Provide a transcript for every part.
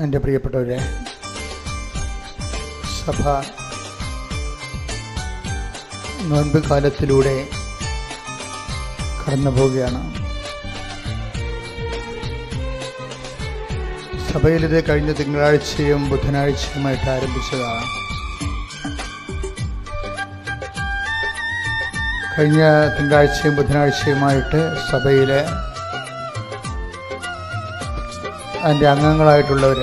എൻ്റെ പ്രിയപ്പെട്ടവരെ, സഭ നോൻപ് കാലത്തിലൂടെ കടന്നു പോവുകയാണ്. സഭയിലിത് കഴിഞ്ഞ തിങ്കളാഴ്ചയും ബുധനാഴ്ചയുമായിട്ട് ആരംഭിച്ചതാണ്. കഴിഞ്ഞ തിങ്കളാഴ്ചയും ബുധനാഴ്ചയുമായിട്ട് സഭയിലെ അതിൻ്റെ അംഗങ്ങളായിട്ടുള്ളവർ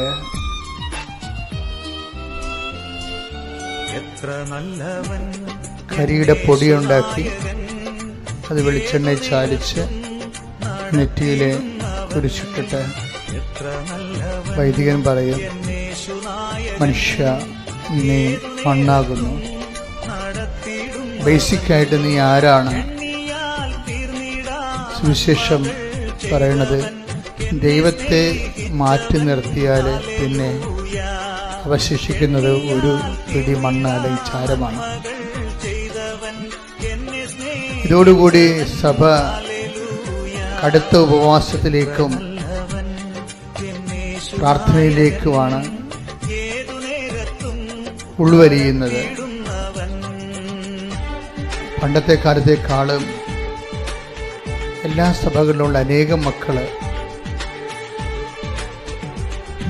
കരിയുടെ പൊടിയുണ്ടാക്കി അത് വെളിച്ചെണ്ണയിൽ ചാലിച്ച് നെറ്റിയിലെ കുരിശിട്ടിട്ട് വൈദികൻ പറയും, മനുഷ്യ നീ മണ്ണാകുന്നു. ബേസിക്കായിട്ട് നീ ആരാണ്? സുവിശേഷം പറയണത് ദൈവത്തെ മാറ്റി നിർത്തിയാൽ പിന്നെ അവശേഷിക്കുന്നത് ഒരു പിടി മണ്ണ് അല്ലെങ്കിൽ ചാരമാണ്. ഇതോടുകൂടി സഭ കടുത്ത ഉപവാസത്തിലേക്കും പ്രാർത്ഥനയിലേക്കുമാണ് ഉൾവലിയുന്നത്. പണ്ടത്തെ കാലത്തേക്കാളും എല്ലാ സഭകളിലുള്ള അനേകം മക്കള്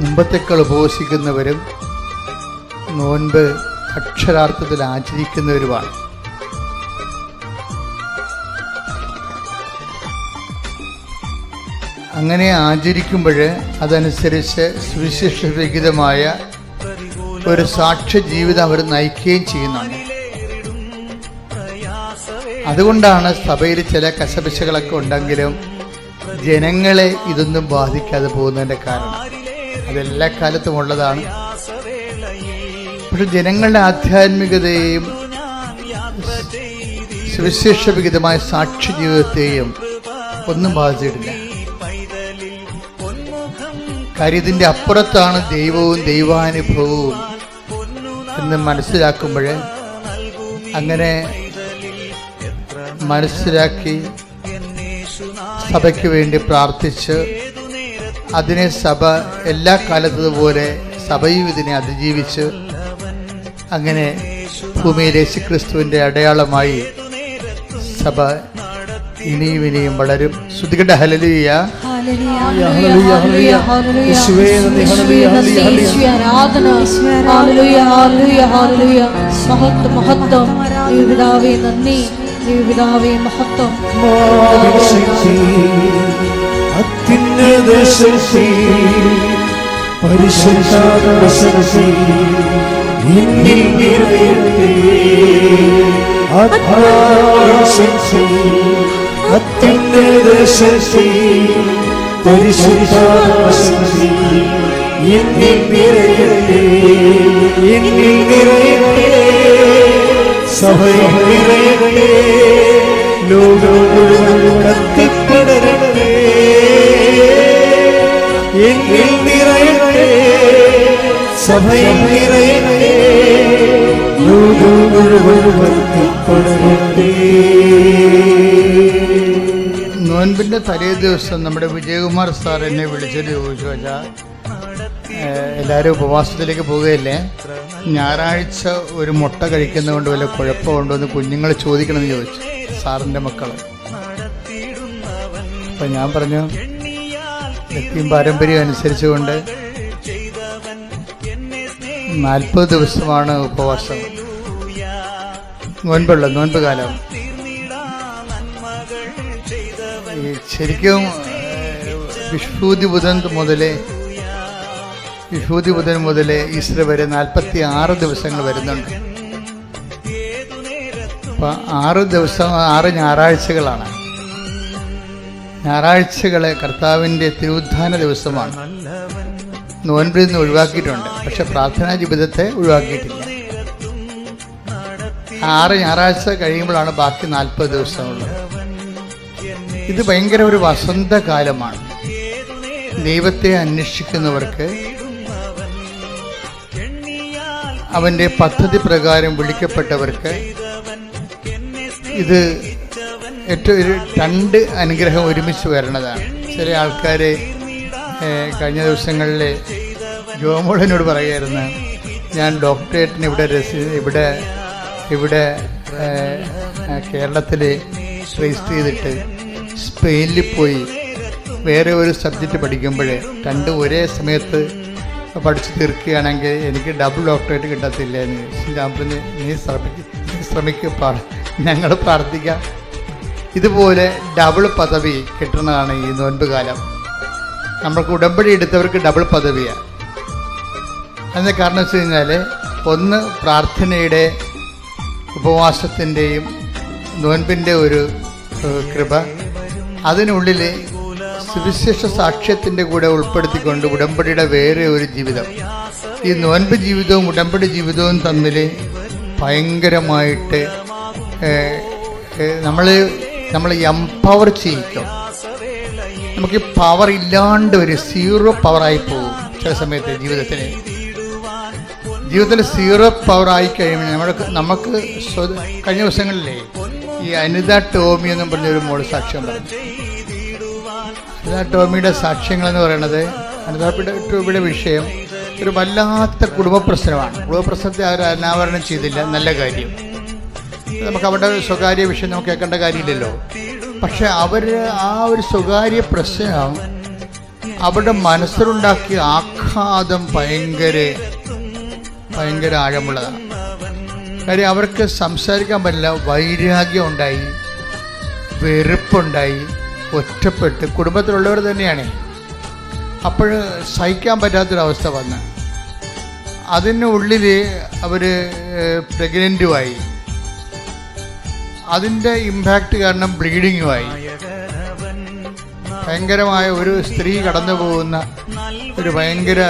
മുമ്പത്തേക്കാൾ ഉപവസിക്കുന്നവരും നോൻപ് അക്ഷരാർത്ഥത്തിൽ ആചരിക്കുന്നവരുമാണ്. അങ്ങനെ ആചരിക്കുമ്പോൾ അതനുസരിച്ച് സുവിശേഷവിഹിതമായ ഒരു സാക്ഷ്യ ജീവിതം അവർ നയിക്കുകയും ചെയ്യുന്നുണ്ട്. അതുകൊണ്ടാണ് സഭയിൽ ചില കശപിശകളൊക്കെ ഉണ്ടെങ്കിലും ജനങ്ങളെ ഇതൊന്നും ബാധിക്കാതെ പോകുന്നതിൻ്റെ കാരണം. അതെല്ലാ കാലത്തും ഉള്ളതാണ്. പക്ഷെ ജനങ്ങളുടെ ആധ്യാത്മികതയെയും സുവിശേഷവിഹിതമായ സാക്ഷ്യ ജീവിതത്തെയും ഒന്നും ബാധിച്ചിട്ടില്ല. കാര്യത്തിൻ്റെ അപ്പുറത്താണ് ദൈവവും ദൈവാനുഭവവും എന്ന് മനസ്സിലാക്കുമ്പോൾ, അങ്ങനെ മനസ്സിലാക്കി സഭയ്ക്ക് വേണ്ടി പ്രാർത്ഥിച്ച് അതിനെ സഭ എല്ലാ കാലത്തതുപോലെ സഭയും ഇതിനെ അതിജീവിച്ച് അങ്ങനെ ഭൂമിയിൽ യേശുക്രിസ്തുവിൻ്റെ അടയാളമായി സഭ ഇനിയും ഇനിയും വളരും. ശ്രുതികട ഹല്ലേലൂയ, അത്യുന്നത ശക്തി പരിശുദ്ധാത്മ ശക്തി എന്നിൽ നിറയട്ടെ. ശക്തി അത്യുന്നത ശക്തി പരിശുദ്ധാത്മ ശക്തി എന്നിൽ നിറയട്ടെ. എന്നിൽ നിറയട്ടെ, സഭയിൽ നിറയട്ടെ, ലോകം മുഴുവൻ കത്തിപ്പടരട്ടെ. എന്നിൽ നിറയട്ടെ, സഭയിൽ നിറയട്ടെ, ലോകം മുഴുവൻ കത്തിപ്പടരട്ടെ. നോൻപിൻ്റെ തലേ ദിവസം നമ്മുടെ വിജയകുമാർ സാർ എന്നെ വിളിച്ചിട്ട് ചോദിച്ചു, വെച്ചാൽ എല്ലാവരും ഉപവാസത്തിലേക്ക് പോവുകയല്ലേ, ഞായറാഴ്ച ഒരു മുട്ട കഴിക്കുന്നതുകൊണ്ട് വല്ല കുഴപ്പമുണ്ടോ എന്ന് കുഞ്ഞുങ്ങൾ ചോദിക്കണമെന്ന് ചോദിച്ചു, സാറിൻ്റെ മക്കൾ. അപ്പം ഞാൻ പറഞ്ഞു, വ്യക്തിയും പാരമ്പര്യം അനുസരിച്ചുകൊണ്ട് 40 ദിവസമാണ് ഉപവാസം, നോൻപ് കാലം. ശരിക്കും വിഷുതി ബുധൻ മുതൽ ഈസ്റ്റർ വരെ 46 ദിവസങ്ങൾ വരുന്നുണ്ട്. അപ്പം 6 ദിവസം 6 ഞായറാഴ്ചകളാണ്. ഞായറാഴ്ചകളെ കർത്താവിൻ്റെ തിരുവുദ്ധാന ദിവസമാണ്. നോൻപിൽ നിന്ന് ഒഴിവാക്കിയിട്ടുണ്ട്, പക്ഷെ പ്രാർത്ഥനാ ജീവിതത്തെ ഒഴിവാക്കിയിട്ടില്ല. 6 ഞായറാഴ്ച കഴിയുമ്പോഴാണ് ബാക്കി 40 ദിവസമുള്ളത്. ഇത് ഭയങ്കര ഒരു വസന്തകാലമാണ്. ദൈവത്തെ അന്വേഷിക്കുന്നവർക്ക്, അവൻ്റെ പദ്ധതി പ്രകാരം വിളിക്കപ്പെട്ടവർക്ക് ഇത് ഏറ്റവും 2 അനുഗ്രഹം ഒരുമിച്ച് വരണതാണ്. ചില ആൾക്കാർ കഴിഞ്ഞ ദിവസങ്ങളിൽ ജോമോളിനോട് പറയുമായിരുന്നു, ഞാൻ ഡോക്ടറേറ്റിന് ഇവിടെ കേരളത്തിൽ രജിസ്റ്റർ ചെയ്തിട്ട് സ്പെയിനിൽ പോയി വേറെ ഒരു സബ്ജക്റ്റ് പഠിക്കുമ്പോൾ രണ്ടും ഒരേ സമയത്ത് പഠിച്ചു തീർക്കുകയാണെങ്കിൽ എനിക്ക് ഡബിൾ ഡോക്ടറേറ്റ് കിട്ടത്തില്ല എന്ന് ഞാൻ പറഞ്ഞ് നീ ശ്രമിക്കുക, ഞങ്ങൾ പ്രാർത്ഥിക്കാം. ഇതുപോലെ ഡബിൾ പദവി കിട്ടുന്നതാണ് ഈ നോൻപ് കാലം. നമ്മൾക്ക് ഉടമ്പടി എടുത്തവർക്ക് ഡബിൾ പദവിയാണ്. അതിന് കാരണം വെച്ച് കഴിഞ്ഞാൽ, ഒന്ന് പ്രാർത്ഥനയുടെ ഉപവാസത്തിൻ്റെയും നോൻപിൻ്റെ ഒരു കൃപ, അതിനുള്ളിൽ സുവിശേഷ സാക്ഷ്യത്തിൻ്റെ കൂടെ ഉൾപ്പെടുത്തിക്കൊണ്ട് ഉടമ്പടിയുടെ വേറെ ഒരു ജീവിതം. ഈ നോൻപ് ജീവിതവും ഉടമ്പടി ജീവിതവും തമ്മിൽ ഭയങ്കരമായിട്ട് നമ്മൾ എംപവർ ചെയ്യിക്കും. നമുക്ക് പവർ ഇല്ലാണ്ട് ഒരു സീറോ പവറായി പോകും ചില സമയത്ത്. ജീവിതത്തിൽ സീറോ പവറായി കഴിയുമ്പോൾ നമുക്ക് കഴിഞ്ഞ ദിവസങ്ങളിലേ ഈ അനിത ടോമി എന്നും പറഞ്ഞൊരു മോള് സാക്ഷ്യം പറഞ്ഞു. അനിത ടോമിയുടെ സാക്ഷ്യങ്ങളെന്ന് പറയുന്നത്, അനിത ടോമിയുടെ വിഷയം ഒരു വല്ലാത്ത കുടുംബ പ്രശ്നമാണ്. കുടുംബ പ്രശ്നത്തെ അവർ അനാവരണം ചെയ്തില്ല, നല്ല കാര്യം. നമുക്ക് അവരുടെ സ്വകാര്യ വിഷയം നമുക്ക് കേൾക്കേണ്ട കാര്യമില്ലല്ലോ. പക്ഷെ അവർ ആ ഒരു സ്വകാര്യ പ്രശ്നം അവരുടെ മനസ്സിലുണ്ടാക്കിയ ആഘാതം ഭയങ്കര ആഴമുള്ളതാണ്. കാര്യം അവർക്ക് സംസാരിക്കാൻ പറ്റില്ല, വൈരാഗ്യം ഉണ്ടായി, വെറുപ്പുണ്ടായി, ഒറ്റപ്പെട്ട് കുടുംബത്തിലുള്ളവർ തന്നെയാണ്. അപ്പോൾ സഹിക്കാൻ പറ്റാത്തൊരവസ്ഥ വന്ന് അതിനുള്ളിൽ അവർ പ്രഗ്നൻറ്റുമായി. അതിൻ്റെ ഇമ്പാക്റ്റ് കാരണം ബ്ലീഡിങ്ങുമായി. ഭയങ്കരമായ ഒരു സ്ത്രീ കടന്നു പോകുന്ന ഒരു ഭയങ്കര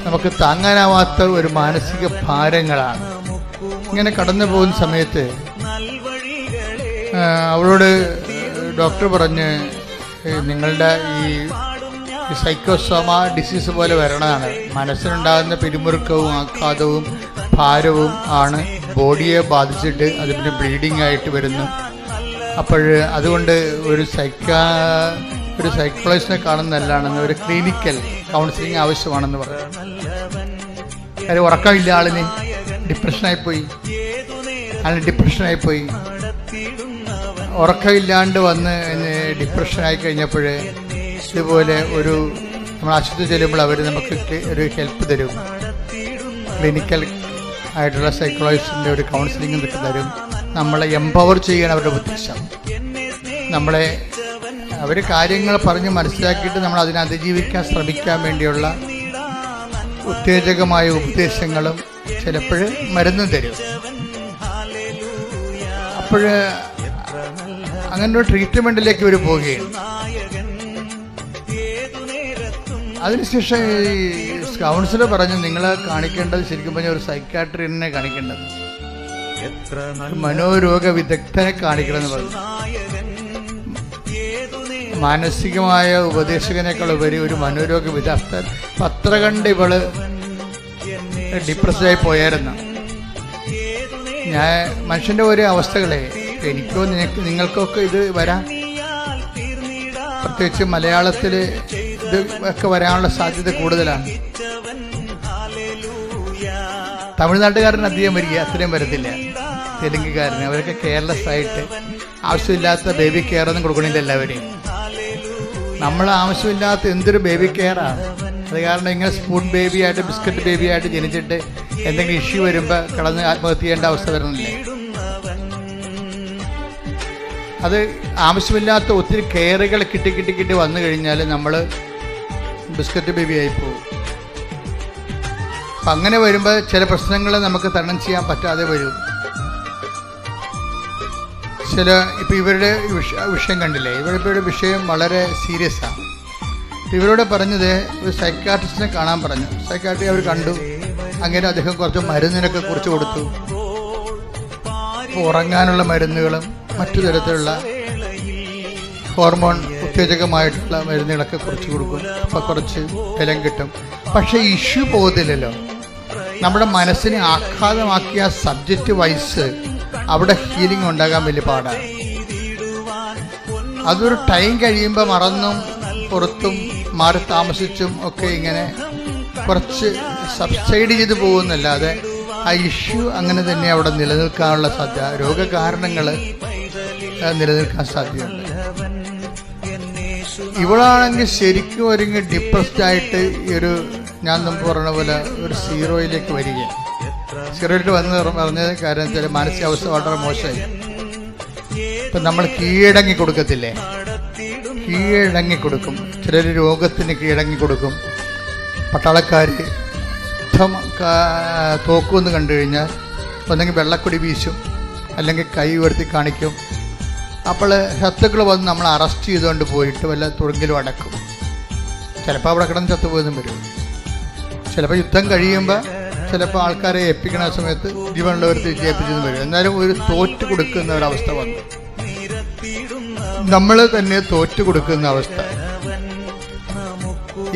നമുക്ക് താങ്ങാനാവാത്ത ഒരു മാനസിക ഭാരങ്ങളാണ്. ഇങ്ങനെ കടന്നു പോകുന്ന സമയത്ത് അവളോട് ഡോക്ടർ പറഞ്ഞ്, നിങ്ങളുടെ ഈ സൈക്കോസോമ ഡിസീസ് പോലെ വരണതാണ്. മനസ്സിനുണ്ടാകുന്ന പിരിമുറുക്കവും ആഘാതവും ഭാരവും ആണ് ബോഡിയെ ബാധിച്ചിട്ട് അത് പിന്നെ ബ്ലീഡിങ് ആയിട്ട് വരുന്നു. അപ്പോൾ അതുകൊണ്ട് ഒരു സൈക്കോളജിസ്റ്റിനെ കാണുന്നതല്ലാണെന്ന്, ഒരു ക്ലിനിക്കൽ കൗൺസിലിംഗ് ആവശ്യമാണെന്ന് പറഞ്ഞു. കാര്യം ഉറക്കമില്ല, ആളിന് ഡിപ്രഷനായിപ്പോയി. ഉറക്കമില്ലാണ്ട് വന്ന് ഡിപ്രഷനായി കഴിഞ്ഞപ്പോൾ ഇതുപോലെ നമ്മൾ ആശുപത്രി ചെല്ലുമ്പോൾ അവർ നമുക്ക് ഒരു ഹെൽപ്പ് തരും. ക്ലിനിക്കൽ ആയിട്ടുള്ള സൈക്കോളജിസ്റ്റിൻ്റെ ഒരു കൗൺസിലിംഗ് ഇതൊക്കെ തരും. നമ്മളെ എംപവർ ചെയ്യാൻ അവരുടെ ഉദ്ദേശം. അവർ കാര്യങ്ങൾ പറഞ്ഞ് മനസ്സിലാക്കിയിട്ട് നമ്മൾ അതിനെ അതിജീവിക്കാൻ ശ്രമിക്കാൻ വേണ്ടിയുള്ള ഉത്തേജകമായ ഉപദേശങ്ങളും ചിലപ്പോൾ മരുന്നും തരും. അപ്പോൾ അങ്ങനെ ഒരു ട്രീറ്റ്മെൻറ്റിലേക്ക് ഇവർ പോവുകയാണ്. അതിനുശേഷം ഈ കൗൺസിലർ പറഞ്ഞു, നിങ്ങൾ കാണിക്കേണ്ടത് ശരിക്കും പറഞ്ഞാൽ ഒരു സൈക്കാട്രിനെ കാണിക്കേണ്ടത്, മനോരോഗ വിദഗ്ധനെ കാണിക്കണമെന്ന് പറഞ്ഞു. മാനസികമായ ഉപദേശകനേക്കാൾ ഉപരി ഒരു മനോരോഗ വിദഗ്ധൻ. അത്ര കണ്ട് ഇവള് ഡിപ്രസ്ഡായി പോയായിരുന്നു. മനുഷ്യൻ്റെ ഓരോ അവസ്ഥകളെ എനിക്കോ നിങ്ങൾക്കൊക്കെ ഇത് വരാം. പ്രത്യേകിച്ച് മലയാളത്തിൽ ഇത് ഒക്കെ വരാനുള്ള സാധ്യത കൂടുതലാണ്. തമിഴ്നാട്ടുകാരൻ അധികം വരിക, അത്രയും വരത്തില്ല. തെലുങ്കുകാരന് അവരൊക്കെ കെയർലെസ് ആയിട്ട് ആവശ്യമില്ലാത്ത ബേബി കെയർ ഒന്നും കൊടുക്കണില്ല എല്ലാവരെയും. നമ്മൾ ആവശ്യമില്ലാത്ത എന്തൊരു ബേബി കെയറാണ്. അത് കാരണം ഇങ്ങനെ സ്പൂൺ ബേബിയായിട്ട് ബിസ്ക്കറ്റ് ബേബിയായിട്ട് ജനിച്ചിട്ട് എന്തെങ്കിലും ഇഷ്യൂ വരുമ്പോൾ കിടന്ന് ആത്മഹത്യ ചെയ്യേണ്ട അവസ്ഥ വരുന്നില്ലേ. അത് ആവശ്യമില്ലാത്ത ഒത്തിരി കെയറുകൾ കിട്ടി വന്നു കഴിഞ്ഞാൽ നമ്മൾ ബിസ്ക്കറ്റ് ബേബി ആയിപ്പോവും. അപ്പം അങ്ങനെ വരുമ്പോൾ ചില പ്രശ്നങ്ങൾ നമുക്ക് തരണം ചെയ്യാൻ പറ്റാതെ വരും. ഇപ്പോൾ ഇവരുടെ വിഷയം കണ്ടില്ലേ, ഇവരുടെ വിഷയം വളരെ സീരിയസ് ആണ്. ഇവരോട് പറഞ്ഞത് ഒരു സൈക്കാട്രിസ്റ്റിനെ കാണാൻ പറഞ്ഞു. സൈക്കാട്രി അവർ കണ്ടു. അങ്ങനെ അദ്ദേഹം കുറച്ച് മരുന്നിനൊക്കെ കുറിച്ച് കൊടുത്തു. ഉറങ്ങാനുള്ള മരുന്നുകളും മറ്റു തരത്തിലുള്ള ഹോർമോൺ ഉത്തേജകമായിട്ടുള്ള മരുന്നുകളൊക്കെ കുറിച്ച് കൊടുക്കും. അപ്പോൾ കുറച്ച് ബലം കിട്ടും. പക്ഷേ ഇഷ്യൂ പോകത്തില്ലല്ലോ. നമ്മുടെ മനസ്സിനെ ആഘാതമാക്കിയ സബ്ജക്റ്റ് വൈസ് അവിടെ ഹീലിംഗ് ഉണ്ടാകാൻ വലിയ പാടാണ്. അതൊരു ടൈം കഴിയുമ്പോൾ മറന്നും പുറത്തും മാറി താമസിച്ചും ഒക്കെ ഇങ്ങനെ കുറച്ച് സബ്സൈഡ് ചെയ്ത് പോകുന്നല്ലാതെ ആ ഇഷ്യൂ അങ്ങനെ തന്നെ അവിടെ നിലനിൽക്കാനുള്ള സാധ്യത, രോഗകാരണങ്ങൾ നിലനിൽക്കാൻ സാധ്യതയുണ്ട്. ഇവളാണെങ്കിൽ ശരിക്കും ഒരുങ്ങി ഡിപ്രസ്ഡ് ആയിട്ട് ഈ ഒരു ഞാൻ മുമ്പ് പറഞ്ഞ പോലെ ഒരു സീറോയിലേക്ക് വരികയാണ്. സീറോയിലേക്ക് വന്ന് പറഞ്ഞ കാര്യം വെച്ചാൽ മാനസികാവസ്ഥ വളരെ മോശമായി. ഇപ്പം നമ്മൾ കീഴടങ്ങി കൊടുക്കത്തില്ലേ, കീഴടങ്ങി കൊടുക്കും. ചിലർ രോഗത്തിന് കീഴടങ്ങി കൊടുക്കും. പട്ടാളക്കാർ തോക്കുമെന്ന് കണ്ടു കഴിഞ്ഞാൽ ഒന്നെങ്കിൽ വെള്ളക്കൊടി വീശും, അല്ലെങ്കിൽ കൈ ഉയർത്തി കാണിക്കും. അപ്പോൾ ശത്രുക്കൾ വന്ന് നമ്മൾ അറസ്റ്റ് ചെയ്തുകൊണ്ട് പോയിട്ട് വല്ല തുറങ്കിലും അടക്കും. ചിലപ്പോൾ അവിടെ കിടന്ന് ചത്തുപോയതും വരും. ചിലപ്പോൾ യുദ്ധം കഴിയുമ്പോൾ ചിലപ്പോൾ ആൾക്കാരെ ഏൽപ്പിക്കുന്ന സമയത്ത് ജീവനുള്ളവർ തിരിച്ചേൽപ്പിച്ചതും വരും. എന്നാലും ഒരു തോറ്റു കൊടുക്കുന്ന ഒരവസ്ഥ വന്നു, നമ്മൾ തന്നെ തോറ്റു കൊടുക്കുന്ന അവസ്ഥ.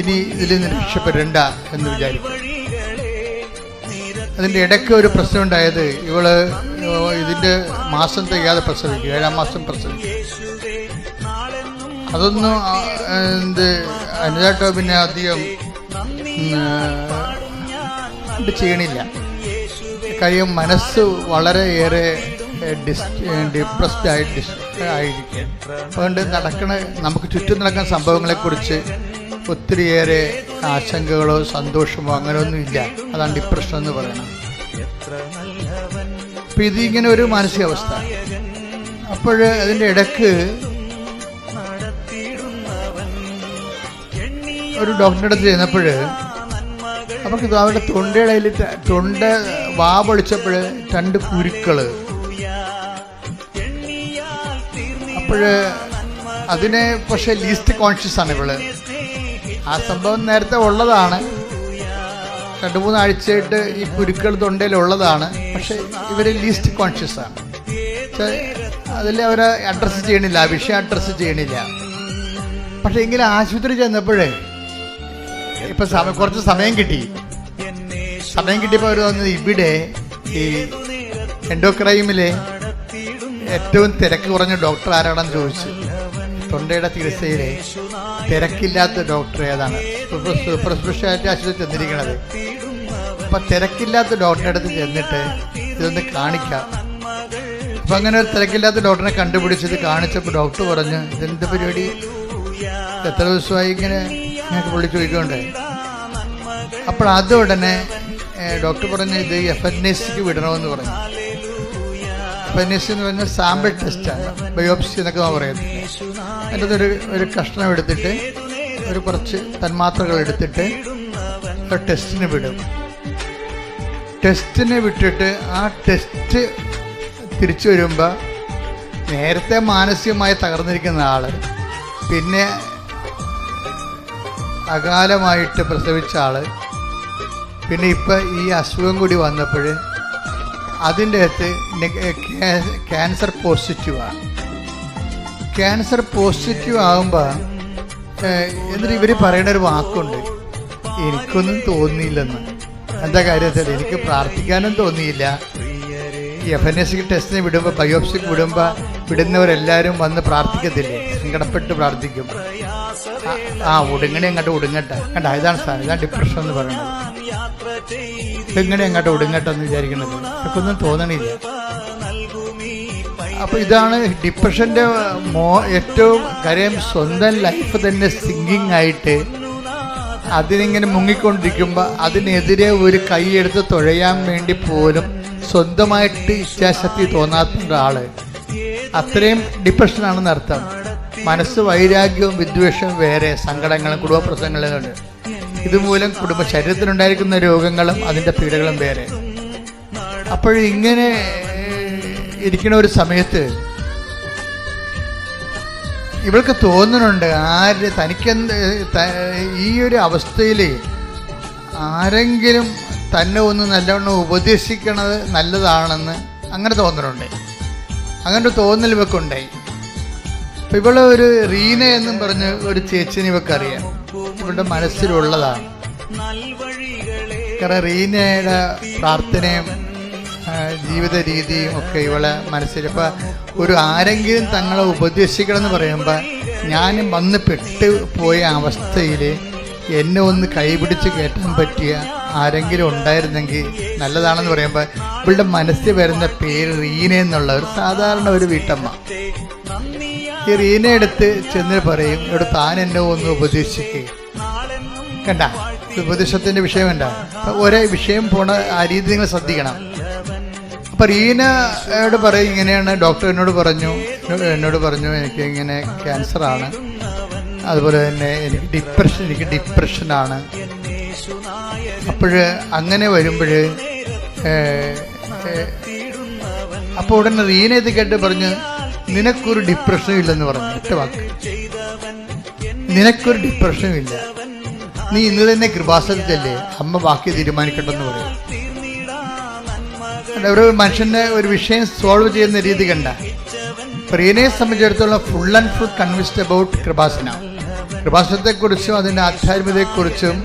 ഇനി ഇതിൽ നിന്ന് രക്ഷപ്പെടേണ്ട എന്ന് വിചാരിക്കും. അതിൻ്റെ ഇടയ്ക്ക് ഒരു പ്രശ്നം ഉണ്ടായത്, ഇവള് ഇതിൻ്റെ മാസം തികയാതെ പ്രസവിക്കും, 7-ാം മാസം പ്രസവിക്കും. അതൊന്നും അനുജ ടോബിനെ അധികം ചെയ്യണില്ല. കാര്യം മനസ്സ് വളരെയേറെ ഡിപ്രസ്ഡ് ആയിരിക്കും. അതുകൊണ്ട് നമുക്ക് ചുറ്റും നടക്കുന്ന സംഭവങ്ങളെക്കുറിച്ച് ഒത്തിരിയേറെ ആശങ്കകളോ സന്തോഷമോ അങ്ങനെയൊന്നും ഇല്ല. അതാണ് ഡിപ്രഷൻ എന്ന് പറയുന്നത്. അപ്പം ഇതിങ്ങനെ ഒരു മാനസികാവസ്ഥ. അപ്പോൾ അതിൻ്റെ ഇടയ്ക്ക് ഒരു ഡോക്ടറുടെ അടുത്ത് ചെന്നപ്പോൾ അവർക്ക് അവരുടെ തൊണ്ടയുടെ തൊണ്ട വാ പൊളിച്ചപ്പോൾ 2 കുരുക്കൾ. അപ്പോൾ അതിനെ പക്ഷേ ലീസ്റ്റ് കോൺഷ്യസ് ആണ് ഇവള്. ആ സംഭവം നേരത്തെ ഉള്ളതാണ്, 2-3 ആഴ്ചയായിട്ട് ഈ കുരുക്കൾ തൊണ്ടയിലുള്ളതാണ്. പക്ഷെ ഇവർ ലീസ്റ്റ് കോൺഷ്യസ് ആണ്. അതിൽ അവരെ അഡ്രസ്സ് ചെയ്യണില്ല, ആ വിഷയം അഡ്രസ്സ് ചെയ്യണില്ല. പക്ഷെ എങ്കിലും ആശുപത്രി ചെന്നപ്പോഴേ ഇപ്പം കുറച്ച് സമയം കിട്ടിയപ്പോൾ അവർ വന്നത് ഇവിടെ ഈ എൻഡോക്രൈമിലെ ഏറ്റവും തിരക്ക് കുറഞ്ഞ ഡോക്ടർ ആരാണെന്ന് ചോദിച്ചു. തൊണ്ടയുടെ ചികിത്സയിലെ തിരക്കില്ലാത്ത ഡോക്ടർ ഏതാണ്? സൂപ്പർ സ്പെഷ്യാലിറ്റി ആശുപത്രി ചെന്നിരിക്കണത്. അപ്പം തിരക്കില്ലാത്ത ഡോക്ടറുടെ അടുത്ത് ചെന്നിട്ട് ഇതൊന്ന് കാണിക്കാം. അപ്പം അങ്ങനെ ഒരു തിരക്കില്ലാത്ത ഡോക്ടറിനെ കണ്ടുപിടിച്ചത് കാണിച്ചപ്പോൾ ഡോക്ടർ പറഞ്ഞു, ഇതെന്ത് പരിപാടി, എത്ര ദിവസമായി ഇങ്ങനെ ഞങ്ങൾക്ക് പുള്ളി ചോദിക്കണ്ടേ. അപ്പോൾ അത് ഉടനെ ഡോക്ടർ പറഞ്ഞു, ഇത് FNACക്ക് വിടണമെന്ന് പറഞ്ഞു. FNAC എന്ന് പറഞ്ഞാൽ സാമ്പിൾ ടെസ്റ്റാണ്, ബയോപ്സി എന്നൊക്കെ പറയുന്നത്. അതിൻ്റെ ഒരു കഷ്ണം എടുത്തിട്ട് കുറച്ച് തന്മാത്രകൾ എടുത്തിട്ട് ഒരു ടെസ്റ്റിന് വിടും. ടെസ്റ്റിന് വിട്ടിട്ട് ആ ടെസ്റ്റ് തിരിച്ചു വരുമ്പോൾ നേരത്തെ മാനസികമായി തകർന്നിരിക്കുന്ന ആൾ പിന്നെ അകാലമായിട്ട് പ്രസവിച്ച ആൾ പിന്നെ ഇപ്പം ഈ അസുഖം കൂടി വന്നപ്പോൾ അതിൻ്റെ അകത്ത് ക്യാൻസർ പോസിറ്റീവാണ്. ക്യാൻസർ പോസിറ്റീവ് ആകുമ്പോൾ എന്നിട്ട് ഇവർ പറയുന്ന ഒരു വാക്കുണ്ട്, എനിക്കൊന്നും തോന്നിയില്ലെന്ന്. എന്താ കാര്യത്തിൽ എനിക്ക് പ്രാർത്ഥിക്കാനും തോന്നിയില്ല. FNACക്ക് ടെസ്റ്റിന് വിടുമ്പോൾ, ബയോപ്സിക്ക് വിടുന്നവരെല്ലാവരും വന്ന് പ്രാർത്ഥിക്കത്തില്ലേ, സങ്കടപ്പെട്ട് പ്രാർത്ഥിക്കും. ഒടുങ്ങണേ അങ്ങോട്ട് ഒടുങ്ങട്ടെ. കണ്ട, ഇതാണ് സാർ, ഇതാണ് ഡിപ്രഷൻ എന്ന് പറയുന്നത്. ഒടുങ്ങണേ അങ്ങോട്ട് ഒടുങ്ങട്ടെ എന്ന് വിചാരിക്കുന്നത് എനിക്കൊന്നും തോന്നണില്ല. അപ്പോൾ ഇതാണ് ഡിപ്രഷൻ്റെ ഏറ്റവും കാര്യം. സ്വന്തം ലൈഫ് തന്നെ സിങ്കിങ് ആയിട്ട് അതിനിങ്ങനെ മുങ്ങിക്കൊണ്ടിരിക്കുമ്പോൾ അതിനെതിരെ ഒരു കൈയെടുത്ത് തുഴയാൻ വേണ്ടി പോലും സ്വന്തമായിട്ട് ഇച്ഛാശക്തി തോന്നാത്ത ഒരാൾ അത്രയും ഡിപ്രഷനാണെന്ന് അർത്ഥം. മനസ്സ് വൈരാഗ്യവും വിദ്വേഷവും വേറെ, സങ്കടങ്ങളും കുടുംബ പ്രശ്നങ്ങളും ഇതുമൂലം ശരീരത്തിനുണ്ടായിരിക്കുന്ന രോഗങ്ങളും അതിൻ്റെ പീഡകളും വേറെ. അപ്പോഴിങ്ങനെ ഇരിക്കുന്ന ഒരു സമയത്ത് ഇവൾക്ക് തോന്നുന്നുണ്ട്, തനിക്കെന്ത് ഈ ഒരു അവസ്ഥയിൽ ആരെങ്കിലും തന്നെ ഒന്ന് നല്ലവണ്ണം ഉപദേശിക്കണത് നല്ലതാണെന്ന് അങ്ങനെ തോന്നുന്നുണ്ട്. അങ്ങനെ തോന്നൽ ഇവക്കുണ്ടായി. അപ്പം ഇവള് ഒരു റീന എന്നും പറഞ്ഞ് ഒരു ചേച്ചിനെ ഇവക്കറിയാം, ഇവളുടെ മനസ്സിലുള്ളതാണ്. കാരണം റീനയുടെ പ്രാർത്ഥനയും ജീവിത രീതിയും ഒക്കെ ഇവളെ മനസ്സിൽ. ഇപ്പം ഒരു ആരെങ്കിലും തങ്ങളെ ഉപദേശിക്കണം എന്ന് പറയുമ്പോൾ ഞാൻ വന്ന് പെട്ടുപോയ അവസ്ഥയിൽ എന്നെ ഒന്ന് കൈപിടിച്ച് കയറ്റാൻ പറ്റിയ ആരെങ്കിലും ഉണ്ടായിരുന്നെങ്കിൽ നല്ലതാണെന്ന് പറയുമ്പോൾ ഇവളുടെ മനസ്സിൽ വരുന്ന പേര് റീന എന്നുള്ള ഒരു സാധാരണ ഒരു വീട്ടമ്മ. ഈ റീന എടുത്ത് ചെന്ന് പറയും, ഇവിടെ താൻ എന്നെ ഒന്ന് ഉപദേശിക്കുക. കണ്ട ഉപദേശത്തിൻ്റെ വിഷയം കണ്ട, ഒരേ വിഷയം പോണ ആ രീതി നിങ്ങൾ ശ്രദ്ധിക്കണം. അപ്പം റീനയോട് പറയും ഇങ്ങനെയാണ്, ഡോക്ടർ എന്നോട് പറഞ്ഞു എനിക്ക് ഇങ്ങനെ ക്യാൻസറാണ്, അതുപോലെ തന്നെ എനിക്ക് ഡിപ്രഷനാണ്. അപ്പോൾ അങ്ങനെ വരുമ്പോൾ അപ്പോൾ ഉടനെ റീന ഇത് കേട്ട് പറഞ്ഞു, നിനക്കൊരു ഡിപ്രഷനും ഇല്ലെന്ന് പറഞ്ഞു. ഒറ്റ വാക്ക്, നിനക്കൊരു ഡിപ്രഷനും ഇല്ല, നീ ഇന്ന് തന്നെ കൃപാസനത്തിലല്ലേ, അമ്മ ബാക്കി തീരുമാനിക്കട്ടെന്ന് പറയും. ഒരു മനുഷ്യൻ്റെ ഒരു വിഷയം സോൾവ് ചെയ്യുന്ന രീതി കണ്ട. റീനയെ സംബന്ധിച്ചിടത്തോളം full and full convinced about കൃപാസനത്തെക്കുറിച്ചും അതിൻ്റെ ആധ്യാത്മികതയെക്കുറിച്ചും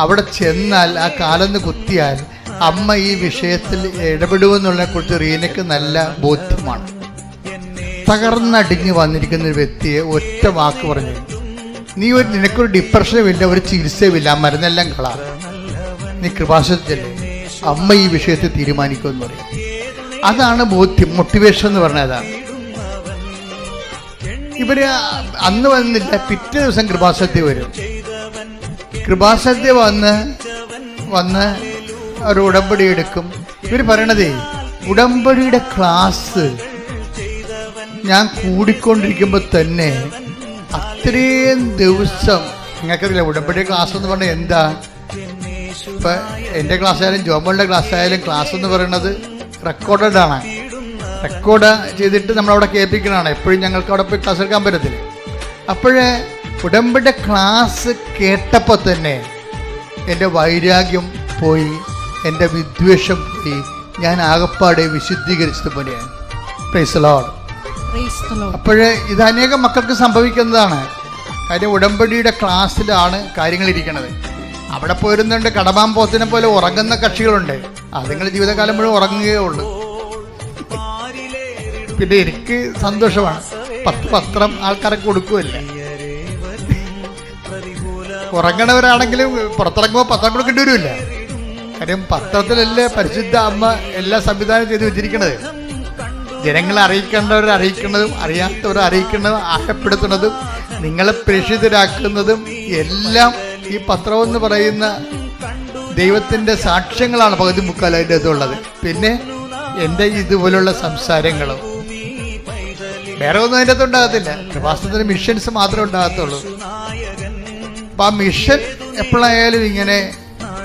അവിടെ ചെന്നാൽ ആ കാലൊന്ന് കുത്തിയാൽ അമ്മ ഈ വിഷയത്തിൽ ഇടപെടുമെന്നുള്ളതിനെക്കുറിച്ച് റീനയ്ക്ക് നല്ല ബോധ്യമാണ്. തകർന്നടിഞ്ഞ് വന്നിരിക്കുന്ന ഒരു വ്യക്തിയെ ഒറ്റ വാക്ക് പറഞ്ഞു, നിനക്കൊരു ഡിപ്രഷനും ഇല്ല, ഒരു ചികിത്സയുമില്ല, ആ മരുന്നെല്ലാം കളാ, നീ കൃപാസനത്തിലല്ലേ, അമ്മ ഈ വിഷയത്തെ തീരുമാനിക്കുമെന്ന് പറയും. അതാണ് ബോധ്യം, മോട്ടിവേഷൻ എന്ന് പറഞ്ഞാൽ അതാണ്. ഇവര് അന്ന് വന്നില്ല, പിറ്റേ ദിവസം കൃപാസനത്തിൽ വരും. കൃപാസനത്തിൽ വന്ന് ഒരു ഉടമ്പടി എടുക്കും. ഇവർ പറയണതേ, ഉടമ്പടിയുടെ ക്ലാസ് ഞാൻ കൂടിക്കൊണ്ടിരിക്കുമ്പോൾ തന്നെ അത്രയും ദിവസം, നിങ്ങൾക്കറിയില്ല ഉടമ്പടി ക്ലാസ് എന്ന് പറഞ്ഞാൽ എന്താ. ഇപ്പം എൻ്റെ ക്ലാസ് ആയാലും ജോബോളുടെ ക്ലാസ് ആയാലും ക്ലാസ് എന്ന് പറയുന്നത് റെക്കോർഡഡ് ആണ്. റെക്കോർഡ് ചെയ്തിട്ട് നമ്മളവിടെ കേൾപ്പിക്കണതാണ്. എപ്പോഴും ഞങ്ങൾക്ക് അവിടെ പോയി ക്ലാസ് എടുക്കാൻ പറ്റത്തില്ല. അപ്പോഴേ ഉടമ്പടി ക്ലാസ് കേട്ടപ്പോൾ തന്നെ എൻ്റെ വൈരാഗ്യം പോയി, എൻ്റെ വിദ്വേഷം പോയി, ഞാൻ ആകപ്പാടെ വിശുദ്ധീകരിച്ചത് പോലെയാണ്. Price the Lord. അപ്പോഴേ ഇത് അനേകം മക്കൾക്ക് സംഭവിക്കുന്നതാണ്. കാര്യം ഉടമ്പടിയുടെ ക്ലാസ്സിലാണ് കാര്യങ്ങൾ ഇരിക്കുന്നത്. അവിടെ പോയിരുന്നുണ്ട് കടമാമ്പോത്തിനെ പോലെ ഉറങ്ങുന്ന കക്ഷികളുണ്ട്. അതുങ്ങൾ ജീവിതകാലം മുഴുവൻ ഉറങ്ങുകയേ ഉള്ളൂ. പിന്നെ എനിക്ക് സന്തോഷമാണ്, 10 പത്രം ആൾക്കാരൊക്കെ കൊടുക്കുമല്ല. ഉറങ്ങണവരാണെങ്കിലും പുറത്തിറങ്ങുമ്പോൾ പത്രം കൊടുക്കേണ്ടി വരുമില്ല. കാര്യം പത്രത്തിലല്ലേ പരിശുദ്ധ അമ്മ എല്ലാ സംവിധാനം ചെയ്ത് വെച്ചിരിക്കണത്. ജനങ്ങളെ അറിയിക്കേണ്ടവരെ അറിയിക്കുന്നതും അറിയാത്തവരെ അറിയിക്കുന്നതും ആഴപ്പെടുത്തുന്നതും നിങ്ങളെ പ്രേക്ഷിതരാക്കുന്നതും എല്ലാം ഈ പത്രമെന്ന് പറയുന്ന ദൈവത്തിൻ്റെ സാക്ഷ്യങ്ങളാണ് പകുതി മുക്കാൽ അതിൻ്റെ അതുള്ളത്. പിന്നെ എൻ്റെ ഇതുപോലുള്ള സംസാരങ്ങളും വേറെ ഒന്നും അതിൻ്റെ അകത്ത് ഉണ്ടാകത്തില്ല. കൃപാസനത്തിന് മിഷൻസ് മാത്രമേ ഉണ്ടാകത്തുള്ളൂ. അപ്പം ആ മിഷൻ എപ്പോഴായാലും ഇങ്ങനെ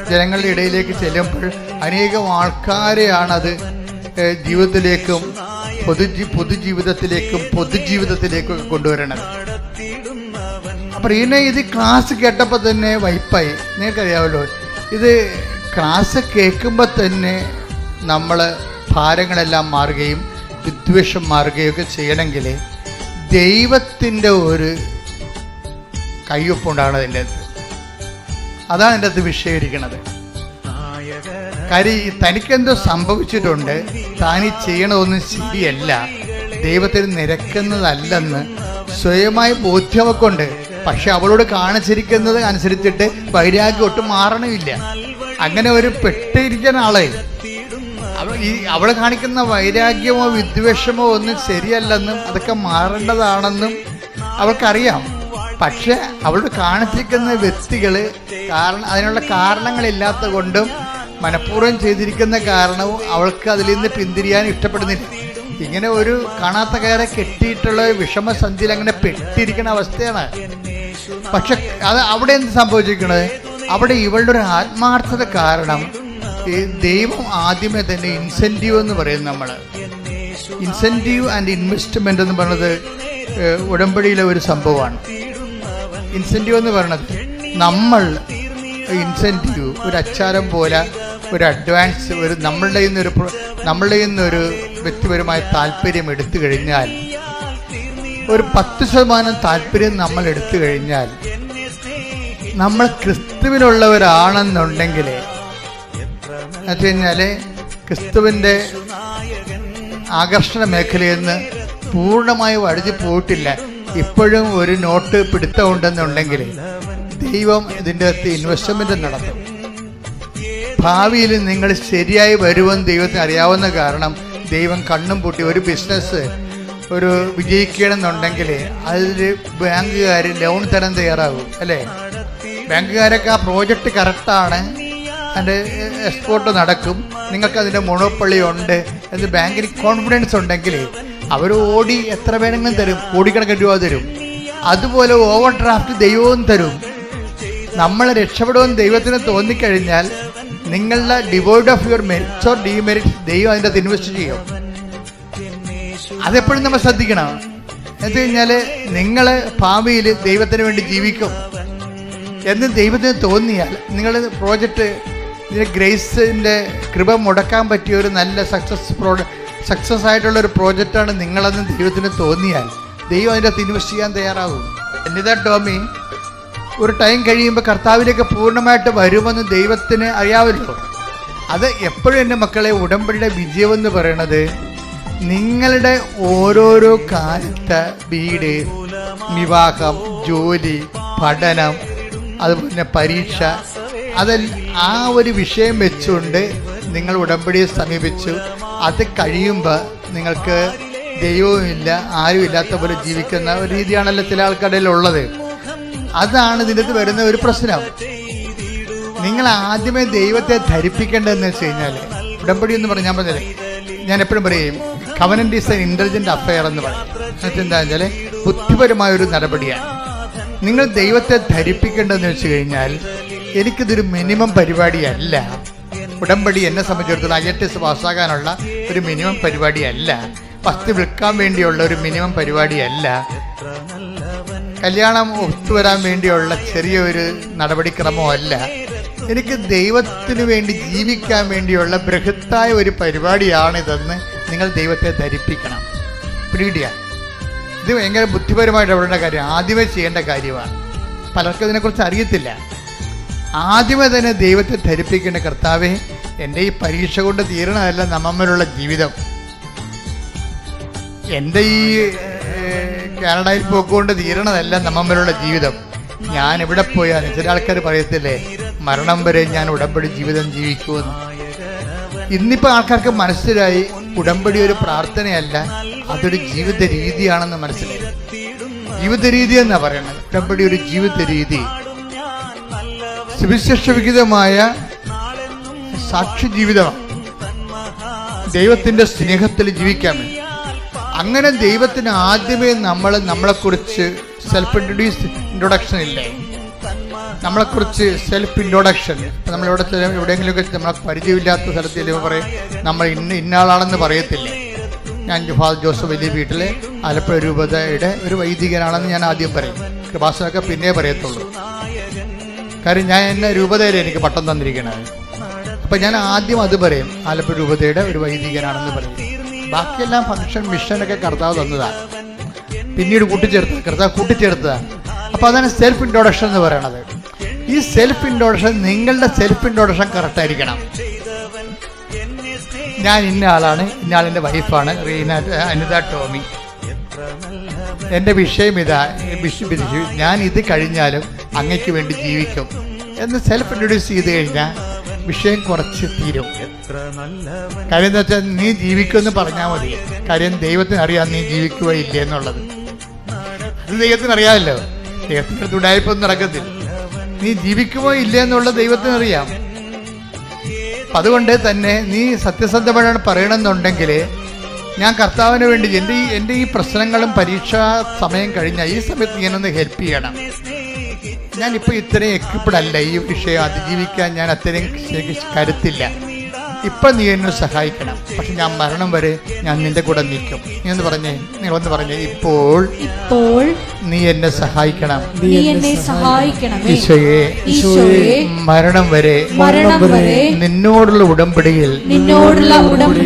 ജനങ്ങളുടെ ഇടയിലേക്ക് ചെല്ലുമ്പോൾ അനേകം ആൾക്കാരെയാണത് ജീവിതത്തിലേക്കും പൊതുജീവിതത്തിലേക്കും ഒക്കെ കൊണ്ടുവരണത്. അപ്പം ഇതിനെ ഇത് ക്ലാസ് കേട്ടപ്പോൾ തന്നെ വൈപ്പായി. നിങ്ങൾക്കറിയാമല്ലോ, ഇത് ക്ലാസ് കേൾക്കുമ്പോൾ തന്നെ നമ്മൾ ഭാരങ്ങളെല്ലാം മാറുകയും വിദ്വേഷം മാറുകയും ഒക്കെ ചെയ്യണമെങ്കിൽ ദൈവത്തിൻ്റെ ഒരു കയ്യൊപ്പുണ്ടാകണം അതിൻ്റെ അകത്ത്. അതാണ് എൻ്റെ അകത്ത് വിഷയം ഇരിക്കണത്. കാര്യം തനിക്കെന്തോ സംഭവിച്ചിട്ടുണ്ട്, താനീ ചെയ്യണതൊന്നും ശരിയല്ല, ദൈവത്തിന് നിരക്കുന്നതല്ലെന്ന് സ്വയമായി ബോധ്യമൊക്കെ ഉണ്ട്. പക്ഷെ അവളോട് കാണിച്ചിരിക്കുന്നത് അനുസരിച്ചിട്ട് വൈരാഗ്യം ഒട്ടും മാറണമില്ല. അങ്ങനെ ഒരു പെട്ടിരിക്കുന്ന ആളെ അവൾ കാണിക്കുന്ന വൈരാഗ്യമോ വിദ്വേഷമോ ഒന്നും ശരിയല്ലെന്നും അതൊക്കെ മാറേണ്ടതാണെന്നും അവൾക്കറിയാം. പക്ഷെ അവളോട് കാണിച്ചിരിക്കുന്ന വ്യക്തികൾ അതിനുള്ള കാരണങ്ങളില്ലാത്ത കൊണ്ടും മനഃപൂർവ്വം ചെയ്തിരിക്കുന്ന കാരണവും അവൾക്ക് അതിൽ നിന്ന് പിന്തിരിയാൻ ഇഷ്ടപ്പെടുന്നില്ല. ഇങ്ങനെ ഒരു കാണാത്ത കയറെ കെട്ടിയിട്ടുള്ള വിഷമസന്ധിയിൽ അങ്ങനെ പെട്ടിരിക്കുന്ന അവസ്ഥയാണ്. പക്ഷെ അവിടെ എന്ത് സംഭവിച്ചിരിക്കുന്നത്, അവിടെ ഇവളുടെ ഒരു ആത്മാർത്ഥത കാരണം ദൈവം ആദ്യമേ തന്നെ ഇൻസെൻറ്റീവ് എന്ന് പറയും. നമ്മൾ ഇൻസെൻറ്റീവ് ആൻഡ് ഇൻവെസ്റ്റ്മെൻ്റ് എന്ന് പറയുന്നത് ഉടമ്പടിയിലെ ഒരു സംഭവമാണ്. ഇൻസെൻറ്റീവ് എന്ന് പറയുന്നത് നമ്മൾ ഇൻസെൻറ്റീവ് ഒരു അച്ചാരം പോലെ ഒരു അഡ്വാൻസ് നമ്മളുടെ നിന്നൊരു വ്യക്തിപരമായ താല്പര്യം എടുത്തു കഴിഞ്ഞാൽ, ഒരു 10% താല്പര്യം നമ്മൾ എടുത്തു കഴിഞ്ഞാൽ, നമ്മൾ ക്രിസ്തുവിനുള്ളവരാണെന്നുണ്ടെങ്കിൽ എന്ന് വെച്ച് കഴിഞ്ഞാൽ ക്രിസ്തുവിൻ്റെ ആകർഷണ മേഖലയിൽ നിന്ന് പൂർണ്ണമായി വഴുതി പോയിട്ടില്ല. ഇപ്പോഴും ഒരു നോട്ട് പിടുത്തമുണ്ടെന്നുണ്ടെങ്കിൽ ദൈവം ഇതിൻ്റെ അകത്ത് ഇൻവെസ്റ്റ്മെൻ്റ് നടത്തും. ഭാവിയിൽ നിങ്ങൾ ശരിയായി വരുമെന്ന് ദൈവത്തിന് അറിയാവുന്ന കാരണം ദൈവം കണ്ണും പൂട്ടി ഒരു ബിസിനസ് ഒരു വിജയിക്കണമെന്നുണ്ടെങ്കിൽ അതിൽ ബാങ്കുകാർ ലോൺ തരാൻ തയ്യാറാകും, അല്ലേ? ബാങ്കുകാരൊക്കെ ആ പ്രോജക്റ്റ് കറക്റ്റാണ്, അതിൻ്റെ എക്സ്പോർട്ട് നടക്കും, നിങ്ങൾക്കതിൻ്റെ മൊണോപ്പൊളി ഉണ്ട് എന്ന് ബാങ്കിന് കോൺഫിഡൻസ് ഉണ്ടെങ്കിൽ അവർ ഓടി എത്ര വേണമെങ്കിലും തരും, കോടിക്കണക്കിന് രൂപ തരും. അതുപോലെ ഓവർ ഡ്രാഫ്റ്റ് ദൈവവും തരും. നമ്മൾ രക്ഷപ്പെടുമെന്ന് ദൈവത്തിന് തോന്നിക്കഴിഞ്ഞാൽ നിങ്ങളുടെ devoid of your merits or demerits ദൈവം അതിൻ്റെ അകത്ത് ഇൻവെസ്റ്റ് ചെയ്യും. അതെപ്പോഴും നമ്മൾ ശ്രദ്ധിക്കണം. എന്ന് കഴിഞ്ഞാൽ നിങ്ങൾ ഭാവിയിൽ ദൈവത്തിന് വേണ്ടി ജീവിക്കും എന്ന് ദൈവത്തിന് തോന്നിയാൽ നിങ്ങൾ പ്രോജക്റ്റ് ഇതിന് ഗ്രേസിൻ്റെ കൃപ മുടക്കാൻ പറ്റിയ ഒരു നല്ല സക്സസ് ആയിട്ടുള്ളൊരു പ്രോജക്റ്റാണ് നിങ്ങളെന്ന് ദൈവത്തിന് തോന്നിയാൽ ദൈവം അതിൻ്റെ അകത്ത് ഇൻവെസ്റ്റ് ചെയ്യാൻ തയ്യാറാകും. എന്നിതാ ടോമി ഒരു ടൈം കഴിയുമ്പോൾ കർത്താവിലേക്ക് പൂർണ്ണമായിട്ട് വരുമെന്ന് ദൈവത്തിന് അറിയാമല്ലോ. അത് എപ്പോഴും എൻ്റെ മക്കളെ ഉടമ്പടിയുടെ വിജയമെന്ന് പറയണത് നിങ്ങളുടെ ഓരോരോ കാലത്തെ വീട്, വിവാഹം, ജോലി, പഠനം, അതുപോലെ പരീക്ഷ, ആ ഒരു വിഷയം വെച്ചുകൊണ്ട് നിങ്ങൾ ഉടമ്പടിയെ സമീപിച്ചു. അത് കഴിയുമ്പോൾ നിങ്ങൾക്ക് ദൈവവുമില്ല ആരും ഇല്ലാത്ത പോലെ ജീവിക്കുന്ന ഒരു രീതിയാണല്ലോ ചില ആൾക്കാരുടെ ഉള്ളത്. അതാണ് ഇതിനകത്ത് വരുന്ന ഒരു പ്രശ്നം. നിങ്ങൾ ആദ്യമേ ദൈവത്തെ ധരിപ്പിക്കേണ്ടതെന്ന് വെച്ച് കഴിഞ്ഞാൽ ഉടമ്പടി എന്ന് പറഞ്ഞാൽ പറഞ്ഞാൽ ഞാൻ എപ്പോഴും പറയും covenant is N intelligent affair എന്ന് പറയും. എന്താ വെച്ചാൽ ബുദ്ധിപരമായൊരു നടപടിയാണ്. നിങ്ങൾ ദൈവത്തെ ധരിപ്പിക്കേണ്ടതെന്ന് വെച്ച് കഴിഞ്ഞാൽ എനിക്കിതൊരു മിനിമം പരിപാടിയല്ല. ഉടമ്പടി എന്നെ സംബന്ധിച്ചിടത്തോളം IELTS പാസ്സാകാനുള്ള ഒരു മിനിമം പരിപാടിയല്ല, വസ്തു വിൽക്കാൻ വേണ്ടിയുള്ള ഒരു മിനിമം പരിപാടിയല്ല, കല്യാണം ഒത്തുവരാൻ വേണ്ടിയുള്ള ചെറിയൊരു നടപടിക്രമമല്ല. എനിക്ക് ദൈവത്തിന് വേണ്ടി ജീവിക്കാൻ വേണ്ടിയുള്ള ബൃഹത്തായ ഒരു പരിപാടിയാണിതെന്ന് നിങ്ങൾ ദൈവത്തെ ധരിപ്പിക്കണം. പിടികിട്ടിയ ഇത് ഭയങ്കര ബുദ്ധിപരമായിട്ട് ഇടപെടേണ്ട കാര്യം, ആദ്യമേ ചെയ്യേണ്ട കാര്യമാണ്. പലർക്കും ഇതിനെക്കുറിച്ച് അറിയത്തില്ല. ആദ്യമേ തന്നെ ദൈവത്തെ ധരിപ്പിക്കേണ്ട, കർത്താവേ എൻ്റെ ഈ പരീക്ഷ കൊണ്ട് തീരണമല്ല നമ്മമ്മലുള്ള ജീവിതം, എൻ്റെ ഈ കാനഡയിൽ പോക്കുകൊണ്ട് തീരണതല്ല നമ്മമ്മലുള്ള ജീവിതം. ഞാൻ എവിടെ പോയാൽ ചില ആൾക്കാർ പറയത്തില്ലേ മരണം വരെ ഞാൻ ഉടമ്പടി ജീവിതം ജീവിക്കുമെന്ന്. ഇന്നിപ്പോൾ ആൾക്കാർക്ക് മനസ്സിലായി ഉടമ്പടി ഒരു പ്രാർത്ഥനയല്ല, അതൊരു ജീവിത രീതിയാണെന്ന് മനസ്സിലായി. ജീവിത രീതി എന്നാ പറയണത്. ഉടമ്പടി ഒരു ജീവിത രീതി, സുവിശേഷവിഹിതമായ സാക്ഷി ജീവിതമാണ്. ദൈവത്തിൻ്റെ സ്നേഹത്തിൽ ജീവിക്കാൻ വേണ്ടി. അങ്ങനെ ദൈവത്തിന് ആദ്യമേ നമ്മളെക്കുറിച്ച് സെൽഫ് ഇൻട്രൊഡക്ഷൻ ഇല്ലേ, നമ്മളെക്കുറിച്ച് സെൽഫ് ഇൻട്രൊഡക്ഷൻ. ഇപ്പം എവിടെയെങ്കിലുമൊക്കെ നമ്മളെ പരിചയമില്ലാത്ത സ്ഥലത്തിൽ പറയും നമ്മൾ ഇന്നാളാണെന്ന് പറയത്തില്ലേ. ഞാൻ ഫാദർ ജോസഫ് വലിയ വീട്ടിലെ ആലപ്പുഴ രൂപതയുടെ ഒരു വൈദികനാണെന്ന് ഞാൻ ആദ്യം പറയും. കൃപാസനൊക്കെ പിന്നെ പറയത്തുള്ളൂ. കാര്യം ഞാൻ എന്നെ രൂപതയിൽ എനിക്ക് പട്ടം തന്നിരിക്കണത്. അപ്പം ഞാൻ ആദ്യം അത് പറയും, ആലപ്പുഴ രൂപതയുടെ ഒരു വൈദികനാണെന്ന് പറയും. ബാക്കിയെല്ലാം ഫംഗ്ഷൻ മിഷനൊക്കെ കർത്താവ് തന്നതാണ്, പിന്നീട് കർത്താവ് കൂട്ടിച്ചേർത്തതാണ്. അപ്പോൾ അതാണ് സെൽഫ് ഇൻട്രൊഡക്ഷൻ എന്ന് പറയണത്. ഈ സെൽഫ് ഇൻട്രൊഡക്ഷൻ, നിങ്ങളുടെ സെൽഫ് ഇൻട്രൊഡക്ഷൻ കറക്റ്റായിരിക്കണം. ഞാൻ ഇന്ന ആളാണ്, ഇന്ന ആളിൻ്റെ വൈഫാണ് അനിത ടോമി, എൻ്റെ വിഷയം ഇതാ, ഞാൻ ഇത് കഴിഞ്ഞാലും അങ്ങയ്ക്ക് വേണ്ടി ജീവിക്കും എന്ന് സെൽഫ് ഇൻട്രൊഡ്യൂസ് ചെയ്ത് കഴിഞ്ഞാൽ വിഷയം കുറച്ച് തീരും. കാര്യം എന്താ വെച്ചാൽ നീ ജീവിക്കുമെന്ന് പറഞ്ഞാൽ മതി. കാര്യം ദൈവത്തിന് അറിയാം നീ ജീവിക്കുകയില്ല എന്നുള്ളത്. അത് ദൈവത്തിന് അറിയാമല്ലോ. ദൈവത്തിൻ്റെ തുടായ്പൊന്നും നടക്കത്തില്ല. നീ ജീവിക്കുമോ ഇല്ല എന്നുള്ളത് ദൈവത്തിനറിയാം. അതുകൊണ്ട് തന്നെ നീ സത്യസന്ധമായിട്ട് പറയണമെന്നുണ്ടെങ്കിൽ ഞാൻ കർത്താവിന് വേണ്ടി എൻ്റെ ഈ പ്രശ്നങ്ങളും പരീക്ഷാ സമയം കഴിഞ്ഞാൽ ഈ സമയത്ത് ഞാനൊന്ന് ഹെൽപ്പ് ചെയ്യണം. ഞാനിപ്പോൾ ഇത്രയും എക്വിപ്ഡ് അല്ല, ഈ വിഷയം അതിജീവിക്കാൻ ഞാൻ അത്രയും കരുത്തില്ല. ഇപ്പം നീ എന്നെ സഹായിക്കണം, പക്ഷെ ഞാൻ മരണം വരെ ഞാൻ നിന്റെ കൂടെ നിൽക്കും. നിങ്ങളൊന്ന് പറഞ്ഞേ ഇപ്പോൾ നീ എന്നെ സഹായിക്കണം. ഈശോയെ മരണം വരെ നിന്നോടുള്ള ഉടമ്പടിയിൽ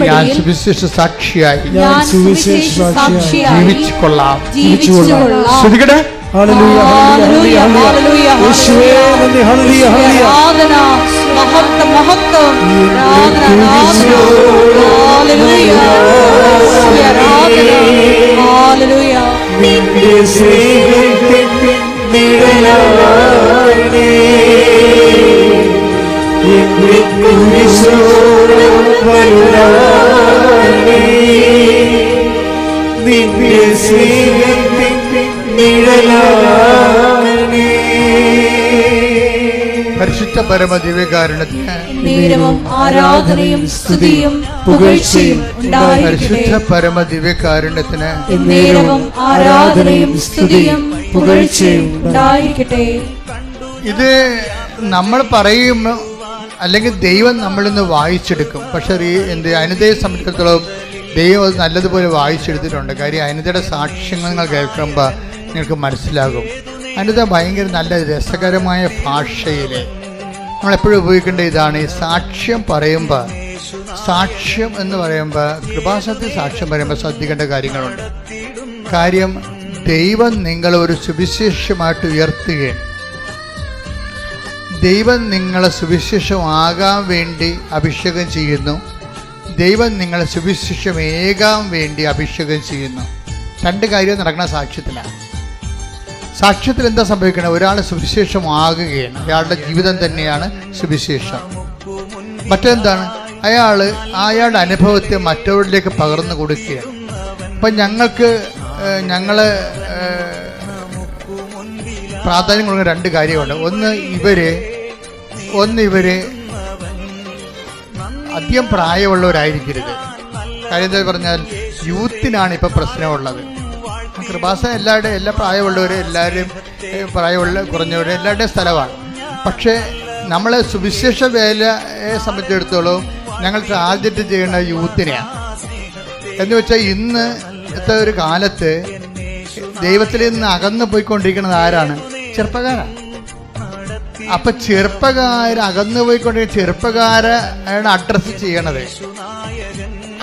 ഞാൻ സുവിശേഷ സാക്ഷിയായി ജീവിച്ചു കൊള്ളാം. ശ്രദ്ധിക്കട്ടെ. ഹല്ലേലൂയ ഹല്ലേലൂയ ഹല്ലേലൂയ യേശുവേ നന്ദി ഹല്ലേലൂയ ഹല്ലേലൂയ മഹത്വം മഹത്വം ആരാധന ഹല്ലേലൂയ ആരാധന ഹല്ലേലൂയ നിന്റെ സ്നേഹത്തിൻ നിഴലാണേ എന്റെ കുരിശോളം വലുതാണേ നിന്റെ സ്നേഹത്തിൻ നിഴലാണേ പരിശുദ്ധ പരമ ദിവ്യകാരുണ്യത്തിന് നേരവും ആരാധനയും സ്തുതിയും പുകഴ്ചയും ഉണ്ടായിരിക്കട്ടെ. പരിശുദ്ധ പരമ ദിവ്യകാരുണ്യത്തിന് നേരവും ആരാധനയും സ്തുതിയും പുകഴ്ചയും ഉണ്ടായിരിക്കട്ടെ. ഇത് നമ്മൾ പറയും അല്ലെങ്കിൽ ദൈവം നമ്മളിൽ നിന്ന് വായിച്ചെടുക്കും. പക്ഷെ എന്ത് അനിതയെ സംബന്ധിച്ചിടത്തോളം ദൈവം അത് നല്ലതുപോലെ വായിച്ചെടുത്തിട്ടുണ്ട്. കാര്യം അനിതയുടെ സാക്ഷ്യങ്ങൾ നിങ്ങൾ കേൾക്കുമ്പോൾ നിങ്ങൾക്ക് മനസ്സിലാകും. അനിത ഭയങ്കര നല്ല രസകരമായ ഭാഷയിൽ നമ്മളെപ്പോഴും ഉപയോഗിക്കേണ്ട ഇതാണ്. ഈ സാക്ഷ്യം പറയുമ്പോൾ, സാക്ഷ്യം എന്ന് പറയുമ്പോൾ, കൃപാസനത്തിൽ സാക്ഷ്യം പറയുമ്പോൾ ശ്രദ്ധിക്കേണ്ട കാര്യങ്ങളുണ്ട്. കാര്യം ദൈവം നിങ്ങളെ ഒരു സുവിശേഷമായിട്ട് ഉയർത്തുകയും ദൈവം നിങ്ങളെ സുവിശേഷമാകാൻ വേണ്ടി അഭിഷേകം ചെയ്യുന്നു. ദൈവം നിങ്ങളെ സുവിശേഷമേകാൻ വേണ്ടി അഭിഷേകം ചെയ്യുന്നു. രണ്ട് കാര്യം നടക്കുന്ന സാക്ഷ്യത്തിലാണ്. സാക്ഷ്യത്തിൽ എന്താ സംഭവിക്കുന്നത്? ഒരാൾ സുവിശേഷമാകുകയാണ്. അയാളുടെ ജീവിതം തന്നെയാണ് സുവിശേഷം. മറ്റെന്താണ്? അയാളുടെ അനുഭവത്തെ മറ്റവരിലേക്ക് പകർന്നു കൊടുക്കുകയാണ്. അപ്പം ഞങ്ങൾ പ്രാധാന്യം കൊടുക്കുന്ന രണ്ട് കാര്യമുണ്ട്. ഒന്ന് ഇവര് അധികം പ്രായമുള്ളവരായിരിക്കരുത്. കാര്യം എന്താ പറഞ്ഞാൽ യൂത്തിനാണ് ഇപ്പം പ്രശ്നമുള്ളത്. കൃപാസനം എല്ലാ പ്രായമുള്ളവരും എല്ലാവരും കുറഞ്ഞവരും എല്ലാവരുടെയും സ്ഥലമാണ്. പക്ഷേ നമ്മളെ സുവിശേഷ വേലയെ സംബന്ധിച്ചിടത്തോളം ഞങ്ങൾ ടാർഗറ്റ് ചെയ്യുന്ന യൂത്തിനെയാണ്. എന്ന് വെച്ചാൽ ഇന്നത്തെ ഒരു കാലത്ത് ദൈവത്തിൽ നിന്ന് അകന്നു പോയിക്കൊണ്ടിരിക്കുന്നത് ആരാണ്? ചെറുപ്പക്കാരാണ്. അപ്പൊ അകന്നു പോയിക്കൊണ്ടിരിക്കുന്ന ചെറുപ്പക്കാരാണ് അഡ്രസ്സ് ചെയ്യണത്.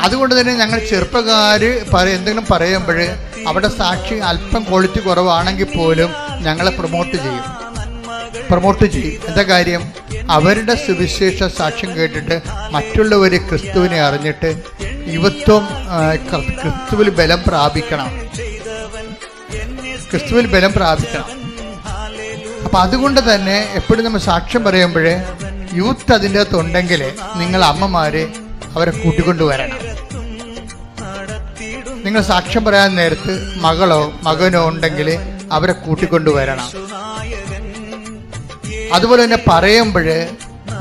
അതുകൊണ്ട് തന്നെ ഞങ്ങൾ ചെറുപ്പക്കാർ എന്തെങ്കിലും പറയുമ്പോൾ അവിടെ സാക്ഷി അല്പം ക്വാളിറ്റി കുറവാണെങ്കിൽ പോലും ഞങ്ങളെ പ്രൊമോട്ട് ചെയ്യും. എന്താ കാര്യം? അവരുടെ സുവിശേഷ സാക്ഷ്യം കേട്ടിട്ട് മറ്റുള്ളവർ ക്രിസ്തുവിനെ അറിഞ്ഞിട്ട് യുവത്വം ക്രിസ്തുവിൽ ബലം പ്രാപിക്കണം. അപ്പം അതുകൊണ്ട് തന്നെ എപ്പോഴും നമ്മൾ സാക്ഷ്യം പറയുമ്പോഴേ യൂത്ത് അതിൻ്റെ അകത്തുണ്ടെങ്കിൽ നിങ്ങൾ അമ്മമാരെ അവരെ കൂട്ടിക്കൊണ്ടുവരണം. നിങ്ങൾ സാക്ഷ്യം പറയാൻ നേരത്ത് മകനോ ഉണ്ടെങ്കിൽ അവരെ കൂട്ടിക്കൊണ്ടുവരണം. അതുപോലെ തന്നെ പറയുമ്പോൾ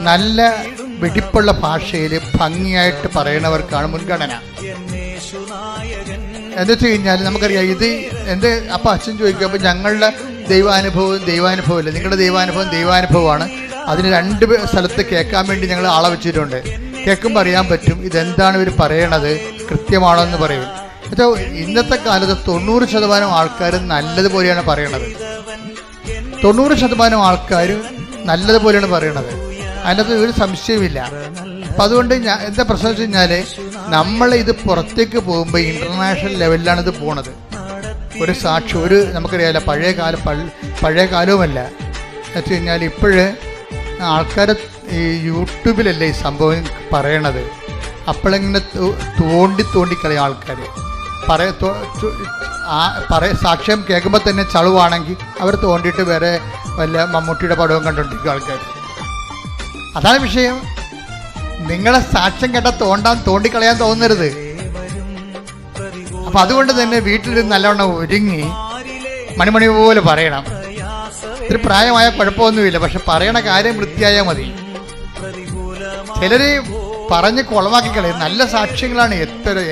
നല്ല വെടിപ്പുള്ള ഭാഷയിൽ ഭംഗിയായിട്ട് പറയുന്നവർക്കാണ് മുൻഗണന. എന്താ വെച്ച് കഴിഞ്ഞാൽ നമുക്കറിയാം ഇത് അപ്പം അച്ഛൻ ചോദിക്കും, അപ്പം ഞങ്ങളുടെ ദൈവാനുഭവമില്ല, നിങ്ങളുടെ ദൈവാനുഭവമാണ്. അതിന് രണ്ട് സ്ഥലത്ത് കേൾക്കാൻ വേണ്ടി ഞങ്ങൾ ആളെ വെച്ചിട്ടുണ്ട്. കേൾക്കുമ്പോൾ അറിയാൻ പറ്റും ഇതെന്താണ് ഇവർ പറയണത്, കൃത്യമാണോ എന്ന് പറയും. എന്നുവെച്ചാൽ ഇന്നത്തെ കാലത്ത് 90% ആൾക്കാർ നല്ലതുപോലെയാണ് പറയണത്. 90% ആൾക്കാർ നല്ലതുപോലെയാണ് പറയണത്. അതിനകത്ത് ഒരു സംശയമില്ല. അപ്പം അതുകൊണ്ട് എന്താ പ്രശ്നം വെച്ച് കഴിഞ്ഞാൽ നമ്മളിത് പുറത്തേക്ക് പോകുമ്പോൾ ഇൻ്റർനാഷണൽ ലെവലിലാണ് ഇത് പോണത്. ഒരു സാക്ഷി നമുക്കറിയാമല്ലോ, പഴയ കാലവുമല്ല. എന്ന് വെച്ച് കഴിഞ്ഞാൽ ഇപ്പോഴ് ആൾക്കാർ ഈ യൂട്യൂബിലല്ലേ ഈ സംഭവം പറയണത്. അപ്പോഴിങ്ങനെ തോണ്ടിക്കളയും ആൾക്കാർ. സാക്ഷ്യം കേൾക്കുമ്പോൾ തന്നെ ചളുവാണെങ്കിൽ അവർ തോണ്ടിയിട്ട് വേറെ വല്ല മമ്മൂട്ടിയുടെ പടവും കണ്ടുകൊണ്ടിരിക്കും ആൾക്കാർ. അതാണ് വിഷയം. നിങ്ങളെ സാക്ഷ്യം കേട്ടാൽ തോണ്ടിക്കളയാൻ തോന്നരുത്. അപ്പം അതുകൊണ്ട് തന്നെ വീട്ടിലിരുന്ന് നല്ലവണ്ണം ഒരുങ്ങി മണിമണി പോലെ പറയണം. ഇത്തിരി പ്രായമായ കുഴപ്പമൊന്നുമില്ല, പക്ഷെ പറയണ കാര്യം വൃത്തിയായാൽ മതി. ചിലർ പറഞ്ഞ് കുളമാക്കി കളയും. നല്ല സാക്ഷ്യങ്ങളാണ്.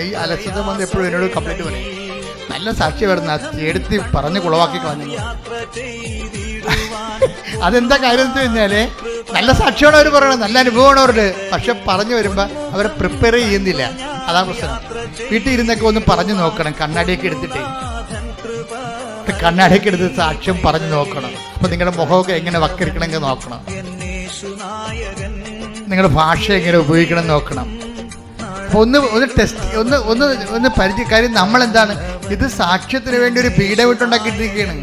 ഈ അലക്ഷ്യത വന്ന് എപ്പോഴും എന്നോട് കംപ്ലൈൻറ്റ് പറയും, നല്ല സാക്ഷി വരുന്ന എടുത്ത് പറഞ്ഞ് കുളമാക്കി കളഞ്ഞു. അതെന്താ കാര്യം എന്ന് വെച്ച് കഴിഞ്ഞാല് നല്ല സാക്ഷിയാണ് അവർ പറയണത്, നല്ല അനുഭവമാണ് അവരുടെ. പക്ഷെ പറഞ്ഞു വരുമ്പോൾ അവരെ പ്രിപ്പയർ ചെയ്യുന്നില്ല. അതാ പ്രശ്നം. വീട്ടിൽ ഇരുന്നൊക്കെ ഒന്ന് പറഞ്ഞു നോക്കണം. കണ്ണാടിയൊക്കെ എടുത്തിട്ട് സാക്ഷ്യം പറഞ്ഞു നോക്കണം. അപ്പൊ നിങ്ങളുടെ മുഖമൊക്കെ എങ്ങനെ വക്കരിക്കണമെങ്കിൽ നോക്കണം. നിങ്ങളുടെ ഭാഷ എങ്ങനെ ഉപയോഗിക്കണം നോക്കണം. അപ്പൊ ഒന്ന് ടെസ്റ്റ് ഒന്ന് പരിചയക്കാരും. നമ്മളെന്താണ് ഇത് സാക്ഷ്യത്തിന് വേണ്ടി ഒരു പീഡ വിട്ടുണ്ടാക്കിയിട്ടിരിക്കുകയാണ്.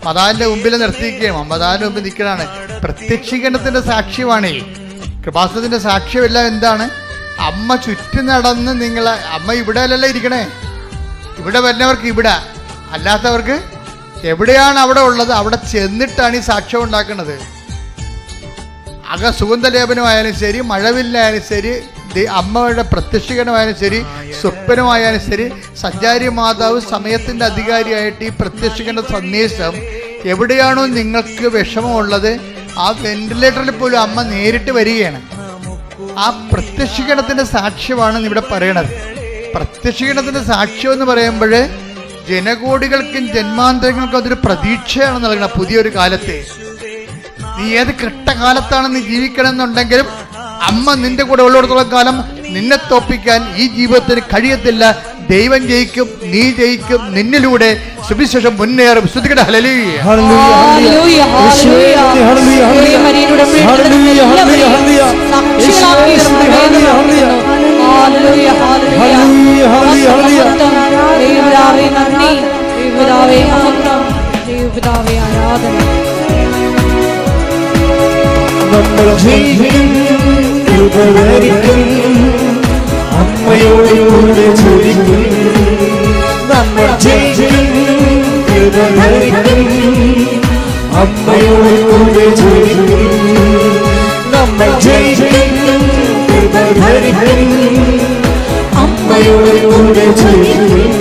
മതാലിന്റെ മുമ്പിൽ നിർത്തിയിരിക്കുകയാണ്. മതാലിന്റെ മുമ്പിൽ നിൽക്കണാണ്. പ്രത്യക്ഷീകരണത്തിന്റെ സാക്ഷ്യമാണ്. കൃപാസനത്തിൻ്റെ സാക്ഷ്യമെല്ലാം എന്താണ്? അമ്മ ചുറ്റി നടന്ന് നിങ്ങളെ, അമ്മ ഇവിടെ അല്ലല്ലോ ഇരിക്കണേ, ഇവിടെ വരുന്നവർക്ക് ഇവിടെ, അല്ലാത്തവർക്ക് എവിടെയാണ് അവിടെ ഉള്ളത് അവിടെ ചെന്നിട്ടാണ് ഈ സാക്ഷ്യം ഉണ്ടാക്കുന്നത്. സുഗന്ധലേപനമായാലും ശരി, മഴവില്ലായാലും ശരി, അമ്മയുടെ പ്രത്യക്ഷീകരണമായാലും ശരി, സ്വപ്നമായാലും ശരി, സഞ്ചാരി മാതാവ് സമയത്തിൻ്റെ അധികാരിയായിട്ട് ഈ പ്രത്യക്ഷീകരണ സന്ദേശം എവിടെയാണോ നിങ്ങൾക്ക് വിഷമമുള്ളത് ആ വെന്റിലേറ്ററിൽ പോലും അമ്മ നേരിട്ട് വരികയാണ്. ആ പ്രത്യക്ഷീകരണത്തിൻ്റെ സാക്ഷ്യമാണ് ഇവിടെ പറയണത്. പ്രത്യക്ഷീകരണത്തിൻ്റെ സാക്ഷ്യം എന്ന് പറയുമ്പോൾ ജനകോടികൾക്കും ജന്മാന്തരങ്ങൾക്കും അതൊരു പ്രതീക്ഷയാണ് നൽകണം. പുതിയൊരു കാലത്തെ നീ ഏത് കെട്ടകാലത്താണ് നീ ജീവിക്കണമെന്നുണ്ടെങ്കിലും അമ്മ നിന്റെ കൂടെ ഉള്ളിടത്തോളം കാലം നിന്നെ തോപ്പിക്കാൻ ഈ ജീവിതത്തിന് കഴിയത്തില്ല. ദൈവം ജയിക്കും, നീ ജയിക്കും, നിന്നിലൂടെ സുവിശേഷം മുന്നേറും. ശ്രുതികട ഹല്ലേലൂയ. Hallelujah, hallelujah, hallelujah. മരിയയുടെ ഹല്ലേലൂയ, ഹല്ലേലൂയ, ഹല്ലേലൂയ. സാക്ഷികളാക്കി ഹല്ലേലൂയ, ഹല്ലേലൂയ, ഹല്ലേലൂയ. ദൈവപിതാവേ നന്ദി, ദൈവപിതാവേ മഹത്വം, ദൈവപിതാവേ ആരാധന. നമ്മൾ ജയിക്കും, കൃപവരിക്കും, അമ്മയോട് കൂടെ ചൊരിക്കും. നമ്മൾ ജയിക്കും, കൃപവരിക്കും, അമ്മയോട് കൂടെ ചൊരിക്കും. നമ്മൾ ജയിക്കും, കൃപവരിക്കും, അമ്മയോട് കൂടെ ചൊരിക്കും.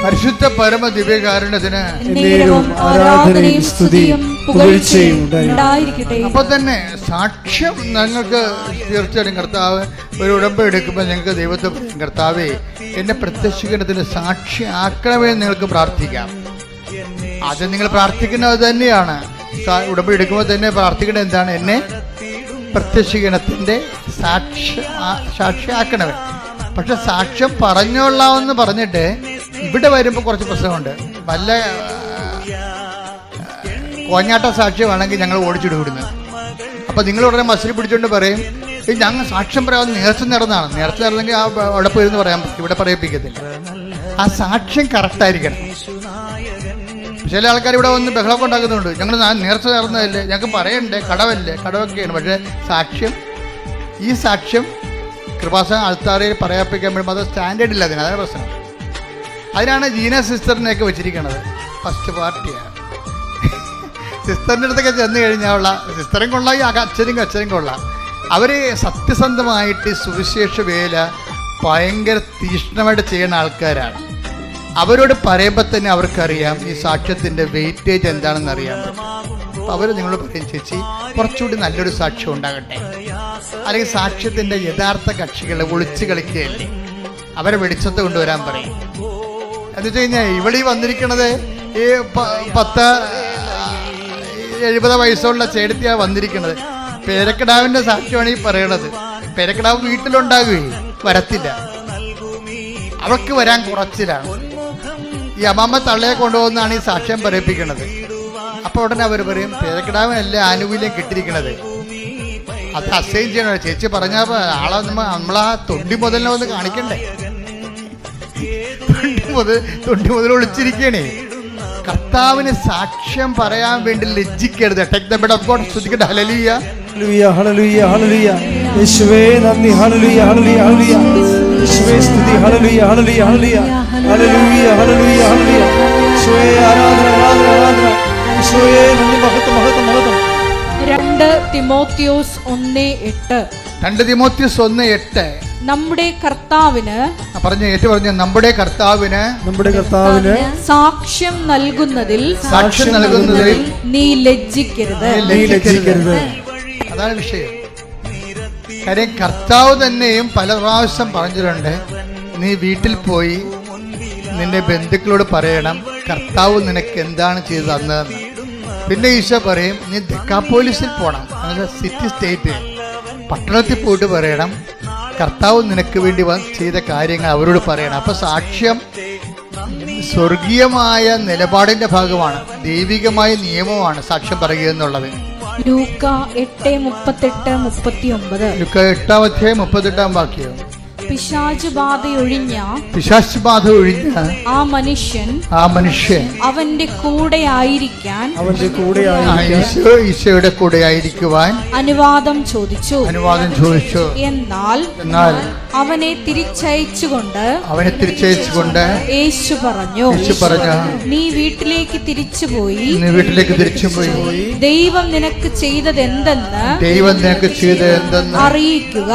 പരിശുദ്ധ പരമ ദിവ്യകാരുണ്യത്തിന് നേരവും ആരാധനയും സ്തുതിയും പുകഴ്ചയും ഉണ്ടായിരിക്കട്ടെ. അപ്പൊ തന്നെ സാക്ഷ്യം ഞങ്ങൾക്ക് തീർച്ചയായിട്ടും കർത്താവ് ഒരു ഉടമ്പടി എടുക്കുമ്പോൾ ഞങ്ങൾക്ക് ദൈവത്തെ കർത്താവേ എന്നെ പ്രത്യക്ഷീകരണത്തിന് സാക്ഷി ആക്കണമേ നിങ്ങൾക്ക് പ്രാർത്ഥിക്കാം. അത് നിങ്ങൾ പ്രാർത്ഥിക്കുന്നത് തന്നെയാണ്. ഉടമ്പടി എടുക്കുമ്പോൾ തന്നെ പ്രാർത്ഥിക്കേണ്ടത് എന്താണ്? എന്നെ പ്രത്യക്ഷീകരണത്തിൻ്റെ സാക്ഷിയാക്കണമേ. പക്ഷെ സാക്ഷ്യം പറഞ്ഞോളാമെന്ന് പറഞ്ഞിട്ട് ഇവിടെ വരുമ്പോൾ കുറച്ച് പ്രശ്നമുണ്ട്. വല്ല കോഞ്ഞാട്ട സാക്ഷ്യമാണെങ്കിൽ ഞങ്ങൾ ഓടിച്ചിട്ട് വിടുന്നത്. അപ്പോൾ നിങ്ങൾ ഉടനെ മസിൽ പിടിച്ചുകൊണ്ട് പറയും ഞങ്ങൾ സാക്ഷ്യം പറയാൻ നേർച്ച നടന്നതാണ്. നേർച്ച നടന്നെങ്കിൽ ആ അവിടെ പോയിരുന്ന് പറയാൻ ഇവിടെ പറയിപ്പിക്കത്തില്ല. ആ സാക്ഷ്യം കറക്റ്റായിരിക്കണം. ചില ആൾക്കാർ ഇവിടെ വന്ന് ബഹളമൊക്കെ ഉണ്ടാക്കുന്നുണ്ട്. ഞങ്ങൾ നേർച്ച നടന്നതല്ലേ, ഞങ്ങൾക്ക് പറയണ്ടേ, കടവല്ലേ, കടമൊക്കെയാണ്. പക്ഷേ സാക്ഷ്യം, ഈ സാക്ഷ്യം കൃപാസന ആൾത്താരയിൽ പറയാപ്പിക്കാൻ വേണ്ടി അത് സ്റ്റാൻഡേർഡ് ഇല്ല. അതാണ് പ്രശ്നം. അതിനാണ് ജീന സിസ്റ്ററിനെയൊക്കെ വെച്ചിരിക്കുന്നത്. ഫസ്റ്റ് പാർട്ടിയാണ്. സിസ്റ്ററിൻ്റെ അടുത്തൊക്കെ ചെന്ന് കഴിഞ്ഞാൽ സിസ്റ്ററും കൊള്ളാം, ഈ അച്ഛനും കൊള്ളാം. അവർ സത്യസന്ധമായിട്ട് സുവിശേഷ വേല ഭയങ്കര തീക്ഷ്ണമായിട്ട് ചെയ്യുന്ന ആൾക്കാരാണ്. അവരോട് പറയുമ്പോൾ തന്നെ അവർക്കറിയാം ഈ സാക്ഷ്യത്തിൻ്റെ വെയിറ്റേജ് എന്താണെന്ന് അറിയാൻ പറ്റും. അപ്പോൾ അവർ നിങ്ങളോട് പറയും ചേച്ചി കുറച്ചുകൂടി നല്ലൊരു സാക്ഷ്യം ഉണ്ടാകട്ടെ, അല്ലെങ്കിൽ സാക്ഷ്യത്തിൻ്റെ യഥാർത്ഥ കക്ഷികളെ ഒളിച്ച് കളിക്കുകയല്ലേ, അവരെ വെളിച്ചത്ത് കൊണ്ടുവരാൻ പറയും. എന്ന് വെച്ച് കഴിഞ്ഞാൽ ഇവിടെ ഈ വന്നിരിക്കണത് ഈ 70 വയസ്സുള്ള ചേട്ടത്തിയാണ് വന്നിരിക്കുന്നത്. പേരക്കിടാവിൻ്റെ സാക്ഷ്യമാണ് ഈ പറയണത്. പേരക്കിടാവ് വീട്ടിലുണ്ടാകുകയും വരത്തില്ല, അവൾക്ക് വരാൻ കുറച്ചിലാണ്. ഈ അമ്മമ്മ തള്ളയെ കൊണ്ടുപോകുന്നതാണ് ഈ സാക്ഷ്യം പറയിപ്പിക്കുന്നത്. അപ്പോൾ ഉടനെ അവർ പറയും പേരക്കിടാവിനല്ലേ ആനുകൂല്യം കിട്ടിയിരിക്കണത്, അത് അസൈൻ ചെയ്യണോ. ചേച്ചി പറഞ്ഞാൽ ആളെ നമ്മളാ തൊണ്ടി മുതലിനെ ഒന്ന് കാണിക്കണ്ടേ. തൊണ്ടി മുതൽ ഒളിച്ചിരിക്കണേ. കർത്താവിന് സാക്ഷ്യം പറയാൻ വേണ്ടി ലജ്ജിക്കരുത്. Take the bed of God. സ്തുതിക്കട്ടെ. Hallelujah, hallelujah, hallelujah, hallelujah. യേശുവേ നന്ദി. Hallelujah, hallelujah, hallelujah. യേശുവേ സ്തുതി. Hallelujah, hallelujah, hallelujah. Hallelujah, hallelujah, hallelujah. യേശുവേ ആരാധന, ആരാധന, ആരാധന. യേശുവേ നന്ദി. മഹത്വം, മഹത്വം, മഹത്വം. 2 തിമോത്തിയോസ് 1:8. 2 തിമോത്തിയോസ് 1:8. നമ്മുടെ കർത്താവിന് നമ്മുടെ കർത്താവിന് സാക്ഷ്യം നൽകുന്നതിൽ നീ ലജ്ജിക്കരുത്. അതാണ് വിഷയം. കാര്യം കർത്താവ് തന്നെയും പല പ്രാവശ്യം പറഞ്ഞിട്ടുണ്ട്, നീ വീട്ടിൽ പോയി നിന്റെ ബന്ധുക്കളോട് പറയണം കർത്താവ് നിനക്ക് എന്താണ് ചെയ്ത് തന്നതെന്ന്. പിന്നെ ഈശോ പറയും നീ ദെക്കാപ്പോലിസിൽ പോകണം, സിറ്റി സ്റ്റേറ്റ് പട്ടണത്തിൽ പോയിട്ട് പറയണം കർത്താവ് നിനക്ക് വേണ്ടി ചെയ്ത കാര്യങ്ങൾ അവരോട് പറയണം. അപ്പോൾ സാക്ഷ്യം സ്വർഗീയമായ നിലപാടിൻ്റെ ഭാഗമാണ്, ദൈവികമായ നിയമമാണ് സാക്ഷ്യം പറയുക എന്നുള്ളത്. ലൂക്ക 8:38-39. ലൂക്ക 8-38 വാക്യം. പിശാച് ബാധയൊഴിഞ്ഞ പിശാച് ബാധ ഒഴിഞ്ഞ ആ മനുഷ്യൻ അവന്റെ കൂടെ ആയിരിക്കാൻ ഈശോയുടെ കൂടെ ആയിരിക്കുവാൻ അനുവാദം ചോദിച്ചു. എന്നാൽ അവനെ തിരിച്ചയച്ചുകൊണ്ട് യേശു പറഞ്ഞു, നീ വീട്ടിലേക്ക് തിരിച്ചുപോയി ദൈവം നിനക്ക് ചെയ്തത് എന്തെന്ന് അറിയിക്കുക.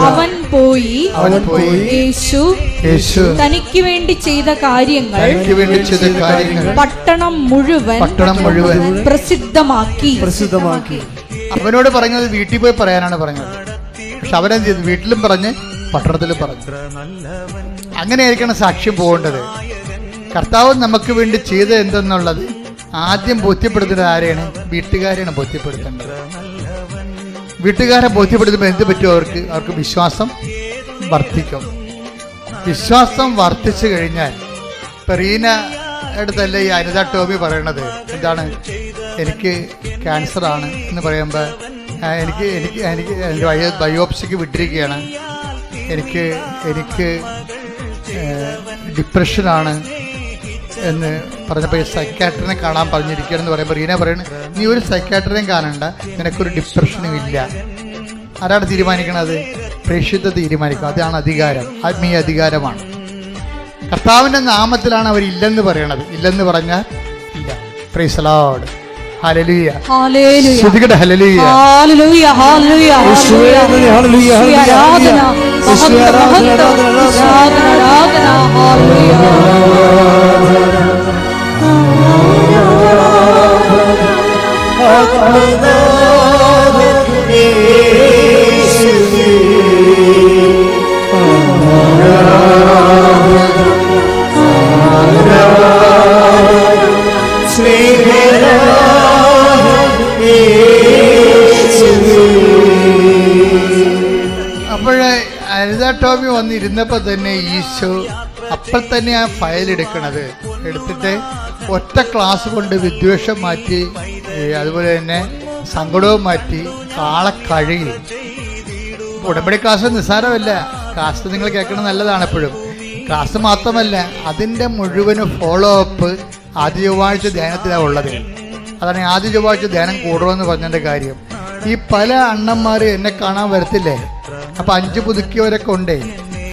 അവൻ പോയി യേശു തനിക്ക് വേണ്ടി ചെയ്ത കാര്യങ്ങൾ പട്ടണം മുഴുവൻ പ്രസിദ്ധമാക്കി. അവനോട് പറഞ്ഞത് വീട്ടിൽ പോയി പറയാനാണ് പറഞ്ഞത്. പക്ഷെ അവനെന്ത് ചെയ്തു? വീട്ടിലും പറഞ്ഞ് പട്ടണത്തിലും പറഞ്ഞു. അങ്ങനെയായിരിക്കണം സാക്ഷ്യം പോകേണ്ടത്. കർത്താവ് നമുക്ക് വേണ്ടി ചെയ്തത് എന്തെന്നുള്ളത് ആദ്യം ബോധ്യപ്പെടുത്തുന്നത് ആരെയാണ്? വീട്ടുകാരെയാണ് ബോധ്യപ്പെടുത്തേണ്ടത്. വീട്ടുകാരെ ബോധ്യപ്പെടുത്തുമ്പോൾ എന്ത് പറ്റും? അവർക്ക് വിശ്വാസം വർദ്ധിക്കും. വിശ്വാസം വർദ്ധിച്ചു കഴിഞ്ഞാൽ റീന അടുത്തല്ലേ ഈ അനിത ടോമി പറയണത് എന്താണ്? എനിക്ക് ക്യാൻസർ ആണ് എന്ന് പറയുമ്പോൾ എനിക്ക് ബയോപ്സിക്ക് വിട്ടിരിക്കുകയാണ്, എനിക്ക് ഡിപ്രഷനാണ് എന്ന് പറഞ്ഞപ്പോൾ ഈ സൈക്കാട്രിനെ കാണാൻ പറഞ്ഞിരിക്കുകയാണെന്ന് പറയുമ്പോൾ റീന പറയുന്നത്, നീ ഒരു സൈക്കാട്രിനെയും കാണണ്ട, നിനക്കൊരു ഡിപ്രഷനും ഇല്ല. ആരാണ് തീരുമാനിക്കണത്? പ്രേക്ഷിത തീരുമാനിക്കും. അതാണ് അധികാരം, ആത്മീയ അധികാരമാണ്. കർത്താവിൻ്റെ നാമത്തിലാണ് അവരില്ലെന്ന് പറയണത്. ഇല്ലെന്ന് പറഞ്ഞാൽ ഇല്ല. Praise the Lord. ഹല്ലേലൂയ. സ്തുതിക്കട്ടെ. ഹല്ലേലൂയ. ഹല്ലേലൂയ. ഹല്ലേലൂയ. ഹല്ലേലൂയ. ആരാധന, ആരാധന. അപ്പോഴേ അനിത ടോമി വന്നിരുന്നപ്പോൾ തന്നെ ഈശോ അപ്പോൾ തന്നെ ആ ഫയൽ എടുത്തിട്ട് ഒറ്റ ക്ലാസ് കൊണ്ട് വിദ്വേഷം മാറ്റി, അതുപോലെ തന്നെ സങ്കടവും മാറ്റി, കാളെ കഴുകി. ഉടമ്പടി ക്ലാസ് നിസ്സാരമല്ല. ക്ലാസ് നിങ്ങൾ കേൾക്കണം, നല്ലതാണ് എപ്പോഴും. ക്ലാസ് മാത്രമല്ല, അതിൻ്റെ മുഴുവനും ഫോളോ അപ്പ് ആദ്യ ചൊവ്വാഴ്ച ധ്യാനത്തിലാണ് ഉള്ളത്. അതാണ് ആദ്യ ചൊവ്വാഴ്ച ധ്യാനം കൂടുമെന്ന് പറഞ്ഞതിൻ്റെ കാര്യം. ഈ പല അണ്ണന്മാർ എന്നെ കാണാൻ വരത്തില്ലേ, അപ്പം 5 പുതുക്കിയവരൊക്കെ ഉണ്ടേ.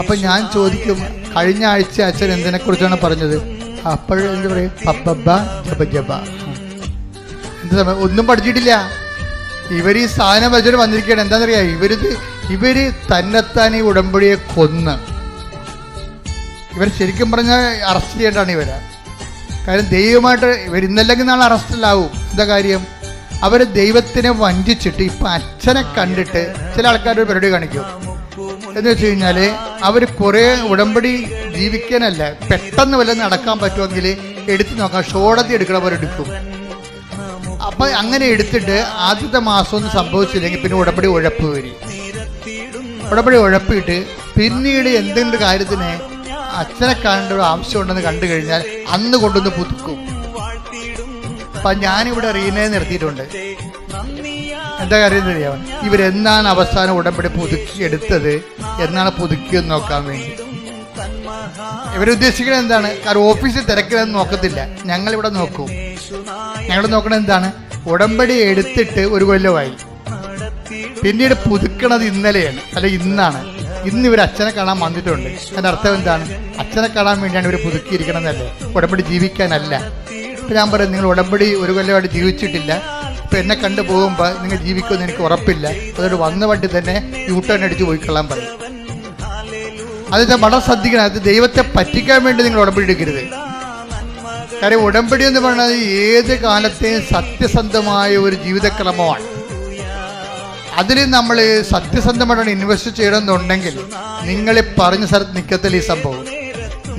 അപ്പം ഞാൻ ചോദിക്കും, കഴിഞ്ഞ ആഴ്ച അച്ഛൻ എന്തിനെക്കുറിച്ചാണ് പറഞ്ഞത്? അപ്പോഴെന്ത് പറയും? പബ്ബ ജബ ജബ. എന്ത് സമയം? ഒന്നും പഠിച്ചിട്ടില്ല. ഇവർ ഈ സാധനം വെച്ചിട്ട് വന്നിരിക്കുകയാണ്. എന്താണെന്നറിയാം? ഇവര് തന്നെത്താൻ ഈ ഉടമ്പടിയെ കൊന്ന്, ഇവർ ശരിക്കും പറഞ്ഞാൽ അറസ്റ്റ് ചെയ്യേണ്ടതാണ് ഇവരെ. കാര്യം ദൈവമായിട്ട് ഇവർ ഇന്നല്ലെങ്കിൽ നാളെ അറസ്റ്റിലാവും. എന്താ കാര്യം? അവർ ദൈവത്തിനെ വഞ്ചിച്ചിട്ട് ഇപ്പം അച്ഛനെ കണ്ടിട്ട് ചില ആൾക്കാർ ഒരു പരിപാടി കാണിക്കും. എന്ന് വെച്ച് കഴിഞ്ഞാൽ അവർ കുറേ ഉടമ്പടി ജീവിക്കാനല്ല, പെട്ടെന്ന് വല്ലതും നടക്കാൻ പറ്റുമെങ്കിൽ എടുത്ത് നോക്കാം, ഷോടത്തി എടുക്കണ പോലെ എടുക്കും. അപ്പം അങ്ങനെ എടുത്തിട്ട് ആദ്യത്തെ മാസമൊന്നും സംഭവിച്ചില്ലെങ്കിൽ പിന്നെ ഉടമ്പടി ഉഴപ്പ് വരും. ഉടമ്പടി ഉഴപ്പിയിട്ട് പിന്നീട് എന്തെങ്കിലും കാര്യത്തിന് അച്ഛനെ കാണേണ്ട ഒരു ആവശ്യമുണ്ടെന്ന് കണ്ടു കഴിഞ്ഞാൽ അന്ന് കൊണ്ടൊന്ന് പുതുക്കും. അപ്പം ഞാനിവിടെ റീനയെ നിർത്തിയിട്ടുണ്ട്. എന്താ കാര്യം അറിയാമോ? ഇവരെന്നാണ് അവസാനം ഉടമ്പടി പുതുക്കി എടുത്തത്, എന്നാണ് പുതുക്കിയെന്ന് നോക്കാൻ വേണ്ടി. ഇവരുദ്ദേശിക്കുന്നത് എന്താണ്? കാരണം ഓഫീസിൽ തിരക്കിലൊന്നും നോക്കത്തില്ല, ഞങ്ങളിവിടെ നോക്കും. ഞങ്ങൾ നോക്കണത് എന്താണ്? ഉടമ്പടി എടുത്തിട്ട് 1 കൊല്ലമായി, പിന്നീട് പുതുക്കണത് ഇന്നലെയാണ്, അല്ല ഇന്നാണ്. ഇന്ന് ഇവർ അച്ഛനെ കാണാൻ വന്നിട്ടുണ്ട്. അതിൻ്റെ അർത്ഥം എന്താണ്? അച്ഛനെ കാണാൻ വേണ്ടിയാണ് ഇവർ പുതുക്കിയിരിക്കണം എന്നല്ലേ, ഉടമ്പടി ജീവിക്കാനല്ല. ഇപ്പം ഞാൻ പറയും, നിങ്ങൾ ഉടമ്പടി 1 കൊല്ലമായിട്ട് ജീവിച്ചിട്ടില്ല, ഇപ്പം എന്നെ കണ്ടു പോകുമ്പോൾ നിങ്ങൾ ജീവിക്കുമെന്ന് എനിക്ക് ഉറപ്പില്ല, അതുകൊണ്ട് വന്ന വണ്ടി തന്നെ യൂട്ടേൺ അടിച്ച് പോയിക്കൊള്ളാൻ പറയും. അത് വളരെ ശ്രദ്ധിക്കണം. അത് ദൈവത്തെ പറ്റിക്കാൻ വേണ്ടി നിങ്ങൾ ഉടമ്പടി എടുക്കരുത്. കാര്യം ഉടമ്പടി എന്ന് പറയുന്നത് ഏത് കാലത്തെയും സത്യസന്ധമായ ഒരു ജീവിതക്രമമാണ്. അതിൽ നമ്മൾ സത്യസന്ധമായിട്ടാണ് ഇൻവെസ്റ്റ് ചെയ്യണമെന്നുണ്ടെങ്കിൽ നിങ്ങൾ പറഞ്ഞ സ്ഥലത്ത് നിൽക്കത്തില്ല ഈ സംഭവം.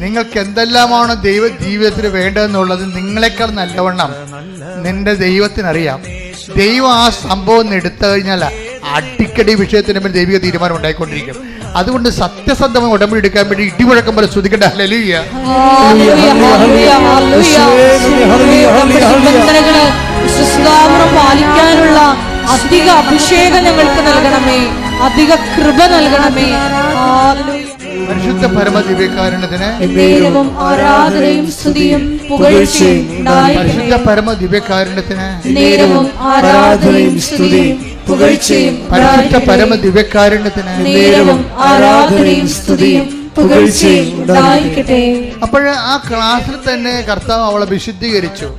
നിങ്ങൾക്ക് എന്തെല്ലാമാണ് ദൈവ ജീവിതത്തിൽ വേണ്ടതെന്നുള്ളത് നിങ്ങളെക്കാൾ നല്ലവണ്ണം നിന്റെ ദൈവത്തിനറിയാം. ദൈവം ആ സംഭവം എടുത്തു കഴിഞ്ഞാൽ അടിക്കടി വിഷയത്തിന് മേൽ ദൈവിക തീരുമാനം ഉണ്ടായിക്കൊണ്ടിരിക്കും. അതുകൊണ്ട് സത്യസന്ധമായി ഉടമ്പടി എടുക്കാൻ വേണ്ടി ഇടിമുഴക്കം പോലെ ശ്രദ്ധിക്കട്ടെ. ഹല്ലേലൂയ. പാലിക്കാനുള്ള അധിക അഭിഷേകം ഞങ്ങൾക്ക് നൽകണമേ, അധിക കൃപ നൽകണമേ. ഹല്ലേലൂയ. പരിശുദ്ധ പരമദിവ്യകാരുണ്യത്തിന് എന്നേരവും ആരാധനയും സ്തുതിയും പുകഴ്ചയും ഉണ്ടായിരിക്കട്ടെ. പരിശുദ്ധ പരമദിവ്യകാരുണ്യത്തിന് എന്നേരവും ആരാധനയും സ്തുതിയും പുകഴ്ചയും പരിശുദ്ധ പരമദിവ്യകാരുണ്യത്തിന് എന്നേരവും ആരാധനയും സ്തുതിയും പുകഴ്ചയും ഉണ്ടായിരിക്കട്ടെ. അപ്പോൾ ആ ക്ലാസ്സിൽ തന്നെ കർത്താവ് അവളെ വിശുദ്ധീകരിച്ചു.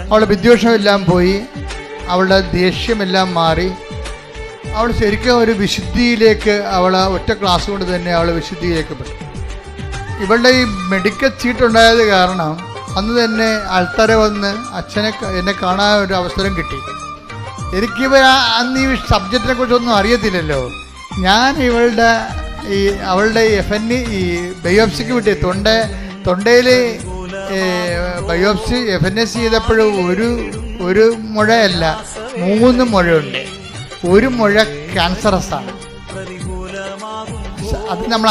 അവളുടെ വിദ്വേഷമെല്ലാം പോയി, അവളുടെ ദേഷ്യമെല്ലാം മാറി. അവൾ ശരിക്കും ഒരു വിശുദ്ധിയിലേക്ക്, അവൾ ഒറ്റ ക്ലാസ് കൊണ്ട് തന്നെ അവൾ വിശുദ്ധിയിലേക്ക് പോയി. ഇവളുടെ ഈ മെഡിക്കൽ ചീട്ടുണ്ടായത് കാരണം അന്ന് തന്നെ ആൾക്കാരെ വന്ന് എന്നെ കാണാൻ ഒരു അവസരം കിട്ടി. എനിക്കിവർ അന്ന് ഈ സബ്ജക്റ്റിനെ കുറിച്ചൊന്നും അറിയത്തില്ലല്ലോ. ഞാൻ അവളുടെ FNE ഈ ബയോപ്സിക്ക് വിട്ടി തൊണ്ടയിൽ ബയോപ്സി FNS ചെയ്തപ്പോഴും ഒരു മുഴയല്ല 3 മുഴയുണ്ട്. ഒരു മുഴ ക്യാൻസറസ് ആണ്. അത് നമ്മൾ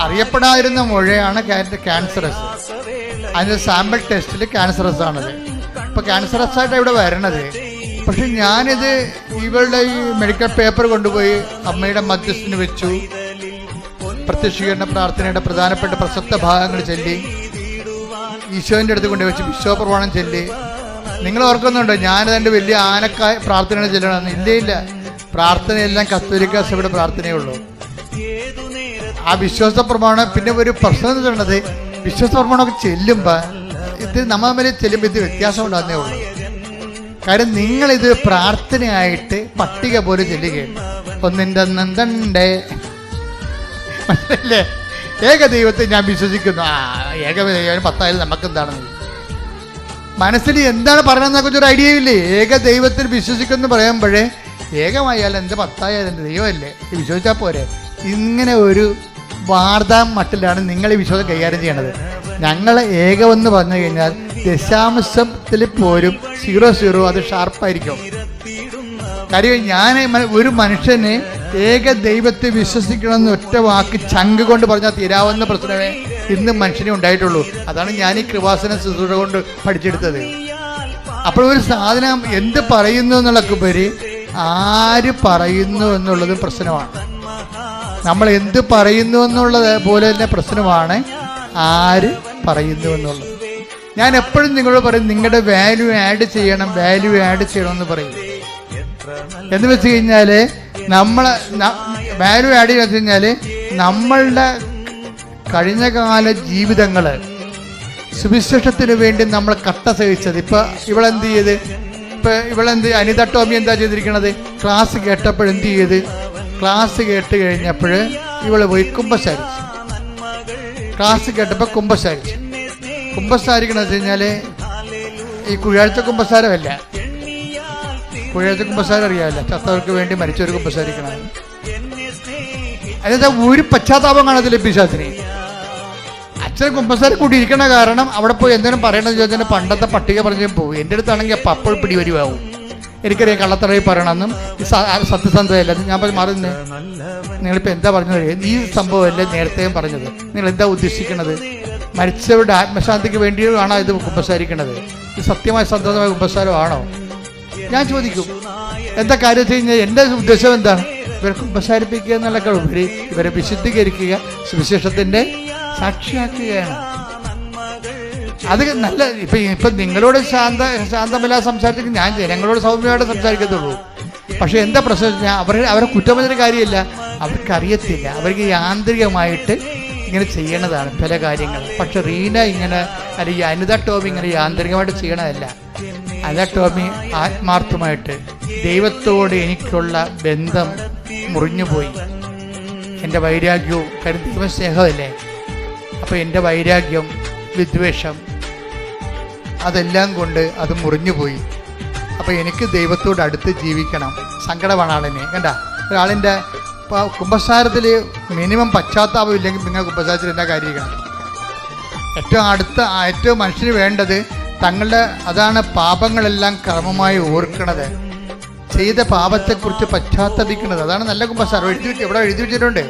അറിയപ്പെടാതിരുന്ന മുഴയാണ് ക്യാൻസറസ്. അതിൻ്റെ സാമ്പിൾ ടെസ്റ്റിൽ ക്യാൻസറസ് ആണത്. ഇപ്പോൾ ക്യാൻസറസ് ആയിട്ട് ഇവിടെ വരണത്. പക്ഷെ ഞാനിത് ഇവളുടെ ഈ മെഡിക്കൽ പേപ്പർ കൊണ്ടുപോയി അമ്മയുടെ മധ്യസ്ഥന് വെച്ചു. പ്രത്യക്ഷീകരണ പ്രാർത്ഥനയുടെ പ്രധാനപ്പെട്ട പ്രസക്ത ഭാഗങ്ങൾ ചൊല്ലി ഈശോൻ്റെ അടുത്ത് കൊണ്ടുവച്ച് വിശ്വപ്രമാണം ചൊല്ലി. നിങ്ങൾ ഓർക്കുന്നുണ്ടോ ഞാനതിൻ്റെ വലിയ ആനക്കായ പ്രാർത്ഥനകൾ ചെല്ലണമെന്ന്? ഇല്ല, പ്രാർത്ഥനയെല്ലാം കത്തോലിക്ക സഭയുടെ പ്രാർത്ഥനയേ ഉള്ളൂ. ആ വിശ്വാസ പ്രമാണം പിന്നെ ഒരു പ്രശ്നം എന്നുള്ളത്, വിശ്വാസ പ്രമാണമൊക്കെ ചെല്ലുമ്പോൾ ഇത് നമ്മൾ തമ്മിൽ ചെല്ലുമ്പോൾ ഇത് വ്യത്യാസം ഉണ്ടാകുന്നേ ഉള്ളൂ. കാര്യം നിങ്ങളിത് പ്രാർത്ഥനയായിട്ട് പട്ടിക പോലെ ചെല്ലുകയാണ്. ഒന്നിൻ്റെ നന്തണ്ടേ, മനസ്സിലല്ലേ? ഏകദൈവത്തെ ഞാൻ വിശ്വസിക്കുന്നു. ഏകദൈവം 10 നമുക്കെന്താണെന്ന് മനസ്സിൽ എന്താണ് പറയണമെന്നൊക്കെ ഒരു ഐഡിയ ഇല്ലേ? ഏകദൈവത്തിൽ വിശ്വസിക്കുന്നു പറയുമ്പോഴേ ഏകമായാലും എന്ത് 10 എൻ്റെ ദൈവമല്ലേ, വിശ്വസിച്ചാൽ പോരെ. ഇങ്ങനെ ഒരു വാർത്താ മട്ടിലാണ് നിങ്ങൾ ഈ വിശ്വാസം കൈകാര്യം ചെയ്യണത്. ഞങ്ങൾ ഏകമെന്ന് പറഞ്ഞു കഴിഞ്ഞാൽ ദശാംശത്തിൽ പോലും 00 അത് ഷാർപ്പായിരിക്കും. കാര്യം ഞാൻ ഒരു മനുഷ്യനെ ഏക ദൈവത്തെ വിശ്വസിക്കണമെന്ന് ഒറ്റ വാക്ക് ചങ്ക് കൊണ്ട് പറഞ്ഞാൽ തീരാവുന്ന പ്രശ്നമേ ഇന്ന് മനുഷ്യനെ ഉണ്ടായിട്ടുള്ളൂ. അതാണ് ഞാൻ ഈ കൃപാസന ശുശ്രൂഷ കൊണ്ട് പഠിച്ചെടുത്തത്. അപ്പോൾ ഒരു സാധനം എന്ത് പറയുന്നു എന്നുള്ളക്കുപരി ആര് പറയുന്നു എന്നുള്ളത് പ്രശ്നമാണ്. നമ്മൾ എന്ത് പറയുന്നു എന്നുള്ളത് പോലെ തന്നെ പ്രശ്നമാണ് ആര് പറയുന്നു എന്നുള്ളത്. ഞാൻ എപ്പോഴും നിങ്ങളോട് പറയും, നിങ്ങളുടെ വാല്യൂ ആഡ് ചെയ്യണം എന്ന് പറയും. എന്ന് വെച്ച് കഴിഞ്ഞാൽ വാല്യൂ ആഡ് ചെയ്യുക വെച്ച് കഴിഞ്ഞാൽ നമ്മളുടെ കഴിഞ്ഞകാല ജീവിതങ്ങൾ സുവിശേഷത്തിന് വേണ്ടി നമ്മൾ കട്ട സഹിച്ചത്. ഇപ്പം ഇവളെന്ത് അനിത ടോമി എന്താ ചെയ്തിരിക്കണത്? ക്ലാസ് കേട്ടപ്പോൾ എന്ത് ചെയ്ത്? ക്ലാസ് കേട്ട് കഴിഞ്ഞപ്പോൾ ഇവള് പോയി കുമ്പസാരിച്ചു. ക്ലാസ് കേട്ടപ്പോൾ കുമ്പസാരിക്കണമെന്ന് വെച്ച് കഴിഞ്ഞാൽ ഈ കുഴാഴ്ച കുമ്പസാരമല്ല. കുഴാഴ്ച കുമ്പസാരം അറിയാമല്ല, ചത്തവർക്ക് വേണ്ടി മരിച്ചവർക്ക് കുമ്പസാരിക്കണം. അതായത് ഒരു പശ്ചാത്താപം കാണത്തില്ല പിശാചിന്. അച്ഛൻ കുമ്പസാരം കൂട്ടിയിരിക്കണ കാരണം അവിടെ പോയി എന്തെങ്കിലും പറയണമെന്ന് ചോദിച്ചാൽ പണ്ടത്തെ പട്ടിക പറഞ്ഞു പോകും. എൻ്റെ അടുത്താണെങ്കിൽ അപ്പം അപ്പോൾ പിടിവരുവാകും. എനിക്കറിയാം കള്ളത്തറയിൽ പറയണമെന്നും സത്യസന്ധതയല്ലെന്നും. ഞാൻ മാറുന്നേ, നിങ്ങളിപ്പോൾ എന്താ പറഞ്ഞത്? ഈ സംഭവമല്ലേ നേരത്തെയും പറഞ്ഞത്? നിങ്ങൾ എന്താ ഉദ്ദേശിക്കണത്? മരിച്ചവരുടെ ആത്മശാന്തിക്ക് വേണ്ടിയാണോ ഇത് കുമ്പസാരിക്കണത്? ഇത് സത്യമായ സന്തതമായ കുമ്പസാരമാണോ? ഞാൻ ചോദിക്കും. എന്താ കാര്യം വെച്ച് കഴിഞ്ഞാൽ എൻ്റെ ഉദ്ദേശം എന്താണ്? ഇവരെ കുമ്പസാരിപ്പിക്കുക എന്നുള്ള ഉപരി ഇവരെ വിശുദ്ധീകരിക്കുക, സുവിശേഷത്തിൻ്റെ സാക്ഷിയാക്കുകയാണ്. അത് നല്ല. ഇപ്പം നിങ്ങളോട് ശാന്തമല്ല സംസാരിച്ചെങ്കിൽ ഞാൻ ജനങ്ങളോട് സൗമ്യമായിട്ട് സംസാരിക്കത്തുള്ളൂ. പക്ഷെ എന്താ പ്രശ്നം വെച്ചാൽ അവരെ കുറ്റം പറഞ്ഞൊരു കാര്യമില്ല, അവർക്കറിയത്തില്ല. അവർക്ക് യാന്ത്രികമായിട്ട് ഇങ്ങനെ ചെയ്യണതാണ് പല കാര്യങ്ങൾ. പക്ഷെ റീന ഇങ്ങനെ അല്ലെങ്കിൽ അനിത ടോമി ഇങ്ങനെ യാന്ത്രികമായിട്ട് ചെയ്യണതല്ല. അനിത ടോമി ആത്മാർത്ഥമായിട്ട് ദൈവത്തോട് എനിക്കുള്ള ബന്ധം മുറിഞ്ഞുപോയി. എൻ്റെ വൈരാഗ്യവും കരുതി സ്നേഹമല്ലേ. അപ്പോൾ എൻ്റെ വൈരാഗ്യം, വിദ്വേഷം അതെല്ലാം കൊണ്ട് അത് മുറിഞ്ഞുപോയി. അപ്പോൾ എനിക്ക് ദൈവത്തോട് അടുത്ത് ജീവിക്കണം. സങ്കടമാണ് ആളിനെ. കണ്ട ഒരാളിൻ്റെ കുമ്പസാരത്തിൽ മിനിമം പശ്ചാത്താപം ഇല്ലെങ്കിൽ നിങ്ങൾ കുമ്പസാരത്തിൽ എന്താ കാര്യമാണ്? ഏറ്റവും മനുഷ്യന് വേണ്ടത് അതാണ് പാപങ്ങളെല്ലാം ക്രമമായി ഓർക്കണത്, ചെയ്ത പാപത്തെക്കുറിച്ച് പശ്ചാത്തപിക്കുന്നത്. അതാണ് നല്ല കുമ്പസാരം. എവിടെ എഴുതി വെച്ചിട്ടുണ്ട്.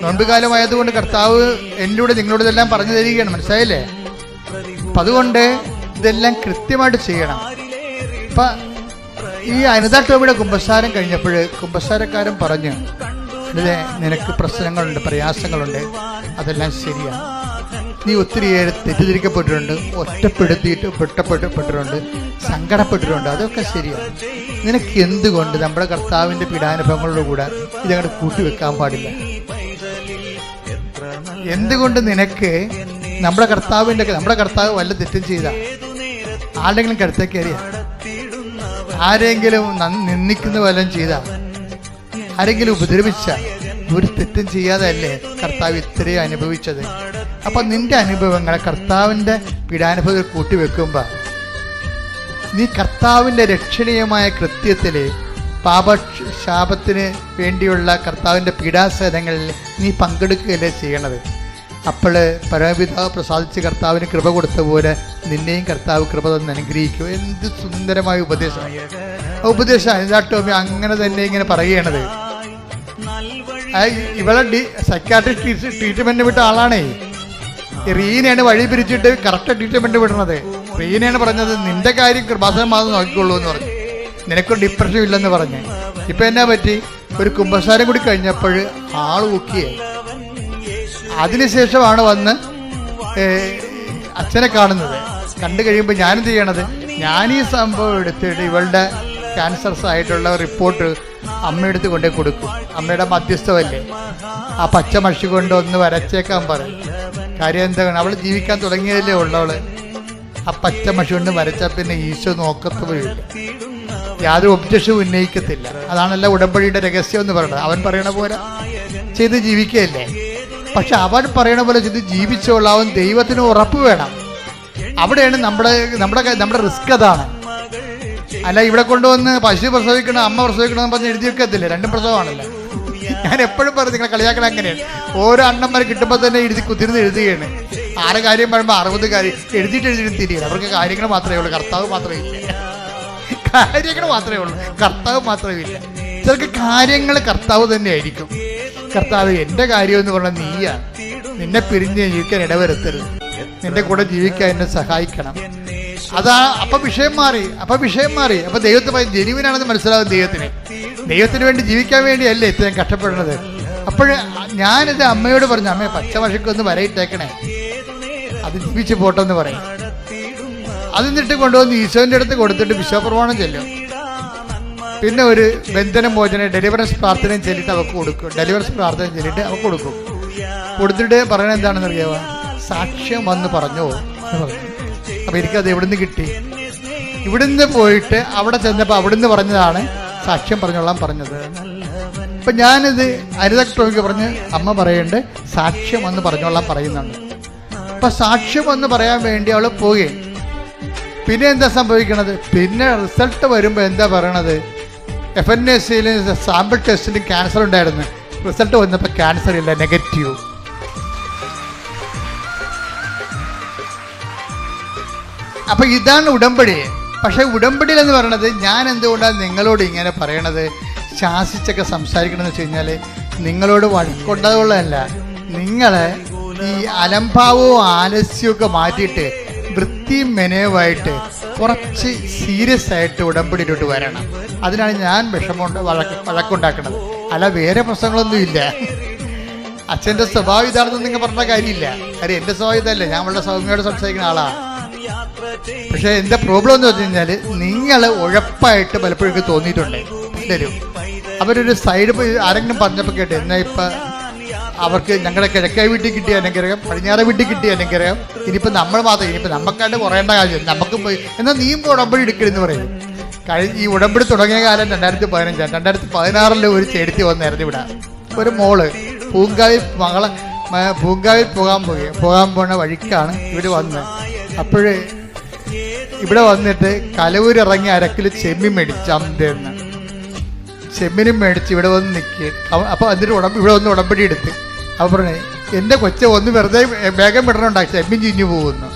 നോൻപുകാലമായതുകൊണ്ട് കർത്താവ് എന്നിലൂടെ നിങ്ങളോട് ഇതെല്ലാം പറഞ്ഞു തരികയാണ്. മനസ്സിലായില്ലേ? അപ്പം അതുകൊണ്ട് ഇതെല്ലാം കൃത്യമായിട്ട് ചെയ്യണം. അപ്പം ഈ അനിത ടോമിയുടെ കുമ്പസാരം കഴിഞ്ഞപ്പോൾ കുമ്പസാരക്കാരൻ പറഞ്ഞു, അല്ലേ, നിനക്ക് പ്രശ്നങ്ങളുണ്ട്, പ്രയാസങ്ങളുണ്ട്, അതെല്ലാം ശരിയാണ്. നീ ഒത്തിരിയേറെ തെറ്റിദ്ധരിക്കപ്പെട്ടിട്ടുണ്ട്, ഒറ്റപ്പെടുത്തിപ്പെട്ടിട്ടുണ്ട്, സങ്കടപ്പെട്ടിട്ടുണ്ട്, അതൊക്കെ ശരിയാണ്. നിനക്ക് എന്തുകൊണ്ട് നമ്മുടെ കർത്താവിൻ്റെ പീഡാനുഭവങ്ങളോടുകൂടെ ഇതങ്ങോട്ട് കൂട്ടിവെക്കാൻ പാടില്ല? എന്തുകൊണ്ട് നിനക്ക് നമ്മുടെ കർത്താവ് വല്ല തെറ്റും ചെയ്ത, ആരുടെങ്കിലും കരുത്തേക്ക് കയറിയ, ആരെങ്കിലും നിന്ദിക്കുന്ന വല്ലതും ചെയ്ത, ആരെങ്കിലും ഉപദ്രവിച്ച, ഒരു തെറ്റും ചെയ്യാതെ അല്ലേ കർത്താവ് ഇത്രയും അനുഭവിച്ചത്? അപ്പം നിന്റെ അനുഭവങ്ങളെ കർത്താവിൻ്റെ പീഡാനുഭവത്തിൽ കൂട്ടിവെക്കുമ്പോൾ നീ കർത്താവിൻ്റെ രക്ഷണീയമായ കൃത്യത്തിൽ പാപശാപത്തിന് വേണ്ടിയുള്ള കർത്താവിൻ്റെ പീഡാസഹനങ്ങളിൽ നീ പങ്കെടുക്കുകയല്ലേ ചെയ്യണത്. അപ്പോൾ പരമപിതാവ് പ്രസാദിച്ച് കർത്താവിന് കൃപ കൊടുത്ത പോലെ നിന്നെയും കർത്താവ് കൃപ തന്ന് അനുഗ്രഹിക്കും. എന്ത് സുന്ദരമായ ഉപദേശം അനിതാട്ടോമി അങ്ങനെ തന്നെ ഇങ്ങനെ പറയുകയാണത്. ഇവളെ സൈക്കാട്രിസ്റ്റ് ട്രീറ്റ്മെൻറ്റ് വിട്ട ആളാണേ. റീനയാണ് വഴി പിരിച്ചിട്ട് കറക്റ്റ് ട്രീറ്റ്മെൻറ്റ് വിടുന്നത്. റീനയാണ് പറഞ്ഞത് നിന്റെ കാര്യം കൃപാസനം മാത്രം നോക്കിക്കൊള്ളൂ എന്ന് പറഞ്ഞു, നിനക്കൊരു ഡിപ്രഷൻ ഇല്ലെന്ന് പറഞ്ഞ്. ഇപ്പം എന്നാ പറ്റി, ഒരു കുമ്പസാരം കൂടി കഴിഞ്ഞപ്പോൾ ആൾ ഊക്കിയായി. അതിനുശേഷമാണ് വന്ന് അച്ഛനെ കാണുന്നത്. കണ്ടു കഴിയുമ്പോൾ ഞാനെന്ത് ചെയ്യണത്, ഞാൻ ഈ സംഭവം എടുത്തിട്ട് ഇവളുടെ ക്യാൻസർസ് ആയിട്ടുള്ള റിപ്പോർട്ട് അമ്മയെടുത്ത് കൊണ്ടേ കൊടുക്കും. അമ്മയുടെ മധ്യസ്ഥമല്ലേ, ആ പച്ച മഷി കൊണ്ട് ഒന്ന് വരച്ചേക്കാൻ പറയും. കാര്യം എന്താണ്, അവൾ ജീവിക്കാൻ തുടങ്ങിയതല്ലേ ഉള്ളവള്. ആ പച്ച മഷി കൊണ്ട് വരച്ചാൽ പിന്നെ ഈശോ നോക്കത്തുമില്ല, യാതൊരു ഒബ്ജക്ഷനും ഉന്നയിക്കത്തില്ല. അതാണല്ലോ ഉടമ്പടിയുടെ രഹസ്യം എന്ന് പറയുന്നത്. അവൻ പറയണ പോലെ ചെയ്ത് ജീവിക്കുകയല്ലേ. പക്ഷെ അവൻ പറയണ പോലെ ചെയ്ത് ജീവിച്ചോളാവും. ദൈവത്തിന് ഉറപ്പ് വേണം. അവിടെയാണ് നമ്മുടെ റിസ്ക്. അതാണ്. അല്ല ഇവിടെ കൊണ്ടുവന്ന് പശു പ്രസവിക്കണം, അമ്മ പ്രസവിക്കണമെന്ന് പറഞ്ഞ് എഴുതി വെക്കത്തില്ല, രണ്ടും പ്രസവമാണല്ലോ. ഞാൻ എപ്പോഴും പറയും, നിങ്ങളെ കളിയാക്കണ അങ്ങനെയാണ്. ഓരോ അണ്ണന്മാർ കിട്ടുമ്പോൾ തന്നെ കുത്തിരുന്ന് എഴുതുകയാണ്. 6 കാര്യം പറയുമ്പോൾ 60 കാര്യം എഴുതിയിട്ട് തിരികെ. അവർക്ക് കാര്യങ്ങൾ മാത്രമേ ഉള്ളൂ, കർത്താവ് മാത്രമേ ഇല്ല. കാര്യങ്ങൾ മാത്രമേ ഉള്ളൂ, കർത്താവ് മാത്രമേ ഇല്ല. ചിലർക്ക് കാര്യങ്ങൾ കർത്താവ് തന്നെ ആയിരിക്കും. കർത്താവ് എൻ്റെ കാര്യം എന്ന് പറഞ്ഞാൽ നീയാണ്, നിന്നെ പിരിഞ്ഞ് ജീവിക്കാൻ ഇടവരുത്തരുത്, നിന്റെ കൂടെ ജീവിക്കാൻ എന്നെ സഹായിക്കണം. അതാ അപ്പം വിഷയം മാറി. അപ്പം ദൈവത്തെ ജെനുവിനാണെന്ന് മനസ്സിലാവും. ദൈവത്തിന് വേണ്ടി ജീവിക്കാൻ വേണ്ടിയല്ലേ ഇത്രയും കഷ്ടപ്പെടുന്നത്. അപ്പോൾ ഞാനിത് അമ്മയോട് പറഞ്ഞു, അമ്മയെ പച്ചമഷിക്കൊന്ന് വരയിട്ടേക്കണേ, അത് ജീവിച്ച് പോട്ടെന്ന് പറയും. അത് എന്നിട്ട് കൊണ്ടുവന്ന് ഈശോൻ്റെ അടുത്ത് കൊടുത്തിട്ട് വിശ്വപ്രമാണം ചെല്ലും. പിന്നെ ഒരു ബന്ധനം മോചന ഡെലിവറൻസ് പ്രാർത്ഥനയും ചൊല്ലിട്ട് അവർക്ക് കൊടുക്കും. കൊടുത്തിട്ട് പറയണത് എന്താണെന്ന് അറിയാമോ, സാക്ഷ്യം വന്ന് പറഞ്ഞോ എന്ന് പറഞ്ഞു. അപ്പം എനിക്കത് എവിടുന്ന് കിട്ടി? ഇവിടുന്ന് പോയിട്ട് അവിടെ ചെന്നപ്പോൾ അവിടുന്ന് പറഞ്ഞതാണ് സാക്ഷ്യം പറഞ്ഞോളാൻ പറഞ്ഞത്. അപ്പം ഞാനിത് അരിതക്ടോമിക്ക് പറഞ്ഞ് അമ്മ പറയേണ്ടത് സാക്ഷ്യം വന്ന് പറഞ്ഞോളാൻ പറയുന്നുണ്ട്. അപ്പം സാക്ഷ്യം വന്ന് പറയാൻ വേണ്ടി അവൾ പോവുകയും പിന്നെ എന്താ സംഭവിക്കണത്, പിന്നെ റിസൾട്ട് വരുമ്പോൾ എന്താ പറയണത്, FNACയിൽ സാമ്പിൾ ടെസ്റ്റിൽ ക്യാൻസർ ഉണ്ടായിരുന്നു. റിസൾട്ട് വന്നപ്പോൾ ക്യാൻസർ ഇല്ല, നെഗറ്റീവ്. അപ്പം ഇതാണ് ഉടമ്പടി. പക്ഷേ ഉടമ്പടിയിൽ എന്ന് പറയണത്, ഞാൻ എന്തുകൊണ്ടാണ് നിങ്ങളോട് ഇങ്ങനെ പറയണത്, ശാസിച്ചൊക്കെ സംസാരിക്കണമെന്ന് വെച്ച് കഴിഞ്ഞാൽ നിങ്ങളോട് വഴക്കുണ്ടാവുള്ളതല്ല, നിങ്ങളെ ഈ അലംഭാവവും ആലസ്യവും മാറ്റിയിട്ട് വൃത്തിയും മെനയുമായിട്ട് കുറച്ച് സീരിയസ് ആയിട്ട് ഉടമ്പടിയിലോട്ട് വരണം. അതിനാണ് ഞാൻ വഴക്കുണ്ടാക്കുന്നത്. അല്ല വേറെ പ്രശ്നങ്ങളൊന്നും ഇല്ല. അച്ഛൻ്റെ സ്വഭാവം ഇതാണെന്ന് നിങ്ങൾ പറഞ്ഞ കാര്യമില്ല. കാര്യം എൻ്റെ സ്വഭാവം ഇതല്ല, ഞാൻ വളരെ സൗമ്യയോട് സംസാരിക്കുന്ന ആളാണ്. പക്ഷേ എൻ്റെ പ്രോബ്ലം എന്ന് വെച്ച് കഴിഞ്ഞാൽ നിങ്ങൾ ഉഴപ്പായിട്ട് പലപ്പോഴും എനിക്ക് തോന്നിയിട്ടുണ്ട് പലരും. അവരൊരു സൈഡ് ആരെങ്കിലും പറഞ്ഞപ്പോൾ കേട്ട്, എന്നാൽ ഇപ്പം അവർക്ക് ഞങ്ങളുടെ കിഴക്കേ വീട്ടിൽ കിട്ടിയ അനുഗ്രഹം, പടിഞ്ഞാറ് വീട്ടിൽ കിട്ടിയ അനുഗ്രഹം, ഇനിയിപ്പോൾ നമ്മൾ മാത്രം, ഇനിയിപ്പോൾ നമുക്കായിട്ട് കുറയേണ്ട കാര്യം, നമുക്കും പോയി എന്നാൽ നീയും ഉടമ്പടി എടുക്കരുതെന്ന് പറയും. ഈ ഉടമ്പടി തുടങ്ങിയ കാലം 2015. 2016 ഒരു ചേടുത്തി വന്നായിരുന്നു ഇവിടെ. ഒരു മോള് പൂങ്കാവിൽ പോകാൻ പോണ വഴിക്കാണ് ഇവർ വന്ന്. അപ്പോഴേ ഇവിടെ വന്നിട്ട് കലവൂരിറങ്ങി 1 കിലോ ചെമ്മീൻ മേടിച്ച് അമ്മന്ന് ചെമ്മീനും മേടിച്ച് ഇവിടെ വന്ന് നിൽക്കുക. അപ്പോൾ എന്നിട്ട് ഇവിടെ വന്ന് ഉടമ്പടി എടുത്ത് അപ്പോൾ പറഞ്ഞേ, എൻ്റെ കൊച്ച ഒന്ന് വെറുതെ വേഗം വിടണുണ്ടാക്കി ചെമ്മീൻ ചീഞ്ഞു പോകുന്നു.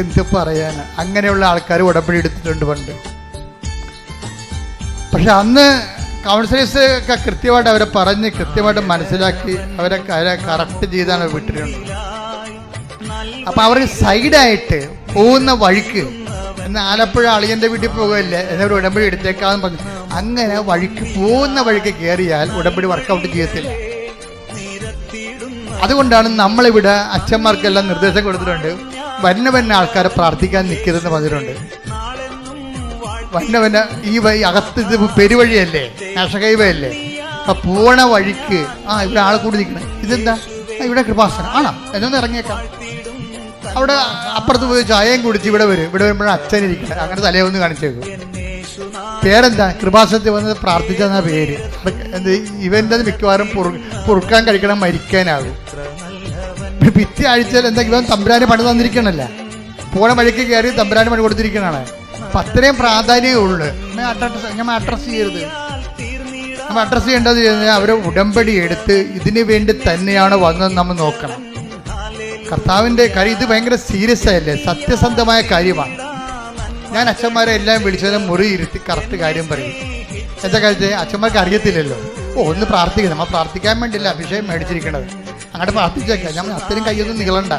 എന്ത് പറയാന്, അങ്ങനെയുള്ള ആൾക്കാർ ഉടമ്പടി എടുത്തിട്ടുണ്ട് പണ്ട്. പക്ഷെ അന്ന് കൗൺസിലേഴ്സ് ഒക്കെ കൃത്യമായിട്ട് അവരെ പറഞ്ഞ് കൃത്യമായിട്ട് മനസ്സിലാക്കി അവരെ കറക്റ്റ് ചെയ്താണ് വിട്ടിട്ടുണ്ട്. അപ്പം അവർക്ക് സൈഡായിട്ട് പോകുന്ന വഴിക്ക്, എന്നാൽ ആലപ്പുഴ അളിയൻ്റെ വീട്ടിൽ പോകുകയല്ലേ, എന്നവർ ഉടമ്പടി എടുത്തേക്കാന്ന് പറഞ്ഞു. അങ്ങനെ വഴിക്ക് പോകുന്ന വഴിക്ക് കയറിയാൽ ഉടമ്പടി വർക്കൗട്ട് ചെയ്യത്തില്ല. അതുകൊണ്ടാണ് നമ്മളിവിടെ അച്ഛന്മാർക്കെല്ലാം നിർദ്ദേശം കൊടുത്തിട്ടുണ്ട്, വന്ന ആൾക്കാരെ പ്രാർത്ഥിക്കാൻ നിൽക്കരുതെന്ന് പറഞ്ഞിട്ടുണ്ട്. വന്ന ഈ അകത്ത് ഇത് പെരുവഴിയല്ലേ, നാഷണൽ ഹൈവേ അല്ലേ, അപ്പൊ പോണ വഴിക്ക് ഇവിടെ ആൾ കൂടി നിൽക്കണം. ഇതെന്താ ഇവിടെ കൃപാസനം ആണോ, എന്നൊന്ന് ഇറങ്ങിയേക്കാം. അവിടെ അപ്പുറത്ത് പോയി ചായയും കുടിച്ച് ഇവിടെ വരുമ്പോഴാണ് അച്ഛനിരിക്കുക. അങ്ങനെ തലയൊന്ന് കാണിച്ചേക്കും. പേരെന്താ? കൃപാസനത്തിൽ വന്ന് പ്രാർത്ഥിച്ചെന്ന പേര്. എന്ത് ഇവൻ്റെ മിക്കവാറും പൊറുക്കാൻ കഴിക്കണം, മരിക്കാനാകും. പിറ്റേ ആഴ്ചയിൽ എന്താ ഇവൻ തമ്പുരാന് പണി തന്നിരിക്കണല്ല, പോണ വഴിക്ക് കയറി തമ്പുരാന് പണി കൊടുത്തിരിക്കണാണ്. അപ്പം അത്രയും പ്രാധാന്യമേ ഉള്ളു. നമ്മൾ അഡ്രസ്സ് ചെയ്യരുത്. നമ്മൾ അഡ്രസ്സ് ചെയ്യേണ്ടത് കഴിഞ്ഞാൽ അവർ ഉടമ്പടി എടുത്ത് ഇതിനു വേണ്ടി തന്നെയാണ് വന്നതെന്ന് നമ്മൾ നോക്കണം. കർത്താവിൻ്റെ കാര്യം ഇത് ഭയങ്കര സീരിയസ് ആയല്ലേ, സത്യസന്ധമായ കാര്യമാണ്. ഞാൻ അച്ഛന്മാരെ എല്ലാം വിളിച്ചത് മുറി ഇരുത്തി കറക്റ്റ് കാര്യം പറയും. എന്താ കാര്യത്തിൽ അച്ഛന്മാർക്ക് അറിയത്തില്ലല്ലോ. ഒന്ന് പ്രാർത്ഥിക്കണം, നമ്മൾ പ്രാർത്ഥിക്കാൻ വേണ്ടിയില്ല അഭിഷേകം മേടിച്ചിരിക്കണത്. അങ്ങോട്ട് പ്രാർത്ഥിച്ചേക്കാം. നമ്മൾ അത്രയും കയ്യൊന്നും നികളണ്ട.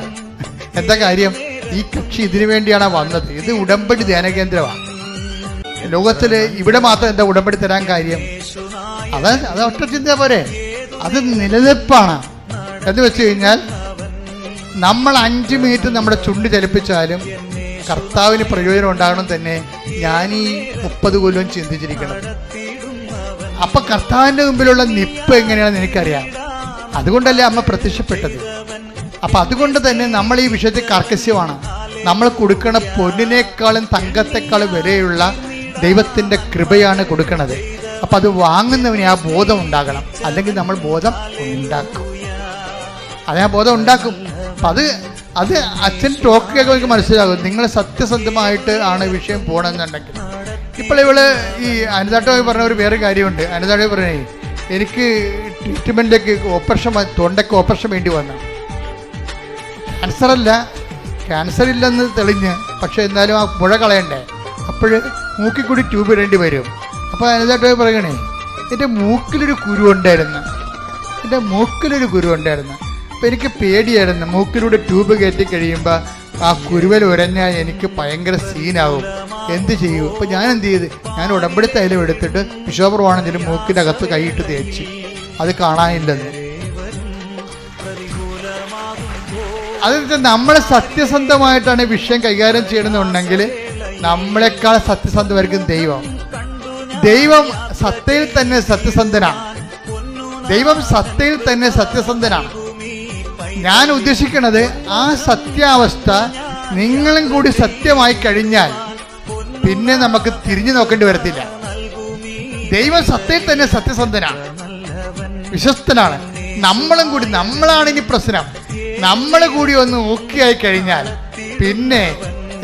എന്താ കാര്യം? ഈ കക്ഷി ഇതിനു വേണ്ടിയാണ് വന്നത്. ഇത് ഉടമ്പടി ധ്യാനകേന്ദ്രമാണ്. ലോകത്തിൽ ഇവിടെ മാത്രം എന്താ ഉടമ്പടി തരാൻ കാര്യം? അത് ഒറ്റ ചിന്ത പോരെ, അത് നിലനിൽപ്പാണ്. എന്ന് വെച്ച് കഴിഞ്ഞാൽ നമ്മൾ 5 മിനിറ്റ് നമ്മുടെ ചുണ്ട് ചലിപ്പിച്ചാലും കർത്താവിന് പ്രയോജനം ഉണ്ടാകണം തന്നെ ഞാൻ ഈ 30 കൊല്ലം ചിന്തിച്ചിരിക്കണം. അപ്പൊ കർത്താവിന്റെ മുമ്പിലുള്ള നിപ്പ് എങ്ങനെയാണെന്ന് എനിക്കറിയാം. അതുകൊണ്ടല്ലേ അമ്മ പ്രത്യക്ഷപ്പെട്ടത്. അപ്പൊ അതുകൊണ്ട് തന്നെ നമ്മൾ ഈ വിഷയത്തിൽ കർക്കശ്യമാണ്. നമ്മൾ കൊടുക്കണ പൊന്നിനേക്കാളും തങ്കത്തെക്കാളും വിലയുള്ള ദൈവത്തിന്റെ കൃപയാണ് കൊടുക്കണത്. അപ്പൊ അത് വാങ്ങുന്നവന് ആ ബോധം ഉണ്ടാകണം. അല്ലെങ്കിൽ നമ്മൾ ബോധം ഉണ്ടാക്കും. ആ ബോധം ഉണ്ടാക്കും. അപ്പം അത് അച്ഛൻ ടോക്ക് കേൾക്കുമ്പോൾ മനസ്സിലാകും നിങ്ങൾ സത്യസന്ധമായിട്ട് ആണ് വിഷയം പോകണമെന്നുണ്ടെങ്കിൽ. ഇപ്പോൾ ഇവള് ഈ അനിതാട്ടോയി പറഞ്ഞ ഒരു വേറെ കാര്യമുണ്ട്. അനിതാട്ടോയി പറഞ്ഞേ എനിക്ക് ട്രീറ്റ്മെൻറ്റിലേക്ക് തൊണ്ടയ്ക്ക് ഓപ്പറേഷൻ വേണ്ടി വന്നു. ക്യാൻസർ ഇല്ലെന്ന് തെളിഞ്ഞ്, പക്ഷെ എന്നാലും ആ മുഴ കളയണ്ടേ, അപ്പോൾ മൂക്കിൽ കൂടി ട്യൂബ് ഇടേണ്ടി വരും. അപ്പോൾ അനിതാട്ടോയി പറയണേ എൻ്റെ മൂക്കിലൊരു കുരു ഉണ്ടായിരുന്നു. അപ്പോൾ എനിക്ക് പേടിയായിരുന്നു. മൂക്കിലൂടെ ട്യൂബ് കയറ്റി കഴിയുമ്പോൾ ആ കുരുവൽ ഉരഞ്ഞാൽ എനിക്ക് ഭയങ്കര സീനാവും. എന്ത് ചെയ്യൂ? അപ്പോൾ ഞാൻ എന്ത് ചെയ്ത്, ഞാൻ ഉടമ്പടി തൈലം എടുത്തിട്ട് വിശോപ്രവാണെങ്കിലും മൂക്കിൻ്റെ അകത്ത് കൈയിട്ട് തേച്ച്. അത് കാണാനില്ലെന്ന്. അതെന്ന് നമ്മൾ സത്യസന്ധമായിട്ടാണ് വിഷയം കൈകാര്യം ചെയ്യണമെന്നുണ്ടെങ്കിൽ നമ്മളെക്കാൾ സത്യസന്ധമായിരിക്കും ദൈവം. ദൈവം സത്തയിൽ തന്നെ സത്യസന്ധനാണ്. ഞാൻ ഉദ്ദേശിക്കുന്നത് ആ സത്യാവസ്ഥ നിങ്ങളും കൂടി സത്യമായി കഴിഞ്ഞാൽ പിന്നെ നമുക്ക് തിരിഞ്ഞു നോക്കേണ്ടി വരത്തില്ല. ദൈവം സത്യത്തിൽ തന്നെ സത്യസന്ധനാണ്, വിശ്വസ്തനാണ്. നമ്മളും കൂടി, നമ്മളാണെങ്കിൽ പ്രശ്നം, നമ്മൾ കൂടി ഒന്ന് ഓക്കെ ആയി കഴിഞ്ഞാൽ പിന്നെ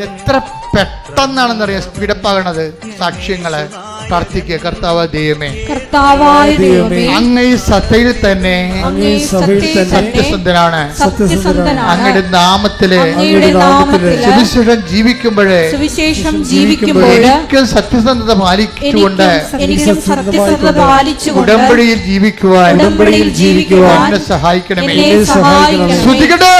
എത്ര പെട്ടെന്നാണെന്നറിയാം സ്പീഡപ്പാകണത്. സാക്ഷ്യങ്ങള് പ്രാർത്ഥിക്കുക. കർത്താവായ ദൈവമേ, അങ്ങ് ഈ സത്തയിൽ തന്നെ സത്യസന്ധനാണ്. അങ്ങയുടെ നാമത്തിലെ സുവിശേഷം ജീവിക്കുമ്പോഴേ ഒരിക്കൽ സത്യസന്ധത പാലിച്ചുകൊണ്ട് ഉടമ്പടിയിൽ ജീവിക്കുവാൻ എന്നെ സഹായിക്കണമേ. ശ്രദ്ധിക്കട്ടെ.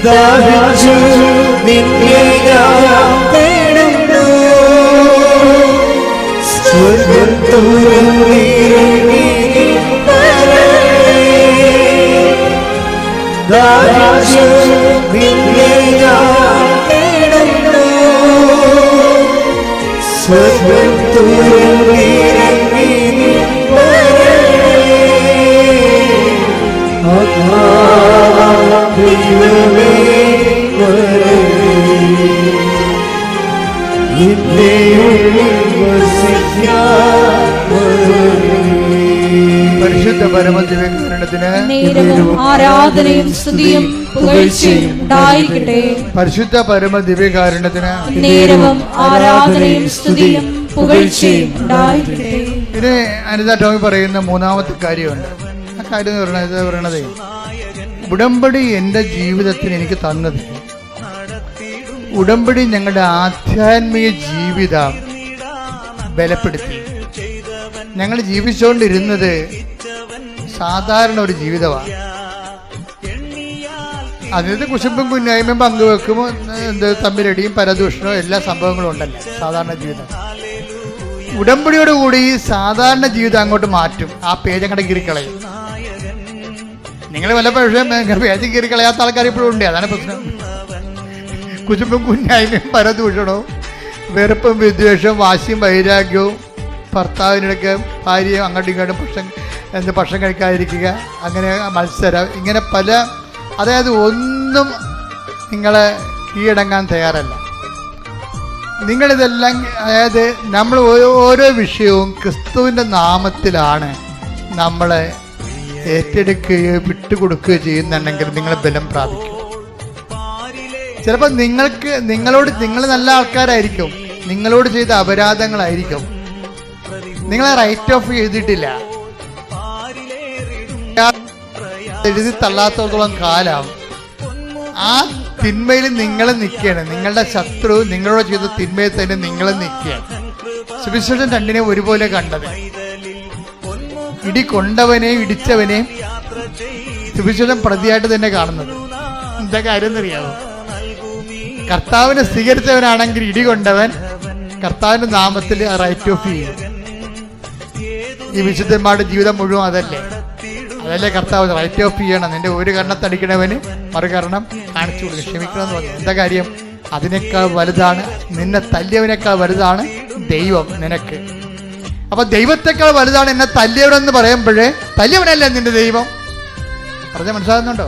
ദാഹിച്ചു നിന്നെ ഞാൻ തേടുന്നു, സ്വർഗ്ഗം തുറന്നിറങ്ങി ദാഹിച്ചു നിന്നെ ഞാൻ തേടുന്നു, സ്വർഗ്ഗം തുറന്നിറങ്ങി പരിശുദ്ധ പരമദിവ്യകാരുണ്യത്തിന് നേരവും ആരാധനയും സ്തുതിയും പുകഴ്ചയും ഉണ്ടായിരിക്കട്ടെ. പരിശുദ്ധ പരമദിവ്യകാരുണ്യത്തിന് നേരവും ആരാധനയും സ്തുതിയും പുകഴ്ചയും ഉണ്ടായിരിക്കട്ടെ. പിന്നെ അനിത ടോമി പറയുന്ന മൂന്നാമത്തെ കാര്യമുണ്ട്. ആ കാര്യം എന്ന് പറയണത് ഉടമ്പടി എൻ്റെ ജീവിതത്തിന് എനിക്ക് തന്നത്, ഉടമ്പടി ഞങ്ങളുടെ ആധ്യാത്മിക ജീവിതം ബലപ്പെടുത്തി. ഞങ്ങൾ ജീവിച്ചുകൊണ്ടിരുന്നത് സാധാരണ ഒരു ജീവിതമാണ്. അതിനകത്ത് കുശുമ്പും കുന്നായ്മയും പങ്കുവെക്കുമ്പോൾ തമ്മിലടിയും പരദൂഷണവും എല്ലാ സംഭവങ്ങളും ഉണ്ടല്ലോ സാധാരണ ജീവിതം. ഉടമ്പടിയോടുകൂടി ഈ സാധാരണ ജീവിതം അങ്ങോട്ട് മാറ്റും. ആ പേജ് അങ്ങോട്ട് കീറിക്കളയും. നിങ്ങൾ വല്ല പേജ് കീറിക്കളയാത്ത ആൾക്കാർ ഇപ്പോഴും ഉണ്ട്. അതാണ് പ്രശ്നം. കുശുമ്പും കുന്നായ്മയും പരദൂഷണവും വെറുപ്പും വിദ്വേഷവും വാശിയും വൈരാഗ്യവും ഭർത്താവിനിടയ്ക്ക് ഭാര്യയും അങ്ങോട്ടും ഇങ്ങോട്ടും ഭക്ഷണം കഴിക്കാതിരിക്കുക, അങ്ങനെ മത്സരം, ഇങ്ങനെ പല, അതായത് ഒന്നും നിങ്ങളെ കീഴടങ്ങാൻ തയ്യാറല്ല. നിങ്ങളിതെല്ലാം, അതായത് നമ്മൾ ഓരോ വിഷയവും ക്രിസ്തുവിൻ്റെ നാമത്തിലാണ് നമ്മളെ ഏറ്റെടുക്കുകയോ വിട്ടുകൊടുക്കുകയോ ചെയ്യുന്നുണ്ടെങ്കിൽ നിങ്ങൾ ബലം പ്രാപിക്കും. ചിലപ്പോൾ നിങ്ങൾ നല്ല ആൾക്കാരായിരിക്കും, നിങ്ങളോട് ചെയ്ത അപരാധങ്ങളായിരിക്കും, നിങ്ങളെ റൈറ്റ് ഓഫ് ചെയ്തിട്ടില്ല, എഴുതി തള്ളാത്തോളം കാലം ആ തിന്മയിൽ നിങ്ങൾ നിൽക്കുകയാണ്. നിങ്ങളുടെ ശത്രു നിങ്ങളോട് ചെയ്ത തിന്മയിൽ തന്നെ നിങ്ങൾ നിൽക്കുകയാണ്. സുവിശേഷം രണ്ടിനെ ഒരുപോലെ കണ്ടത്. ഇടി കൊണ്ടവനെയും ഇടിച്ചവനെയും സുവിശേഷം പ്രതിയായിട്ട് തന്നെ കാണുന്നത്. എന്താ കാര്യം എന്നറിയാമോ? കർത്താവിനെ സ്വീകരിച്ചവനാണെങ്കിൽ ഇടി കൊണ്ടവൻ കർത്താവിന്റെ നാമത്തിൽ റൈറ്റ് ഓഫ് ചെയ്യും. ഈ വിശുദ്ധന്മാരുടെ ജീവിതം മുഴുവൻ അതല്ലേ കർത്താവ് റൈറ്റ് ഓഫ് ചെയ്യണം. നിന്റെ ഒരു കർണത്തടിക്കണവന് മറുകരണം കാണിച്ചു കൊടുക്കും, ക്ഷമിക്കണമെന്ന് പറഞ്ഞു. എന്താ കാര്യം? അതിനേക്കാൾ വലുതാണ്, നിന്നെ തല്ലിയവനേക്കാൾ വലുതാണ് ദൈവം നിനക്ക്. അപ്പൊ ദൈവത്തെക്കാൾ വലുതാണ് എന്നെ തല്ലിയവനെന്ന് പറയുമ്പോഴേ തല്ലിയവനല്ലേ നിന്റെ ദൈവം. പറഞ്ഞ മനസ്സിലാകുന്നുണ്ടോ?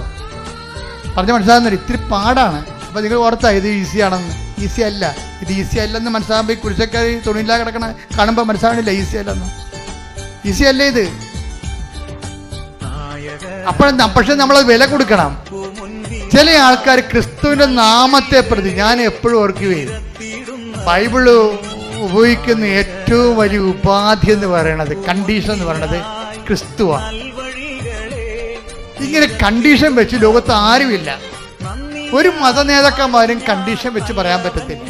പറഞ്ഞ മനസ്സിലാകുന്നില്ല. ഇത്തിരി പാടാണ്. അപ്പൊ നിങ്ങൾ ഓർത്താ ഇത് ഈസിയാണെന്ന്. ഈസി അല്ല. ഇത് ഈസി അല്ലെന്ന് മനസ്സിലാകുമ്പോൾ ഈ കുരിശക്കാരി തുണിയില്ലാ കിടക്കണ കാണുമ്പോൾ മനസ്സിലാവണില്ല ഈസി അല്ലെന്ന്. ഈസി അല്ലേ ഇത്? പക്ഷെ നമ്മളത് വില കൊടുക്കണം. ചില ആൾക്കാർ ക്രിസ്തുവിന്റെ നാമത്തെ പ്രതി, ഞാൻ എപ്പോഴും ഓർക്കുകയും, ബൈബിള് ഉപയോഗിക്കുന്ന ഏറ്റവും വലിയ ഉപാധി എന്ന് പറയണത്, കണ്ടീഷൻ എന്ന് പറയണത് ക്രിസ്തുവാണ്. ഇങ്ങനെ കണ്ടീഷൻ വെച്ച് ലോകത്ത് ആരുമില്ല. ഒരു മത നേതാക്കന്മാരും കണ്ടീഷൻ വെച്ച് പറയാൻ പറ്റത്തില്ല.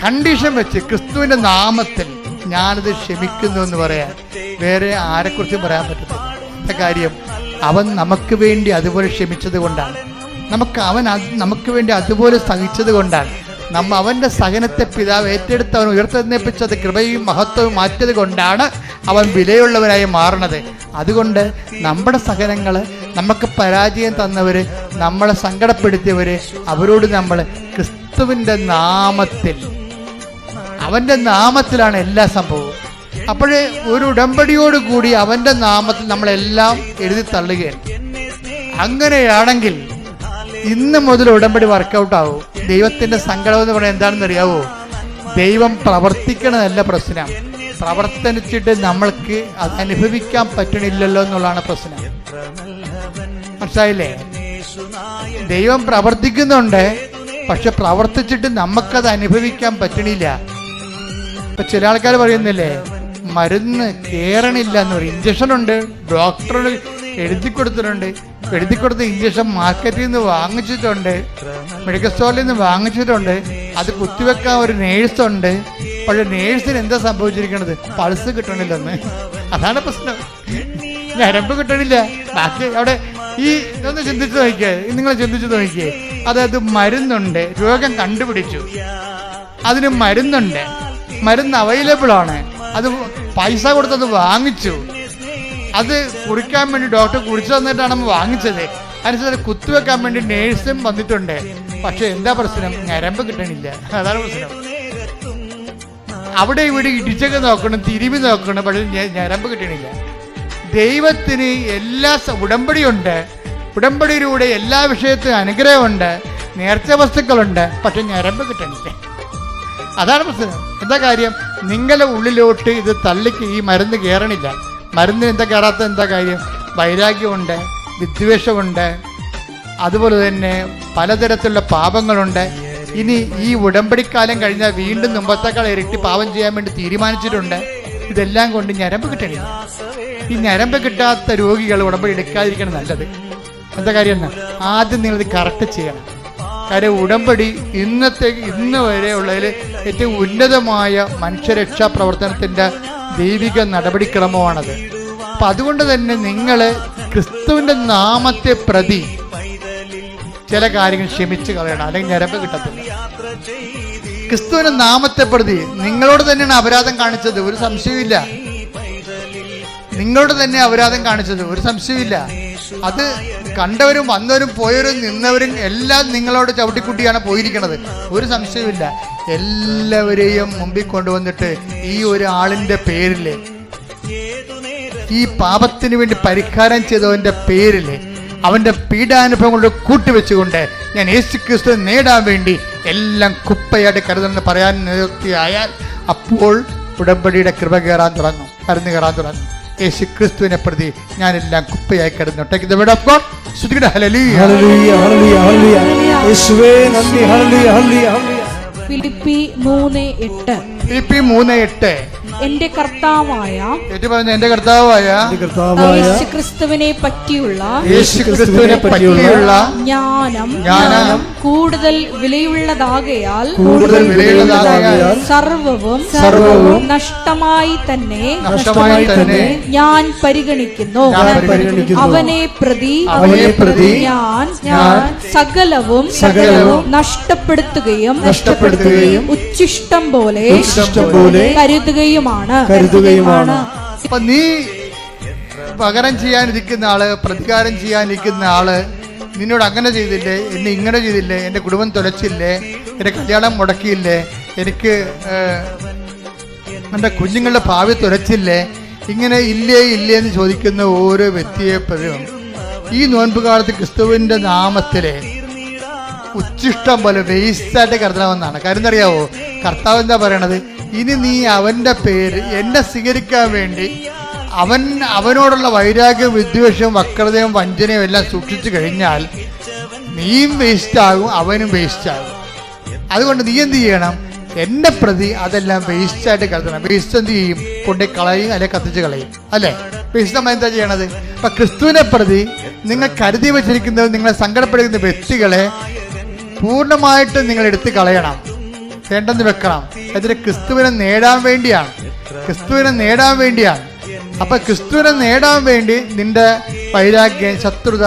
കണ്ടീഷൻ വെച്ച് ക്രിസ്തുവിന്റെ നാമത്തിൽ ഞാനത് ക്ഷമിക്കുന്നു എന്ന് പറയാൻ വേറെ ആരെക്കുറിച്ചും പറയാൻ പറ്റത്തില്ല. എന്താ കാര്യം? അവൻ നമുക്ക് വേണ്ടി അതുപോലെ ക്ഷമിച്ചത് കൊണ്ടാണ്, അവൻ നമുക്ക് വേണ്ടി അതുപോലെ സഹിച്ചത് കൊണ്ടാണ്, അവൻ്റെ സഹനത്തെ പിതാവ് ഏറ്റെടുത്ത് അവൻ ഉയർത്തെഴുന്നേൽപ്പിച്ചത് കൃപയും മഹത്വവും മാറ്റിയത് കൊണ്ടാണ് അവൻ വിലയുള്ളവനായി മാറണത്. അതുകൊണ്ട് നമ്മുടെ സഹനങ്ങൾ, നമുക്ക് പരാജയം തന്നവർ, നമ്മളെ സങ്കടപ്പെടുത്തിയവർ, അവരോട് നമ്മൾ ക്രിസ്തുവിൻ്റെ നാമത്തിൽ, അവൻ്റെ നാമത്തിലാണ് എല്ലാ സംഭവവും. അപ്പോഴേ ഒരു ഉടമ്പടിയോടുകൂടി അവൻ്റെ നാമത്തിൽ നമ്മളെല്ലാം എഴുതി തള്ളുകയാണ്. അങ്ങനെയാണെങ്കിൽ ഇന്ന് മുതൽ ഉടമ്പടി വർക്കൗട്ട് ആവും. ദൈവത്തിൻ്റെ സങ്കടം എന്ന് പറയുന്നത് എന്താണെന്ന് അറിയാവോ? ദൈവം പ്രവർത്തിക്കണതല്ല പ്രശ്നം, പ്രവർത്തിച്ചിട്ട് നമ്മൾക്ക് അത് അനുഭവിക്കാൻ പറ്റണില്ലല്ലോ എന്നുള്ളതാണ് പ്രശ്നം. മനസ്സിലായില്ലേ? ദൈവം പ്രവർത്തിക്കുന്നുണ്ട്, പക്ഷെ പ്രവർത്തിച്ചിട്ട് നമുക്കത് അനുഭവിക്കാൻ പറ്റണില്ല. ഇപ്പൊ ചില ആൾക്കാർ പറയുന്നില്ലേ, മരുന്ന് കയറണില്ല എന്ന് പറയും. ഇഞ്ചക്ഷൻ ഉണ്ട്, ഡോക്ടർ എഴുതി കൊടുത്ത ഇഞ്ചക്ഷൻ മാർക്കറ്റിൽ നിന്ന് വാങ്ങിച്ചിട്ടുണ്ട്, മെഡിക്കൽ സ്റ്റോറിൽ നിന്ന് വാങ്ങിച്ചിട്ടുണ്ട്, അത് കുത്തിവെക്കാൻ ഒരു നേഴ്സുണ്ട്. പക്ഷെ നേഴ്സിന് എന്താ സംഭവിച്ചിരിക്കണത്? പൾസ് കിട്ടണില്ലെന്ന്. അതാണ് പ്രശ്നം. ഞരമ്പ് കിട്ടണില്ല. ബാക്കി അവിടെ ഈ ഇതൊന്ന് ചിന്തിച്ചു നോക്കിയേ, നിങ്ങൾ ചിന്തിച്ചു നോക്കിയേ. അതായത് മരുന്നുണ്ട്, രോഗം കണ്ടുപിടിച്ചു, അതിന് മരുന്നുണ്ട്, മരുന്ന് അവൈലബിൾ ആണ്, അത് പൈസ കൊടുത്തത് വാങ്ങിച്ചു, അത് കുടിക്കാൻ വേണ്ടി ഡോക്ടർ കുടിച്ചു തന്നിട്ടാണ് നമ്മൾ വാങ്ങിച്ചത്. അതിനനുസരിച്ച് കുത്തിവെക്കാൻ വേണ്ടി നേഴ്സും വന്നിട്ടുണ്ട്. പക്ഷെ എന്താ പ്രശ്നം? ഞരമ്പ് കിട്ടണില്ല. അതാണ് പ്രശ്നം. അവിടെ ഇവിടെ ഇടിച്ചൊക്കെ നോക്കണം, തിരുമ്പി നോക്കണം, പക്ഷെ ഞരമ്പ് കിട്ടണില്ല. ദൈവത്തിന് എല്ലാ ഉടമ്പടിയുണ്ട്, ഉടമ്പടിയിലൂടെ എല്ലാ വിഷയത്തിനും അനുഗ്രഹമുണ്ട്, നേർച്ച വസ്തുക്കളുണ്ട്, പക്ഷെ ഞരമ്പ് കിട്ടണില്ല. അതാണ് പ്രശ്നം. എന്താ കാര്യം? നിങ്ങളുടെ ഉള്ളിലോട്ട് ഇത് തള്ളിക്ക് ഈ മരുന്ന് കയറണില്ല. മരുന്നിന് എന്താ കയറാത്ത എന്താ കാര്യം? വൈരാഗ്യമുണ്ട്, വിദ്വേഷമുണ്ട്, അതുപോലെ തന്നെ പലതരത്തിലുള്ള പാപങ്ങളുണ്ട്. ഇനി ഈ ഉടമ്പടിക്കാലം കഴിഞ്ഞാൽ വീണ്ടും മുമ്പത്തേക്കാൾ ഇരട്ടി പാപം ചെയ്യാൻ വേണ്ടി തീരുമാനിച്ചിട്ടുണ്ട്. ഇതെല്ലാം കൊണ്ട് ഞരമ്പ് കിട്ടണില്ല. ഈ ഞരമ്പ് കിട്ടാത്ത രോഗികൾ ഉടമ്പടി എടുക്കാതിരിക്കണം നല്ലത്. എന്താ കാര്യം എന്നാ, ആദ്യം നിങ്ങളിത് കറക്റ്റ് ചെയ്യണം. കാര്യം ഉടമ്പടി ഇന്ന് വരെ ഉള്ളതിൽ ഏറ്റവും ഉന്നതമായ മനുഷ്യരക്ഷാ പ്രവർത്തനത്തിൻ്റെ ദൈവിക നടപടിക്രമമാണത്. അപ്പം അതുകൊണ്ട് തന്നെ നിങ്ങൾ ക്രിസ്തുവിൻ്റെ നാമത്തെ പ്രതി ചില കാര്യങ്ങൾ ക്ഷമിച്ച് കളയണം, അല്ലെങ്കിൽ ഞരമ്പ് കിട്ടത്തില്ല. ക്രിസ്തുവിന്റെ നാമത്തെ പ്രതി നിങ്ങളോട് തന്നെയാണ് അപരാധം കാണിച്ചത്, ഒരു സംശയമില്ല. നിങ്ങളോട് തന്നെ അപരാധം കാണിച്ചത്, ഒരു സംശയമില്ല. അത് കണ്ടവരും വന്നവരും പോയവരും നിന്നവരും എല്ലാം നിങ്ങളോട് ചവിട്ടിക്കുട്ടിയാണ് പോയിരിക്കുന്നത്, ഒരു സംശയമില്ല. എല്ലാവരെയും മുമ്പിൽ കൊണ്ടുവന്നിട്ട് ഈ ഒരു ആളിന്റെ പേരിൽ, ഈ പാപത്തിന് വേണ്ടി പരിഹാരം ചെയ്തവന്റെ പേരിൽ, അവന്റെ പീഡാനുഭവങ്ങളോട് കൂട്ടിവെച്ചുകൊണ്ട് ഞാൻ യേശുക്രിസ്തു നേടാൻ വേണ്ടി എല്ലാം കുപ്പയായിട്ട് കരുതെന്ന് പറയാൻ നിവൃത്തിയായാൽ അപ്പോൾ ഉടമ്പടിയുടെ കൃപ കയറാൻ തുടങ്ങും, കരുന്ന് കയറാൻ തുടങ്ങും. യേശുക്രിസ്തുവിനെ പ്രതി ഞാനെല്ലാം കുപ്പയായി കരുതുന്നു. Take the word of God. Hallelujah hallelujah hallelujah യേശുവേ നന്ദി. Hallelujah hallelujah hallelujah. Philippi 3:8. Philippi 3:8. എന്റെ കർത്താവായ യേശുക്രിസ്തുവിനെ പറ്റിയുള്ള ജ്ഞാനം കൂടുതൽ വിലയുള്ളതാകയാൽ സർവവും നഷ്ടമായി തന്നെ ഞാൻ പരിഗണിക്കുന്നു. അവനെ പ്രതി ഞാൻ സകലവും നഷ്ടപ്പെടുത്തുകയും ഉച്ഛിഷ്ടം പോലെ കരുതുകയുമാണ്. അപ്പൊ നീ പകരം ചെയ്യാനിരിക്കുന്ന ആള്, പ്രതികാരം ചെയ്യാനിരിക്കുന്ന ആള് നിന്നോട് അങ്ങനെ ചെയ്തില്ലേ, എന്നെ ഇങ്ങനെ ചെയ്തില്ലേ, എൻ്റെ കുടുംബം തുലച്ചില്ലേ, എൻ്റെ കല്യാണം മുടക്കിയില്ലേ, എനിക്ക് എൻ്റെ കുഞ്ഞുങ്ങളുടെ ഭാവി തുലച്ചില്ലേ, ഇങ്ങനെ ഇല്ലേ എന്ന് ചോദിക്കുന്ന ഓരോ വ്യക്തിയെപ്പോഴും ഈ നോൻപ് കാലത്ത് ക്രിസ്തുവിൻ്റെ നാമത്തിലെ ഉച്ഛിഷ്ടം പോലെ വേസ്റ്റായിട്ട് കരുതണമെന്നാണ്. കാര്യം അറിയാവോ, കർത്താവ് എന്താ പറയണത്? ഇനി നീ അവൻ്റെ പേര് എന്നെ സ്വീകരിക്കാൻ വേണ്ടി അവനോടുള്ള വൈരാഗ്യവും വിദ്വേഷവും വക്രതയും വഞ്ചനയും എല്ലാം സൂക്ഷിച്ചു കഴിഞ്ഞാൽ നീയും വേസ്റ്റാകും, അവനും വേസ്റ്റാകും. അതുകൊണ്ട് നീ എന്ത് ചെയ്യണം? എന്നെ പ്രതി അതെല്ലാം വേസ്റ്റായിട്ട് കരുതണം. വേസ്റ്റ് എന്ത് ചെയ്യും? കൊണ്ടേ കളയും, അല്ലെ കത്തിച്ച് കളയും, അല്ലേ? വേസ്റ്റ് നമ്മൾ എന്താ ചെയ്യണത്? അപ്പൊ ക്രിസ്തുവിനെ പ്രതി നിങ്ങൾ കരുതി വെച്ചിരിക്കുന്നത്, നിങ്ങളെ സങ്കടപ്പെടുന്ന വ്യക്തികളെ പൂർണ്ണമായിട്ട് നിങ്ങൾ എടുത്ത് കളയണം, വേണ്ടെന്ന് വെക്കണം. അതിന് ക്രിസ്തുവിനെ നേടാൻ വേണ്ടിയാണ്. അപ്പൊ ക്രിസ്തുവിനെ നേടാൻ വേണ്ടി നിന്റെ വൈരാഗ്യം, ശത്രുത,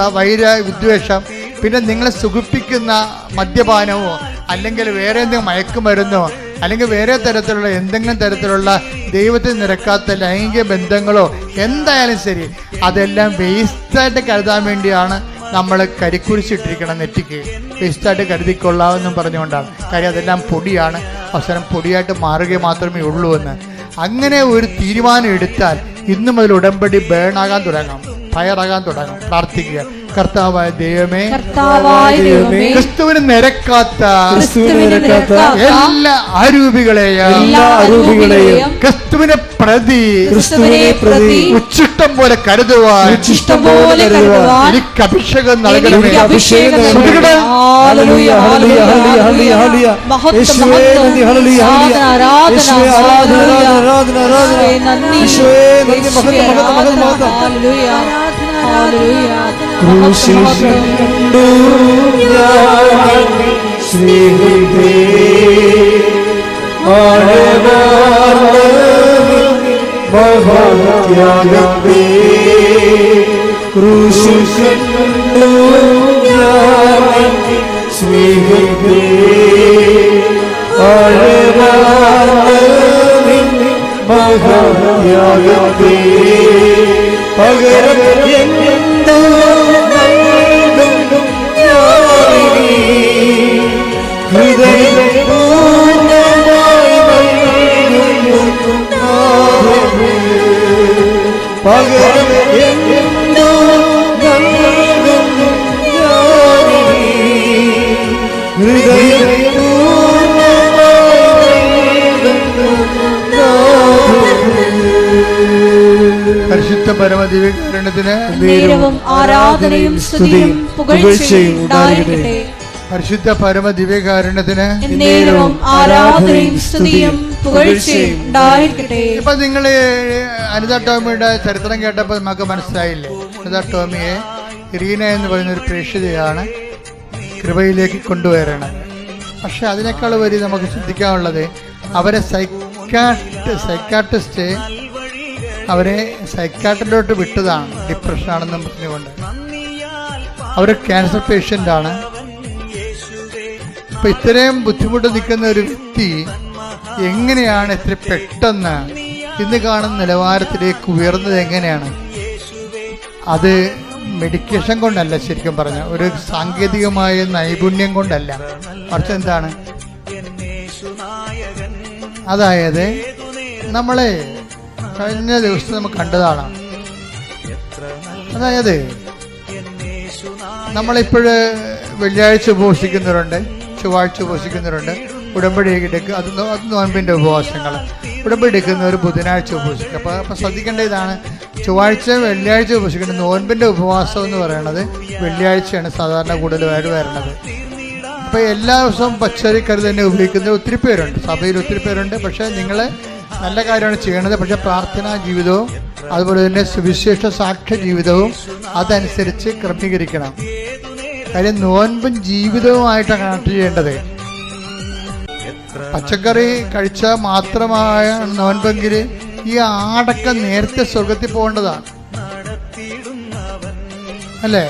വിദ്വേഷം, പിന്നെ നിങ്ങളെ സുഖിപ്പിക്കുന്ന മദ്യപാനമോ അല്ലെങ്കിൽ വേറെ എന്തെങ്കിലും മയക്കുമരുന്നോ അല്ലെങ്കിൽ വേറെ തരത്തിലുള്ള എന്തെങ്കിലും തരത്തിലുള്ള ദൈവത്തിന് നിരക്കാത്ത ലൈംഗിക ബന്ധങ്ങളോ എന്തായാലും ശരി, അതെല്ലാം വേസ്റ്റായിട്ട് കരുതാൻ വേണ്ടിയാണ് നമ്മൾ കരിക്കുരിച്ചിട്ടിരിക്കണം നെറ്റിക്ക്. വേസ്റ്റായിട്ട് കരുതിക്കൊള്ളാമെന്നും പറഞ്ഞുകൊണ്ടാണ്. കാര്യം അതെല്ലാം പൊടിയാണ്, അവസാനം പൊടിയായിട്ട് മാറുക മാത്രമേ ഉള്ളൂ എന്ന്. അങ്ങനെ ഒരു തീരുമാനം എടുത്താൽ ഇന്നു മുതൽ ഉടമ്പടി ബേണാകാൻ തുടങ്ങും, ഫയറാകാൻ തുടങ്ങും. പ്രാർത്ഥിക്കുക. കർത്താവായ ദൈവമേ, ക്രിസ്തുവിന് നിരക്കാത്ത എല്ലാ അരൂപികളെയും ക്രിസ്തുവിനെ പ്രതി ഉച്ഛിഷ്ടം പോലെ കരുതുവാൻ എനിക്ക് അഭിഷേകം നൽകണമേ. പരിശുദ്ധ പരമദിവ്യകാരുണ്യത്തിന് നേരവും ആരാധനയും സ്തുതിയും പുകഴ്ചയും ഉണ്ടായിരിക്കട്ടെ. പരിശുദ്ധ പരമദിവ്യകാരുണ്യത്തിന് നേരവും ആരാധനയും സ്തുതിയും പുകഴ്ചയും ഉണ്ടായിരിക്കട്ടെ. ഇപ്പൊ നിങ്ങൾ അനിത ടോമിയുടെ ചരിത്രം കേട്ടപ്പോൾ നമുക്ക് മനസ്സിലായില്ലേ? അനിത ടോമിയെ ഇറീന എന്ന് പറയുന്ന ഒരു പ്രേക്ഷിതയാണ് കൃപയിലേക്ക് കൊണ്ടുവരണം. പക്ഷെ അതിനേക്കാൾ വരി നമുക്ക് ചിന്തിക്കാനുള്ളത്, അവരെ സൈക്കാട്രിസ്റ്റ് അവരെ സൈക്കാട്രിലോട്ട് വിട്ടതാണ്, ഡിപ്രഷനാണെന്നും പറഞ്ഞുകൊണ്ട്. അവർ ക്യാൻസർ പേഷ്യൻ്റാണ്. ഇപ്പം ഇത്രയും ബുദ്ധിമുട്ട് നിൽക്കുന്ന ഒരു വ്യക്തി എങ്ങനെയാണ് ഇത്ര പെട്ടെന്ന് ഇന്ന് കാണുന്ന നിലവാരത്തിലേക്ക് ഉയർന്നത്? എങ്ങനെയാണ്? അത് മെഡിക്കേഷൻ കൊണ്ടല്ല, ശരിക്കും പറഞ്ഞ ഒരു സാങ്കേതികമായ നൈപുണ്യം കൊണ്ടല്ല, മറിച്ച് എന്താണ്? അതായത് നമ്മളെ കഴിഞ്ഞ ദിവസം നമുക്ക് കണ്ടതാണ്. അതായത് നമ്മളിപ്പോഴ് വെള്ളിയാഴ്ച ഉപവസിക്കുന്നവരുണ്ട്, ചൊവ്വാഴ്ച ഉപവസിക്കുന്നവരുണ്ട്, ഉടമ്പടി എടുക്കുക, അത് നോൻപിൻ്റെ ഉപവാസങ്ങൾ. ഉടമ്പടി എടുക്കുന്നവർ ബുധനാഴ്ച ഉപവസിക്കുക. അപ്പോൾ ശ്രദ്ധിക്കേണ്ട ഇതാണ്, ചൊവ്വാഴ്ച വെള്ളിയാഴ്ച ഉപവസിക്കേണ്ട നോൻപിൻ്റെ ഉപവാസം എന്ന് പറയുന്നത് വെള്ളിയാഴ്ചയാണ് സാധാരണ കൂടുതലായിട്ട് വരുന്നത്. അപ്പോൾ എല്ലാ ദിവസവും പച്ചരിക്കറി തന്നെ ഉപയോഗിക്കുന്ന ഒത്തിരി പേരുണ്ട്, സഭയിൽ ഒത്തിരി പേരുണ്ട്. പക്ഷേ നിങ്ങൾ നല്ല കാര്യമാണ് ചെയ്യണത്. പക്ഷേ പ്രാർത്ഥനാ ജീവിതവും അതുപോലെ തന്നെ സുവിശേഷ സാക്ഷ്യ ജീവിതവും അതനുസരിച്ച് ക്രമീകരിക്കണം. കാര്യം നോൻപും ജീവിതവുമായിട്ടാണ് കണക്ട് ചെയ്യേണ്ടത്. പച്ചക്കറി കഴിച്ചാൽ മാത്രമായ നോൻപെങ്കിൽ ഈ ആടൊക്കെ നേരത്തെ സ്വർഗത്തിൽ പോകേണ്ടതാണ്, അല്ലേ?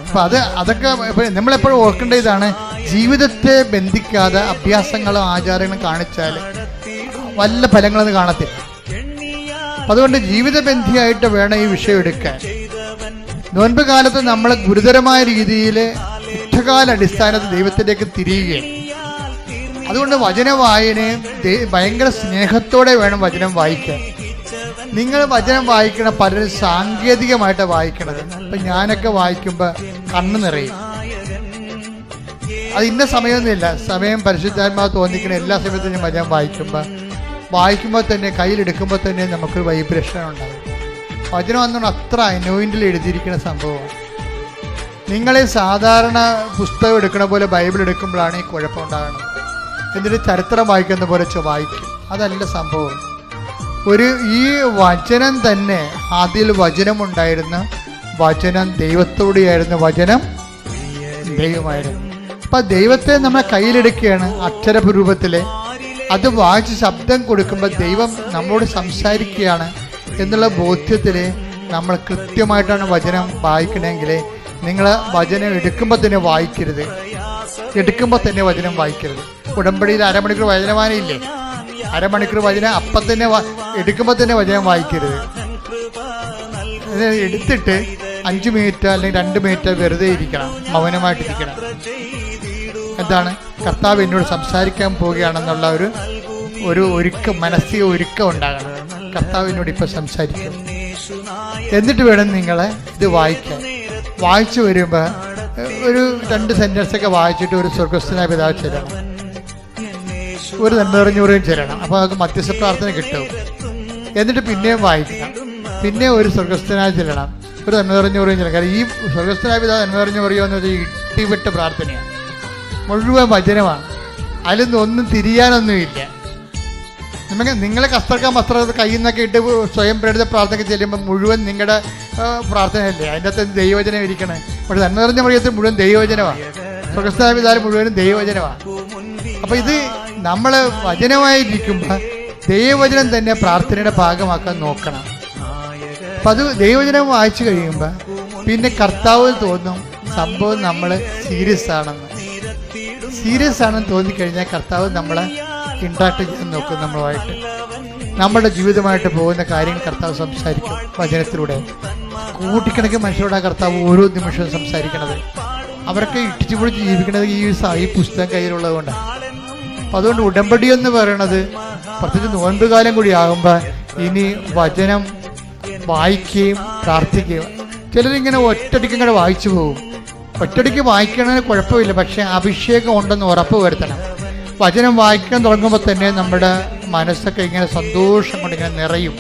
അപ്പം അതൊക്കെ നമ്മളെപ്പോഴും ഓർക്കേണ്ട ഇതാണ്, ജീവിതത്തെ ബന്ധിക്കാതെ അഭ്യാസങ്ങളും ആചാരങ്ങളും കാണിച്ചാൽ വല്ല ഫലങ്ങളൊന്നും കാണത്തില്ല. അതുകൊണ്ട് ജീവിതബന്ധിയായിട്ട് വേണം ഈ വിഷയം എടുക്കാൻ. നോൻപ് കാലത്ത് നമ്മൾ ഗുരുതരമായ രീതിയിൽ യുദ്ധകാലടിസ്ഥാനത്തിൽ ദൈവത്തിലേക്ക് തിരിയുകയും, അതുകൊണ്ട് വചന വായനയും ഭയങ്കര സ്നേഹത്തോടെ വേണം വചനം വായിക്കാൻ. നിങ്ങൾ വചനം വായിക്കണ പലരും സാങ്കേതികമായിട്ട് വായിക്കണത്. ഇപ്പം ഞാനൊക്കെ വായിക്കുമ്പോൾ കണ്ണ് നിറയും. അത് ഇന്ന സമയമൊന്നുമില്ല, സമയം പരിശുദ്ധാത്മാവ് തോന്നിക്കണ എല്ലാ സമയത്തും ഞാൻ വചനം വായിക്കുമ്പോൾ തന്നെ കയ്യിലെടുക്കുമ്പോൾ തന്നെ നമുക്കൊരു വൈബ്രേഷൻ ഉണ്ടാകും. വചനം എന്നുകൊണ്ട് അത്ര അനോയിൻ്റിൽ എഴുതിയിരിക്കുന്ന സംഭവമാണ്. നിങ്ങളെ സാധാരണ പുസ്തകം എടുക്കണ പോലെ ബൈബിൾ എടുക്കുമ്പോഴാണ് ഈ കുഴപ്പമുണ്ടാകുന്നത്. എന്നിട്ട് ചരിത്രം വായിക്കുന്ന പോലെ വായിക്കും, അതല്ല സംഭവം. ഈ വചനം തന്നെ, അതിൽ വചനമുണ്ടായിരുന്നു, വചനം ദൈവത്തോടെയായിരുന്നു, വചനം ദൈവമായിരുന്നു. അപ്പം ദൈവത്തെ നമ്മളെ കയ്യിലെടുക്കുകയാണ് അക്ഷരരൂപത്തിൽ. അത് വായിച്ച് ശബ്ദം കൊടുക്കുമ്പോൾ ദൈവം നമ്മളോട് സംസാരിക്കുകയാണ് എന്നുള്ള ബോധ്യത്തിൽ നമ്മൾ കൃത്യമായിട്ടാണ് വചനം വായിക്കണമെങ്കിൽ നിങ്ങൾ വചനം എടുക്കുമ്പോൾ തന്നെ വായിക്കരുത്. വചനം വായിക്കരുത്. ഉടമ്പടിയിൽ അരമണിക്കൂർ വചനവാനയില്ലേ? അരമണിക്കൂർ വചനം അപ്പം തന്നെ എടുക്കുമ്പോൾ തന്നെ വചനം വായിക്കരുത്. എടുത്തിട്ട് 5 മിനിറ്റ് അല്ലെങ്കിൽ 2 മിനിറ്റ് വെറുതെ ഇരിക്കണം, മൗനമായിട്ടിരിക്കണം. എന്താണ്? കർത്താവ് എന്നോട് സംസാരിക്കാൻ പോവുകയാണെന്നുള്ള ഒരു ഒരുക്കം, മാനസിക ഒരുക്കം ഉണ്ടാകണം. കർത്താവ് എന്നോട് ഇപ്പോൾ സംസാരിക്കും. എന്നിട്ട് വേണം നിങ്ങളെ ഇത് വായിക്കാൻ. വായിച്ചു വരുമ്പോൾ ഒരു 2 സെൻറ്റൻസൊക്കെ വായിച്ചിട്ട് ഒരു സ്വർഗസ്ഥനായ പിതാവ് ചെല്ലണം, ഒരു നന്മറിഞ്ഞൂറേയും ചെല്ലണം. അപ്പോൾ നമുക്ക് മധ്യസ്ഥ പ്രാർത്ഥന കിട്ടും. എന്നിട്ട് പിന്നെയും വായിക്കണം, പിന്നെ ഒരു സ്വർഗസ്ഥനായി ചെല്ലണം, ഒരു നന്മറിഞ്ഞൂറേയും ചെല്ലണം. കാരണം ഈ സ്വർഗസ്ഥനായ പിതാവ് നന്മറിഞ്ഞു പറയുക എന്ന് വെച്ചാൽ ഇട്ടിവിട്ട പ്രാർത്ഥനയാണ്, മുഴുവൻ വചനമാണ്. അതിലൊന്നും ഒന്നും തിരിയാനൊന്നുമില്ല. നിങ്ങളെ കസ്തർക്കാൻ വസ്ത്രം കയ്യിൽ നിന്നൊക്കെ ഇട്ട് സ്വയം പ്രേരിത പ്രാർത്ഥന ചെല്ലുമ്പോൾ മുഴുവൻ നിങ്ങളുടെ പ്രാർത്ഥനയല്ലേ, അതിൻ്റെ അകത്ത് ദൈവവചനം ഇരിക്കണേ. പക്ഷെ നന്മ നിറഞ്ഞ മറിയത്തിൽ മുഴുവൻ ദൈവവചനമാണ്, സ്വർഗസ്ഥനായ പിതാവ് മുഴുവനും ദൈവവചനമാണ്. അപ്പോൾ ഇത് നമ്മൾ വചനമായിരിക്കുമ്പോൾ ദൈവവചനം തന്നെ പ്രാർത്ഥനയുടെ ഭാഗമാക്കാൻ നോക്കണം. അപ്പം അത് ദൈവവചനം വായിച്ചു കഴിയുമ്പോൾ പിന്നെ കർത്താവിൽ തോന്നും സംഭവം നമ്മൾ സീരിയസ് ആണെന്ന് തോന്നിക്കഴിഞ്ഞാൽ കർത്താവ് നമ്മളെ ഇൻട്രാക്ട് ചെയ്യാൻ നോക്കും. നമ്മളുമായിട്ട് നമ്മുടെ ജീവിതമായിട്ട് പോകുന്ന കാര്യങ്ങൾ കർത്താവ് സംസാരിക്കും വചനത്തിലൂടെ. കൂട്ടിക്കണക്കിന് മനുഷ്യരോടാണ് കർത്താവ് ഓരോ നിമിഷവും സംസാരിക്കണത്. അവരൊക്കെ ഇട്ടിച്ചു പൊളിച്ച് ജീവിക്കുന്നത് ഈ പുസ്തകം കയ്യിലുള്ളത് കൊണ്ടാണ്. അപ്പം അതുകൊണ്ട് ഉടമ്പടി എന്ന് പറയണത് പ്രത്യേകിച്ച് നോൻപ് കാലം കൂടി ആകുമ്പോൾ ഇനി വചനം വായിക്കുകയും പ്രാർത്ഥിക്കുകയും. ചിലരിങ്ങനെ ഒറ്റടിക്ക് ഇങ്ങനെ വായിച്ചു പോകും. ഒറ്റടിക്ക് വായിക്കണമെന്ന് കുഴപ്പമില്ല, പക്ഷേ അഭിഷേകം ഉണ്ടെന്ന് ഉറപ്പ് വരുത്തണം. വചനം വായിക്കാൻ തുടങ്ങുമ്പോൾ തന്നെ നമ്മുടെ മനസ്സൊക്കെ ഇങ്ങനെ സന്തോഷം കൊണ്ട് ഇങ്ങനെ നിറയും,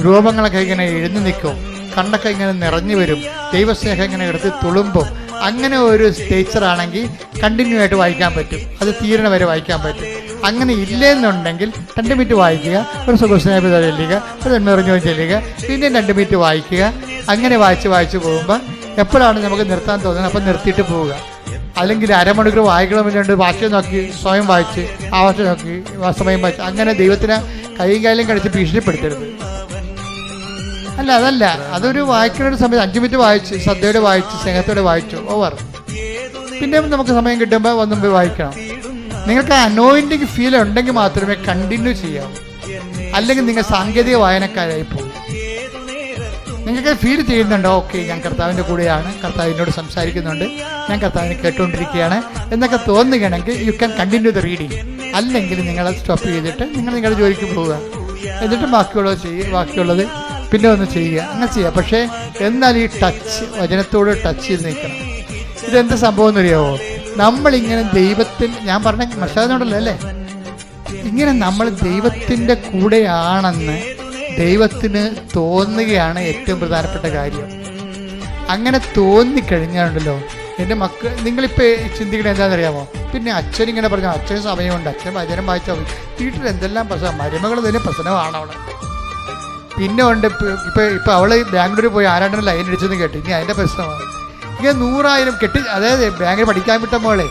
രൂപങ്ങളൊക്കെ ഇങ്ങനെ എഴുതി നിൽക്കും. കണ്ണൊക്കെ ഇങ്ങനെ നിറഞ്ഞു വരും, ദൈവസ്നേഹം ഇങ്ങനെ എടുത്ത് തുളുമ്പും. അങ്ങനെ ഒരു ടീച്ചറാണെങ്കിൽ കണ്ടിന്യൂ ആയിട്ട് വായിക്കാൻ പറ്റും, അത് തീരണ വരെ വായിക്കാൻ പറ്റും. അങ്ങനെ ഇല്ലെന്നുണ്ടെങ്കിൽ 2 മിനിറ്റ് വായിക്കുക, ഒരു സുഖസ്നേഹിത ചെല്ലുക, ഒരു നിറഞ്ഞു ചെല്ലുക, പിന്നെ 2 മിനിറ്റ് വായിക്കുക. അങ്ങനെ വായിച്ച് പോകുമ്പോൾ എപ്പോഴാണ് നമുക്ക് നിർത്താൻ തോന്നുന്നത് അപ്പം നിർത്തിയിട്ട് പോവുക. അല്ലെങ്കിൽ അരമണിക്കൂർ വായിക്കണമെന്നുണ്ട്, ഭാഷ നോക്കി സ്വയം വായിച്ച്, ആ ഭാഷ നോക്കി സമയം വായിച്ച്, അങ്ങനെ ദൈവത്തിനെ കൈയും കാലും കടിച്ച് ഭീഷണിപ്പെടുത്തരുത്. അതല്ല, അതൊരു വായിക്കുന്ന സമയത്ത് 5 മിനിറ്റ് വായിച്ച്, ശ്രദ്ധയോടെ വായിച്ച്, സ്നേഹത്തോടെ വായിച്ചു, ഓവർ. പിന്നെ നമുക്ക് സമയം കിട്ടുമ്പോൾ ഒന്നും പോയി വായിക്കണം. നിങ്ങൾക്ക് അനോയിൻറ്റിങ് ഫീൽ ഉണ്ടെങ്കിൽ മാത്രമേ കണ്ടിന്യൂ ചെയ്യാവൂ, അല്ലെങ്കിൽ നിങ്ങൾ സാങ്കേതിക വായനക്കാരായി പോകും. നിങ്ങൾക്ക് ഫീൽ ചെയ്യുന്നുണ്ടോ, ഓക്കെ ഞാൻ കർത്താവിൻ്റെ കൂടെയാണ്, കർത്താവ് എന്നോട് സംസാരിക്കുന്നുണ്ട്, ഞാൻ കർത്താവിനെ കേട്ടുകൊണ്ടിരിക്കുകയാണ് എന്നൊക്കെ തോന്നുകയാണെങ്കിൽ you can continue the reading. അല്ലെങ്കിൽ നിങ്ങളെ സ്റ്റോപ്പ് ചെയ്തിട്ട് നിങ്ങൾ നിങ്ങളുടെ ജോലിക്ക് പോവുക, എന്നിട്ട് ബാക്കിയുള്ളത് പിന്നെ ഒന്ന് ചെയ്യുക, അങ്ങനെ ചെയ്യുക. പക്ഷേ എന്നാൽ ഈ ടച്ച്, വചനത്തോട് ടച്ച് ചെയ്ത് നിൽക്കണം. ഇതെന്ത് സംഭവം എന്നറിയാമോ? നമ്മളിങ്ങനെ ദൈവത്തിന്, ഞാൻ പറഞ്ഞ മനസ്സിലാകുന്നുണ്ടല്ലോ അല്ലേ, ഇങ്ങനെ നമ്മൾ ദൈവത്തിൻ്റെ കൂടെയാണെന്ന് ദൈവത്തിന് തോന്നുകയാണ് ഏറ്റവും പ്രധാനപ്പെട്ട കാര്യം. അങ്ങനെ തോന്നിക്കഴിഞ്ഞാലുണ്ടല്ലോ എൻ്റെ മക്കൾ, നിങ്ങളിപ്പോൾ ചിന്തിക്കണത് എന്താണെന്നറിയാമോ? പിന്നെ അച്ഛനിങ്ങനെ പറഞ്ഞു, അച്ഛന് സമയമുണ്ട്, അച്ഛൻ വചനം വായിച്ചാൽ മതി, വീട്ടിൽ എന്തെല്ലാം പ്രശ്നം, മരുമകൾ തന്നെ പ്രശ്നമാണ് അവിടെ. പിന്നെ ഉണ്ട് ഇപ്പം അവൾ ബാംഗ്ലൂർ പോയി ആരാണ്ടൊരു ലൈൻ അടിച്ചെന്ന് കേട്ടു, ഇനി അതിൻ്റെ പ്രശ്നമാണ്. ഇങ്ങനെ 100,000 കെട്ടി, അതായത് ബാങ്കിൽ പഠിക്കാൻ വിട്ട മോളെ,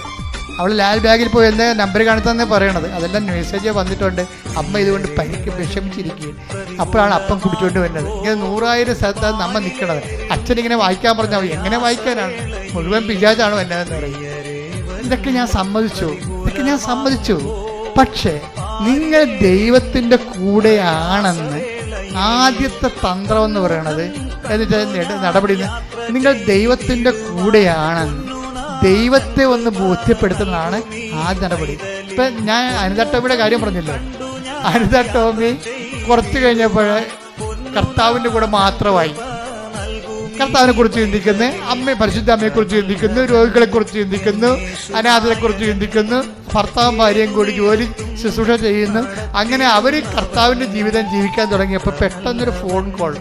അവൾ ലാൽ ബാഗിൽ പോയി എന്താ നമ്പർ കാണിച്ചതെന്ന് പറയണത്, അതെല്ലാം മെസ്സേജ് വന്നിട്ടുണ്ട്, അമ്മ ഇതുകൊണ്ട് പനിക്ക് വിഷമിച്ചിരിക്കുകയും. അപ്പോഴാണ് അപ്പം കുടിച്ചുകൊണ്ട് വരുന്നത്. ഇങ്ങനെ 100,000 സ്ഥലത്താണ് നമ്മൾ നിൽക്കണത്. അച്ഛനിങ്ങനെ വായിക്കാൻ പറഞ്ഞാൽ എങ്ങനെ വായിക്കാനാണ്, മുഴുവൻ പിശാചാണ് എന്നതെന്ന് പറയും. ഇതൊക്കെ ഞാൻ സമ്മതിച്ചു. പക്ഷേ നിങ്ങൾ ദൈവത്തിൻ്റെ കൂടെയാണെന്ന് ആദ്യത്തെ തന്ത്രം എന്ന് പറയണത്, എന്നിട്ട് നടപടി, നിങ്ങൾ ദൈവത്തിൻ്റെ കൂടെയാണെന്ന് ദൈവത്തെ ഒന്ന് ബോധ്യപ്പെടുത്തുന്നതാണ് ആദ്യ നടപടി. ഇപ്പം ഞാൻ അനിത ടോമിയുടെ കാര്യം പറഞ്ഞില്ലേ, അനിത ടോമി കുറച്ച് കഴിഞ്ഞപ്പോൾ കർത്താവിൻ്റെ കൂടെ മാത്രമായി. കർത്താവിനെ കുറിച്ച് ചിന്തിക്കുന്നു, പരിശുദ്ധ അമ്മയെക്കുറിച്ച് ചിന്തിക്കുന്നു, രോഗികളെക്കുറിച്ച് ചിന്തിക്കുന്നു, അനാഥരെക്കുറിച്ച് ചിന്തിക്കുന്നു, ഭർത്താവും ഭാര്യയും കൂടി ജോലി ശുശ്രൂഷ ചെയ്യുന്നു. അങ്ങനെ അവർ കർത്താവിൻ്റെ ജീവിതം ജീവിക്കാൻ തുടങ്ങിയപ്പോൾ പെട്ടെന്നൊരു ഫോൺ കോൾ.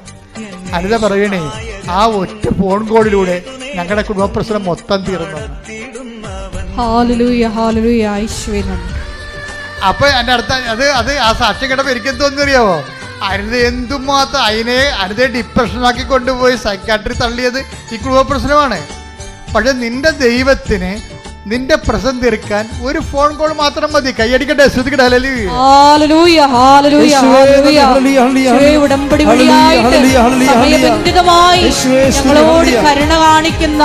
അനിത പറയണേ, ആ ഒറ്റ ഫോൺ കോളിലൂടെ ഞങ്ങളുടെ കുടുംബ പ്രശ്നം മൊത്തം തീർന്നു. അപ്പൊ എൻ്റെ അടുത്ത അത് ആ സാക്ഷ്യം കേട്ടപ്പോൾ എനിക്കെന്തോന്നറിയാവോ, അനിത എന്തുമാത്രം അനിതയെ ഡിപ്രഷനാക്കി കൊണ്ടുപോയി സൈക്കാട്രി തള്ളിയത് ഈ കുടുംബ പ്രശ്നമാണ്. പക്ഷെ നിന്റെ ദൈവത്തിന് നിന്റെ പ്രശ്നം തീർക്കാൻ ഒരു ഫോൺ കോൾ മാത്രം മതി. കൈയടിക്കട്ടെ, ശ്രദ്ധിക്കട്ടെ. ഞങ്ങളോട് കരുണ കാണിക്കുന്ന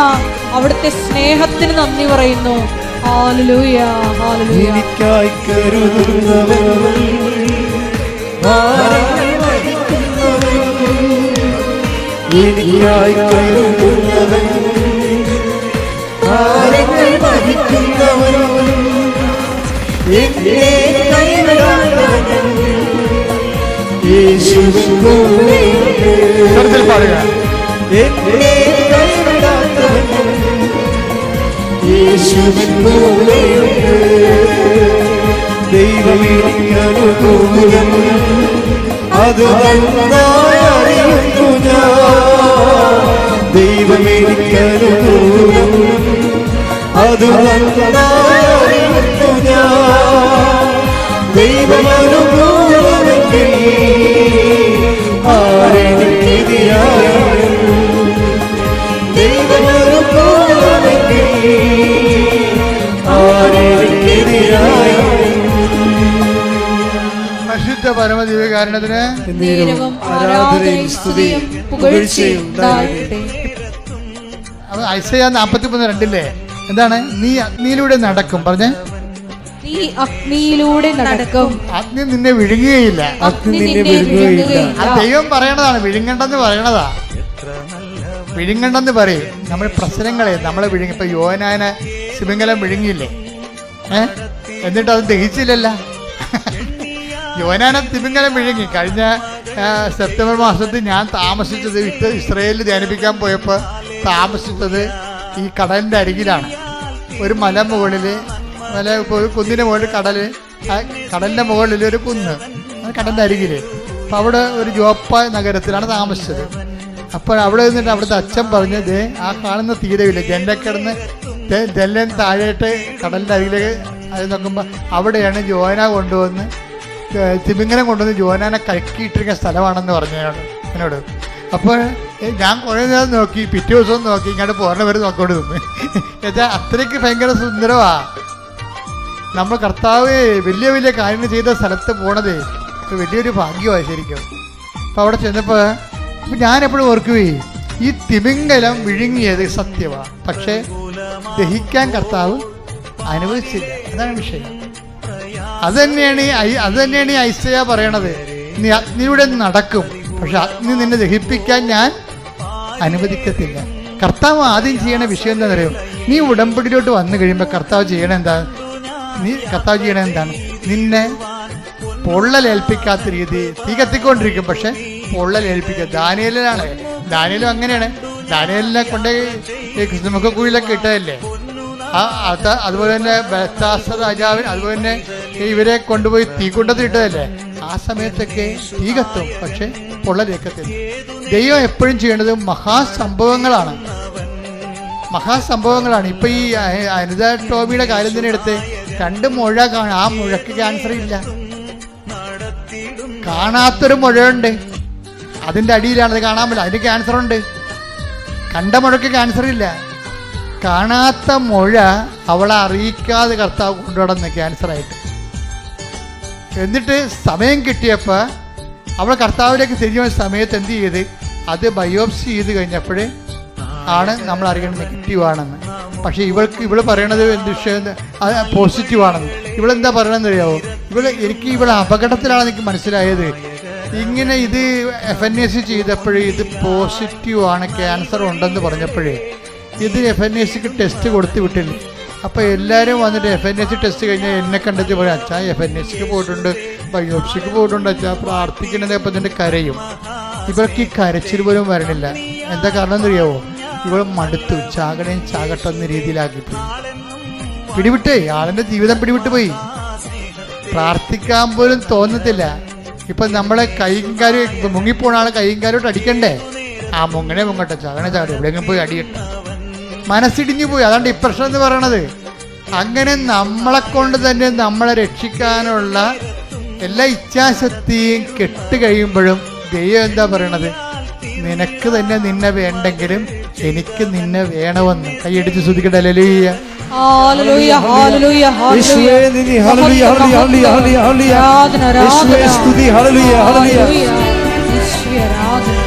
അവിടുത്തെ സ്നേഹത്തിന് നന്ദി പറയുന്നു. ദൈവമേ അനുകൂലം അത് അറിയുന്നു ഞാൻ, ദൈവമേ അനുകൂലം അത് അറിയുന്നു ഞാൻ, ദൈവമനുകൂലമെങ്കിൽ ആരെനിക്കെതിരായ, ദൈവമനുകൂലമെങ്കിൽ ആരെനിക്കെതിരായ. പരിശുദ്ധ പരമദിവ്യകാരുണ്യത്തിന് ആരാധനയും സ്തുതിയും പുകഴ്ചയും ഉണ്ടാകട്ടെ. ഐസയ്യാ 43:2 എന്താണ്? നീ അഗ്നിയിലൂടെ നടക്കും, പറഞ്ഞേ, നീ അഗ്നിയിലൂടെ നടക്കും, അഗ്നി നിന്നെ വിഴുങ്ങുകയില്ല. ആ ദൈവം പറയണതാണ്, വിഴുങ്ങണ്ടെന്ന് പറയണതാ. വിഴുങ്ങണ്ടെന്ന് പറയും. നമ്മൾ പ്രശ്നങ്ങളെ നമ്മളെ വിഴുങ്ങി. ഇപ്പൊ യോനാനെ ശിവങ്കലം വിഴുങ്ങിയില്ലേ? എന്നിട്ട് അത് ദഹിച്ചില്ലല്ല. യോനാനെ തിമിംഗലം വിഴുങ്ങി. കഴിഞ്ഞ സെപ്റ്റംബർ മാസത്തിൽ ഞാൻ താമസിച്ചത്, ഇസ്രയേലിൽ ധ്യാനിപ്പിക്കാൻ പോയപ്പോൾ താമസിച്ചത് ഈ കടലിൻ്റെ അരികിലാണ്. ഒരു മല മുകളിൽ, ഒരു കുന്നിൻ്റെ മുകളിൽ കടലിൻ്റെ മുകളിൽ ഒരു കുന്ന്, കടലിൻ്റെ അരികിൽ. അപ്പോൾ അവിടെ ഒരു ജോപ്പ നഗരത്തിലാണ് താമസിച്ചത്. അപ്പോൾ അവിടെ നിന്നിട്ട് അവിടുത്തെ അച്ഛൻ പറഞ്ഞത് ആ കാണുന്ന തീരമില്ല ജനലക്കിടന്ന് ജനലിന് താഴെയിട്ട് കടലിൻ്റെ അരികിലേക്ക് അത് നോക്കുമ്പോൾ അവിടെയാണ് ജോന കൊണ്ടുവന്ന് തിമിംഗലം കൊണ്ടുവന്ന് ജോനാനെ കലക്കിയിട്ടിരിക്കുന്ന സ്ഥലമാണെന്ന് പറഞ്ഞു എന്നോട്. അപ്പോൾ ഞാൻ കുറേ നേരം നോക്കി, പിറ്റേ ദിവസം നോക്കി, ഇങ്ങോട്ട് പോരണവരെ നോക്കോണ്ട് നിന്ന്. എന്നുവെച്ചാൽ അത്രയ്ക്ക് ഭയങ്കര സുന്ദരമാണ്. നമ്മൾ കർത്താവ് വലിയ വലിയ കാര്യങ്ങൾ ചെയ്ത സ്ഥലത്ത് പോണത് വലിയൊരു ഭാഗ്യമാണ് ശരിക്കും. അപ്പോൾ അവിടെ ചെന്നപ്പോൾ ഞാനെപ്പോഴും ഓർക്കുകയെ ഈ തിമിംഗലം വിഴുങ്ങിയത് സത്യമാണ്, പക്ഷേ ദഹിക്കാൻ കർത്താവ് അനുവദിച്ചില്ല. അതാണ് വിഷയം. അത് തന്നെയാണ് ഈ ഐസയ പറയണത്. നീ അഗ്നിയുടെ നടക്കും, പക്ഷെ അഗ്നി നിന്നെ ദഹിപ്പിക്കാൻ ഞാൻ അനുവദിക്കത്തില്ല. കർത്താവ് ആദ്യം ചെയ്യണ വിഷയം എന്താണെന്ന് അറിയോ? നീ ഉടമ്പടിയിലോട്ട് വന്നു കഴിയുമ്പോൾ കർത്താവ് ചെയ്യണ എന്താണ്? നിന്നെ പൊള്ളലേൽപ്പിക്കാത്ത രീതി, തീ കത്തിക്കൊണ്ടിരിക്കും പക്ഷെ പൊള്ളലേൽപ്പിക്കുക. ദാനിയേലും അങ്ങനെയാണ്. ദാനിയേലിനെ കൊണ്ട് ക്രിസ്തുമുഖക്കുഴിയിലൊക്കെ ഇട്ടതല്ലേ. അതുപോലെ തന്നെ ബെൽഷസ്സാർ രാജാവിന്, അതുപോലെ തന്നെ ഇവരെ കൊണ്ടുപോയി തീക്കുണ്ടത്തിൽ ഇട്ടതല്ലേ. ആ സമയത്തൊക്കെ തീ കത്തും പക്ഷെ പൊള്ളലേക്കത്തില്ല. ദൈവം എപ്പോഴും ചെയ്യേണ്ടത് മഹാസംഭവങ്ങളാണ്. ഇപ്പൊ ഈ അനിത ടോമിയുടെ കാര്യം തന്നെ എടുത്ത് 2 മുഴ കാണും. ആ മുഴക്ക് ക്യാൻസർ ഇല്ല. കാണാത്തൊരു മുഴയുണ്ട്, അതിൻ്റെ അടിയിലാണത്, കാണാൻ പറ്റില്ല, അതിന് ക്യാൻസർ ഉണ്ട്. കണ്ട മുഴക്ക് ക്യാൻസർ ഇല്ല. കാണാത്ത മുഴ അവളെ അറിയിക്കാതെ കർത്താവ് കൊണ്ടുനടന്ന് ക്യാൻസറായിട്ട്. എന്നിട്ട് സമയം കിട്ടിയപ്പോൾ അവൾ കർത്താവിലേക്ക് തിരിഞ്ഞ സമയത്ത് എന്ത് ചെയ്ത് അത് ബയോപ്സി ചെയ്ത് കഴിഞ്ഞപ്പോഴേ ആണ് നമ്മൾ അറിയണത് നെഗറ്റീവാണെന്ന്. പക്ഷേ ഇവള് പറയണത് എന്ത് വിഷയം അത് പോസിറ്റീവാണെന്ന്. ഇവളെന്താ പറയണമെന്ന് അറിയാമോ? ഇവൾ അപകടത്തിലാണെന്ന് എനിക്ക് മനസ്സിലായത്. ഇങ്ങനെ ഇത് FNAC ചെയ്തപ്പോഴേ ഇത് പോസിറ്റീവാണ്, ക്യാൻസർ ഉണ്ടെന്ന് പറഞ്ഞപ്പോഴേ ഇത് FNACക്ക് ടെസ്റ്റ് കൊടുത്ത് വിട്ടില്ല. അപ്പോൾ എല്ലാവരും വന്നിട്ട് FNAC ടെസ്റ്റ് കഴിഞ്ഞാൽ എന്നെ കണ്ടിട്ട് പറയും, അച്ഛാ FNACക്ക് പോയിട്ടുണ്ട്, ബയോപ്സിക്ക് പോയിട്ടുണ്ട് അച്ഛാ, പ്രാർത്ഥിക്കണത്. അപ്പം ഇതിൻ്റെ കരയും. ഇവർക്ക് ഈ കരച്ചിൽ പോലും വരണില്ല. എന്താ കാരണം എന്നറിയാവോ? ഇവൾ മടുത്തു, ചാകട്ടെ എന്ന രീതിയിലാക്കിപ്പോയി. പിടിവിട്ടേ, ആളിൻ്റെ ജീവിതം പിടിവിട്ട് പോയി. പ്രാർത്ഥിക്കാൻ പോലും തോന്നത്തില്ല. ഇപ്പം നമ്മളെ കൈയും കാര്യം മുങ്ങിപ്പോണ ആളെ കൈയും കാര്യമായിട്ട് അടിക്കണ്ടേ? ആ മുങ്ങട്ടെ, ചാകട്ടെ, എവിടെയെങ്കിലും പോയി അടിയട്ടെ. മനസ്സിടിഞ്ഞു പോയി. അതാണ് ഡിപ്രഷൻ എന്ന് പറയണത്. അങ്ങനെ നമ്മളെ കൊണ്ട് തന്നെ നമ്മളെ രക്ഷിക്കാനുള്ള എല്ലാ ഇച്ഛാശക്തിയും കെട്ട് കഴിയുമ്പോഴും ദൈവം എന്താ പറയണത്? നിനക്ക് തന്നെ നിന്നെ വേണ്ടെങ്കിലും എനിക്ക് നിന്നെ വേണമെന്ന്. കൈയടിച്ച് സ്തുതിക്കട്ടെ. ഹല്ലേലൂയ. ഹല്ലേലൂയ ഹല്ലേലൂയ യേശുവേ നിന്നെ ഹല്ലേലൂയ ഹല്ലേലൂയ ഹല്ലേലൂയ യേശുവേ സ്തുതി ഹല്ലേലൂയ ഹല്ലേലൂയ യേശുവേ ആരാധന.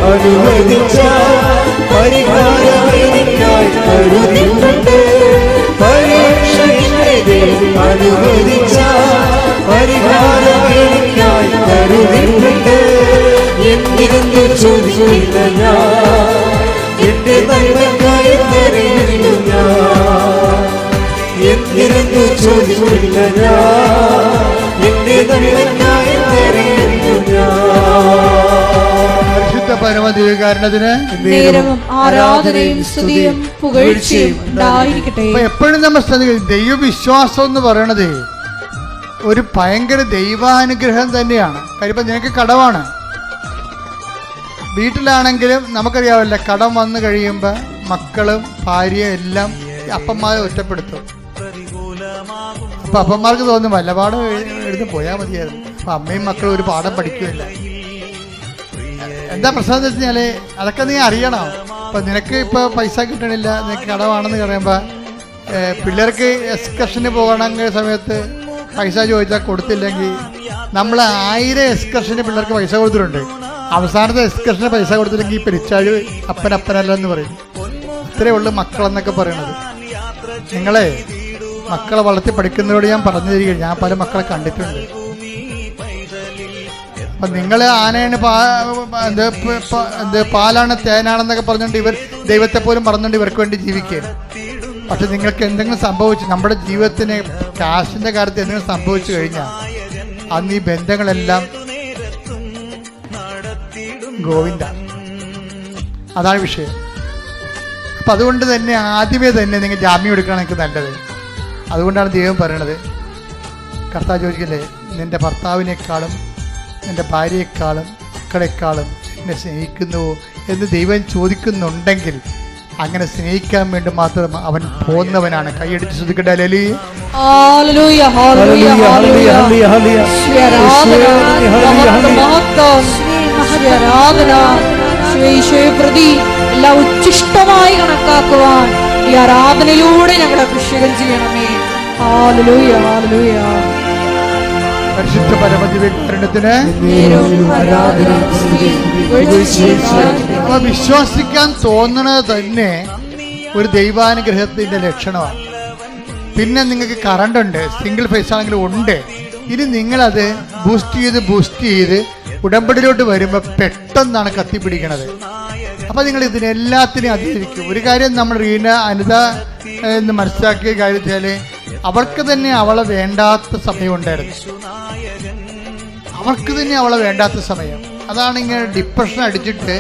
അനുവദിച്ച പരിഹാരമെനിക്കായി കരുതിയിട്ടുണ്ട്. അനുവദിച്ച പരിഹാരമെനിക്കായി കരുതിയിട്ടുണ്ട്. എന്തിനെന്ന് ചോദിച്ചില്ല ഞാൻ, എന്റെ നന്മക്കായി തെരയുന്നു ഞാൻ. എന്തിനെന്ന് ചോദിച്ചില്ല ഞാൻ, എന്റെ നന്മക്കായി തെരയുന്നു ഞാൻ. പരമദിവ്യകാരണത്തിന് നേരവും ആരാധനയും സ്തുതിയും പുകഴ്ചയും ഉണ്ടായിരിക്കട്ടെ. എപ്പോഴും നമ്മൾ ശ്രദ്ധിക്കും, ദൈവവിശ്വാസം എന്ന് പറയണത് ഒരു ഭയങ്കര ദൈവാനുഗ്രഹം തന്നെയാണ്. കാര്യം ഇപ്പം നിനക്ക് കടമാണ്. വീട്ടിലാണെങ്കിലും നമുക്കറിയാമല്ല, കടം വന്നു കഴിയുമ്പോൾ മക്കളും ഭാര്യയും എല്ലാം അപ്പന്മാരെ ഒറ്റപ്പെടുത്തും. അപ്പം അപ്പന്മാർക്ക് തോന്നും വല്ലപാട് എഴുതി പോയാൽ മതിയായിരുന്നു. അപ്പം അമ്മയും മക്കളും ഒരു പാഠം പഠിക്കുകയില്ല. എന്താ പ്രശ്നം എന്ന് വെച്ച് കഴിഞ്ഞാൽ അതൊക്കെ നീ അറിയണം. ഇപ്പം നിനക്ക് ഇപ്പോൾ പൈസ കിട്ടണില്ല, നിനക്ക് കടമാണെന്ന് പറയുമ്പോൾ പിള്ളേർക്ക് എക്സ്കർഷന് പോകണമെങ്കിൽ സമയത്ത് പൈസ ചോദിച്ചാൽ കൊടുത്തില്ലെങ്കിൽ നമ്മൾ 1000 എക്സ്കർഷന് പിള്ളേർക്ക് പൈസ കൊടുത്തിട്ടുണ്ട്. അവസാനത്തെ എക്സ്കർഷന് പൈസ കൊടുത്തില്ലെങ്കിൽ പെരിച്ചാഴ് അപ്പനല്ലെന്ന് പറയും. അത്രയേ ഉള്ളൂ മക്കളെന്നൊക്കെ പറയണത്. നിങ്ങളെ മക്കളെ വളർത്തി പഠിക്കുന്നതോട് ഞാൻ പറഞ്ഞു തരികയാണ്. ഞാൻ പല മക്കളെ കണ്ടിട്ടുണ്ട്. അപ്പം നിങ്ങൾ ആനയാണ് പാലാണ് തേനാണെന്നൊക്കെ പറഞ്ഞുകൊണ്ട് ഇവർ ദൈവത്തെ പോലും പറഞ്ഞുകൊണ്ട് ഇവർക്ക് വേണ്ടി ജീവിക്കുക. പക്ഷെ നിങ്ങൾക്ക് എന്തെങ്കിലും സംഭവിച്ചു, നമ്മുടെ ജീവിതത്തിന് കാശിൻ്റെ കാര്യത്തിൽ എന്തെങ്കിലും സംഭവിച്ചു കഴിഞ്ഞാൽ അന്ന് ഈ ബന്ധങ്ങളെല്ലാം ഗോവിന്ദ. അതാണ് വിഷയം. അപ്പം അതുകൊണ്ട് തന്നെ ആദ്യമേ തന്നെ നിങ്ങൾ ജാമ്യം എടുക്കണം എനിക്ക് നല്ലത്. അതുകൊണ്ടാണ് ദൈവം പറയണത്, കർത്താവ് ചോദിക്കില്ലേ, നിൻ്റെ ഭർത്താവിനേക്കാളും നിൻ്റെ ഭാര്യയെക്കാളും മക്കളെക്കാളും എന്നെ സ്നേഹിക്കുന്നുവോ എന്ന് ദൈവം ചോദിക്കുന്നുണ്ടെങ്കിൽ അങ്ങനെ സ്നേഹിക്കാൻ വേണ്ടി മാത്രം അവൻ പോന്നവനാണ്. കൈയടിച്ച് ശ്രദ്ധിക്കട്ടെ. ഹല്ലേലൂയ ഹല്ലേലൂയ ഹല്ലേലൂയ ഹല്ലേലൂയ പ്രതി എല്ലാ ഉച്ഛിഷ്ടമായി കണക്കാക്കുവാൻ ഈ ആരാധനയിലൂടെ ഞങ്ങളെ അഭിഷേകം ചെയ്യണമേ. Hallelujah hallelujah. പരിശുദ്ധ പരമദിവ്യകാരുണ്യത്തിന് വിശ്വസിക്കാൻ തോന്നുന്നത് തന്നെ ഒരു ദൈവാനുഗ്രഹത്തിന്റെ ലക്ഷണമാണ്. പിന്നെ നിങ്ങൾക്ക് കറണ്ട് ഉണ്ട്, സിംഗിൾ ഫേസ് ആണെങ്കിലും ഉണ്ട്. ഇനി നിങ്ങളത് ബൂസ്റ്റ് ചെയ്ത് ഉടമ്പടിയിലോട്ട് വരുമ്പോൾ പെട്ടെന്നാണ് കത്തിപ്പിടിക്കണത്. അപ്പം നിങ്ങൾ ഇതിനെല്ലാത്തിനെയും അതിജീവിക്കും. ഒരു കാര്യം നമ്മൾ അനിത എന്ന് മനസ്സിലാക്കിയ കാര്യം വെച്ചാൽ അവൾക്ക് തന്നെ അവളെ വേണ്ടാത്ത സമയം ഉണ്ടായിരുന്നു. അവൾക്ക് തന്നെ അവളെ വേണ്ടാത്ത സമയം. അതാണ് ഇങ്ങനെ ഡിപ്രഷൻ അടിച്ചിട്ട്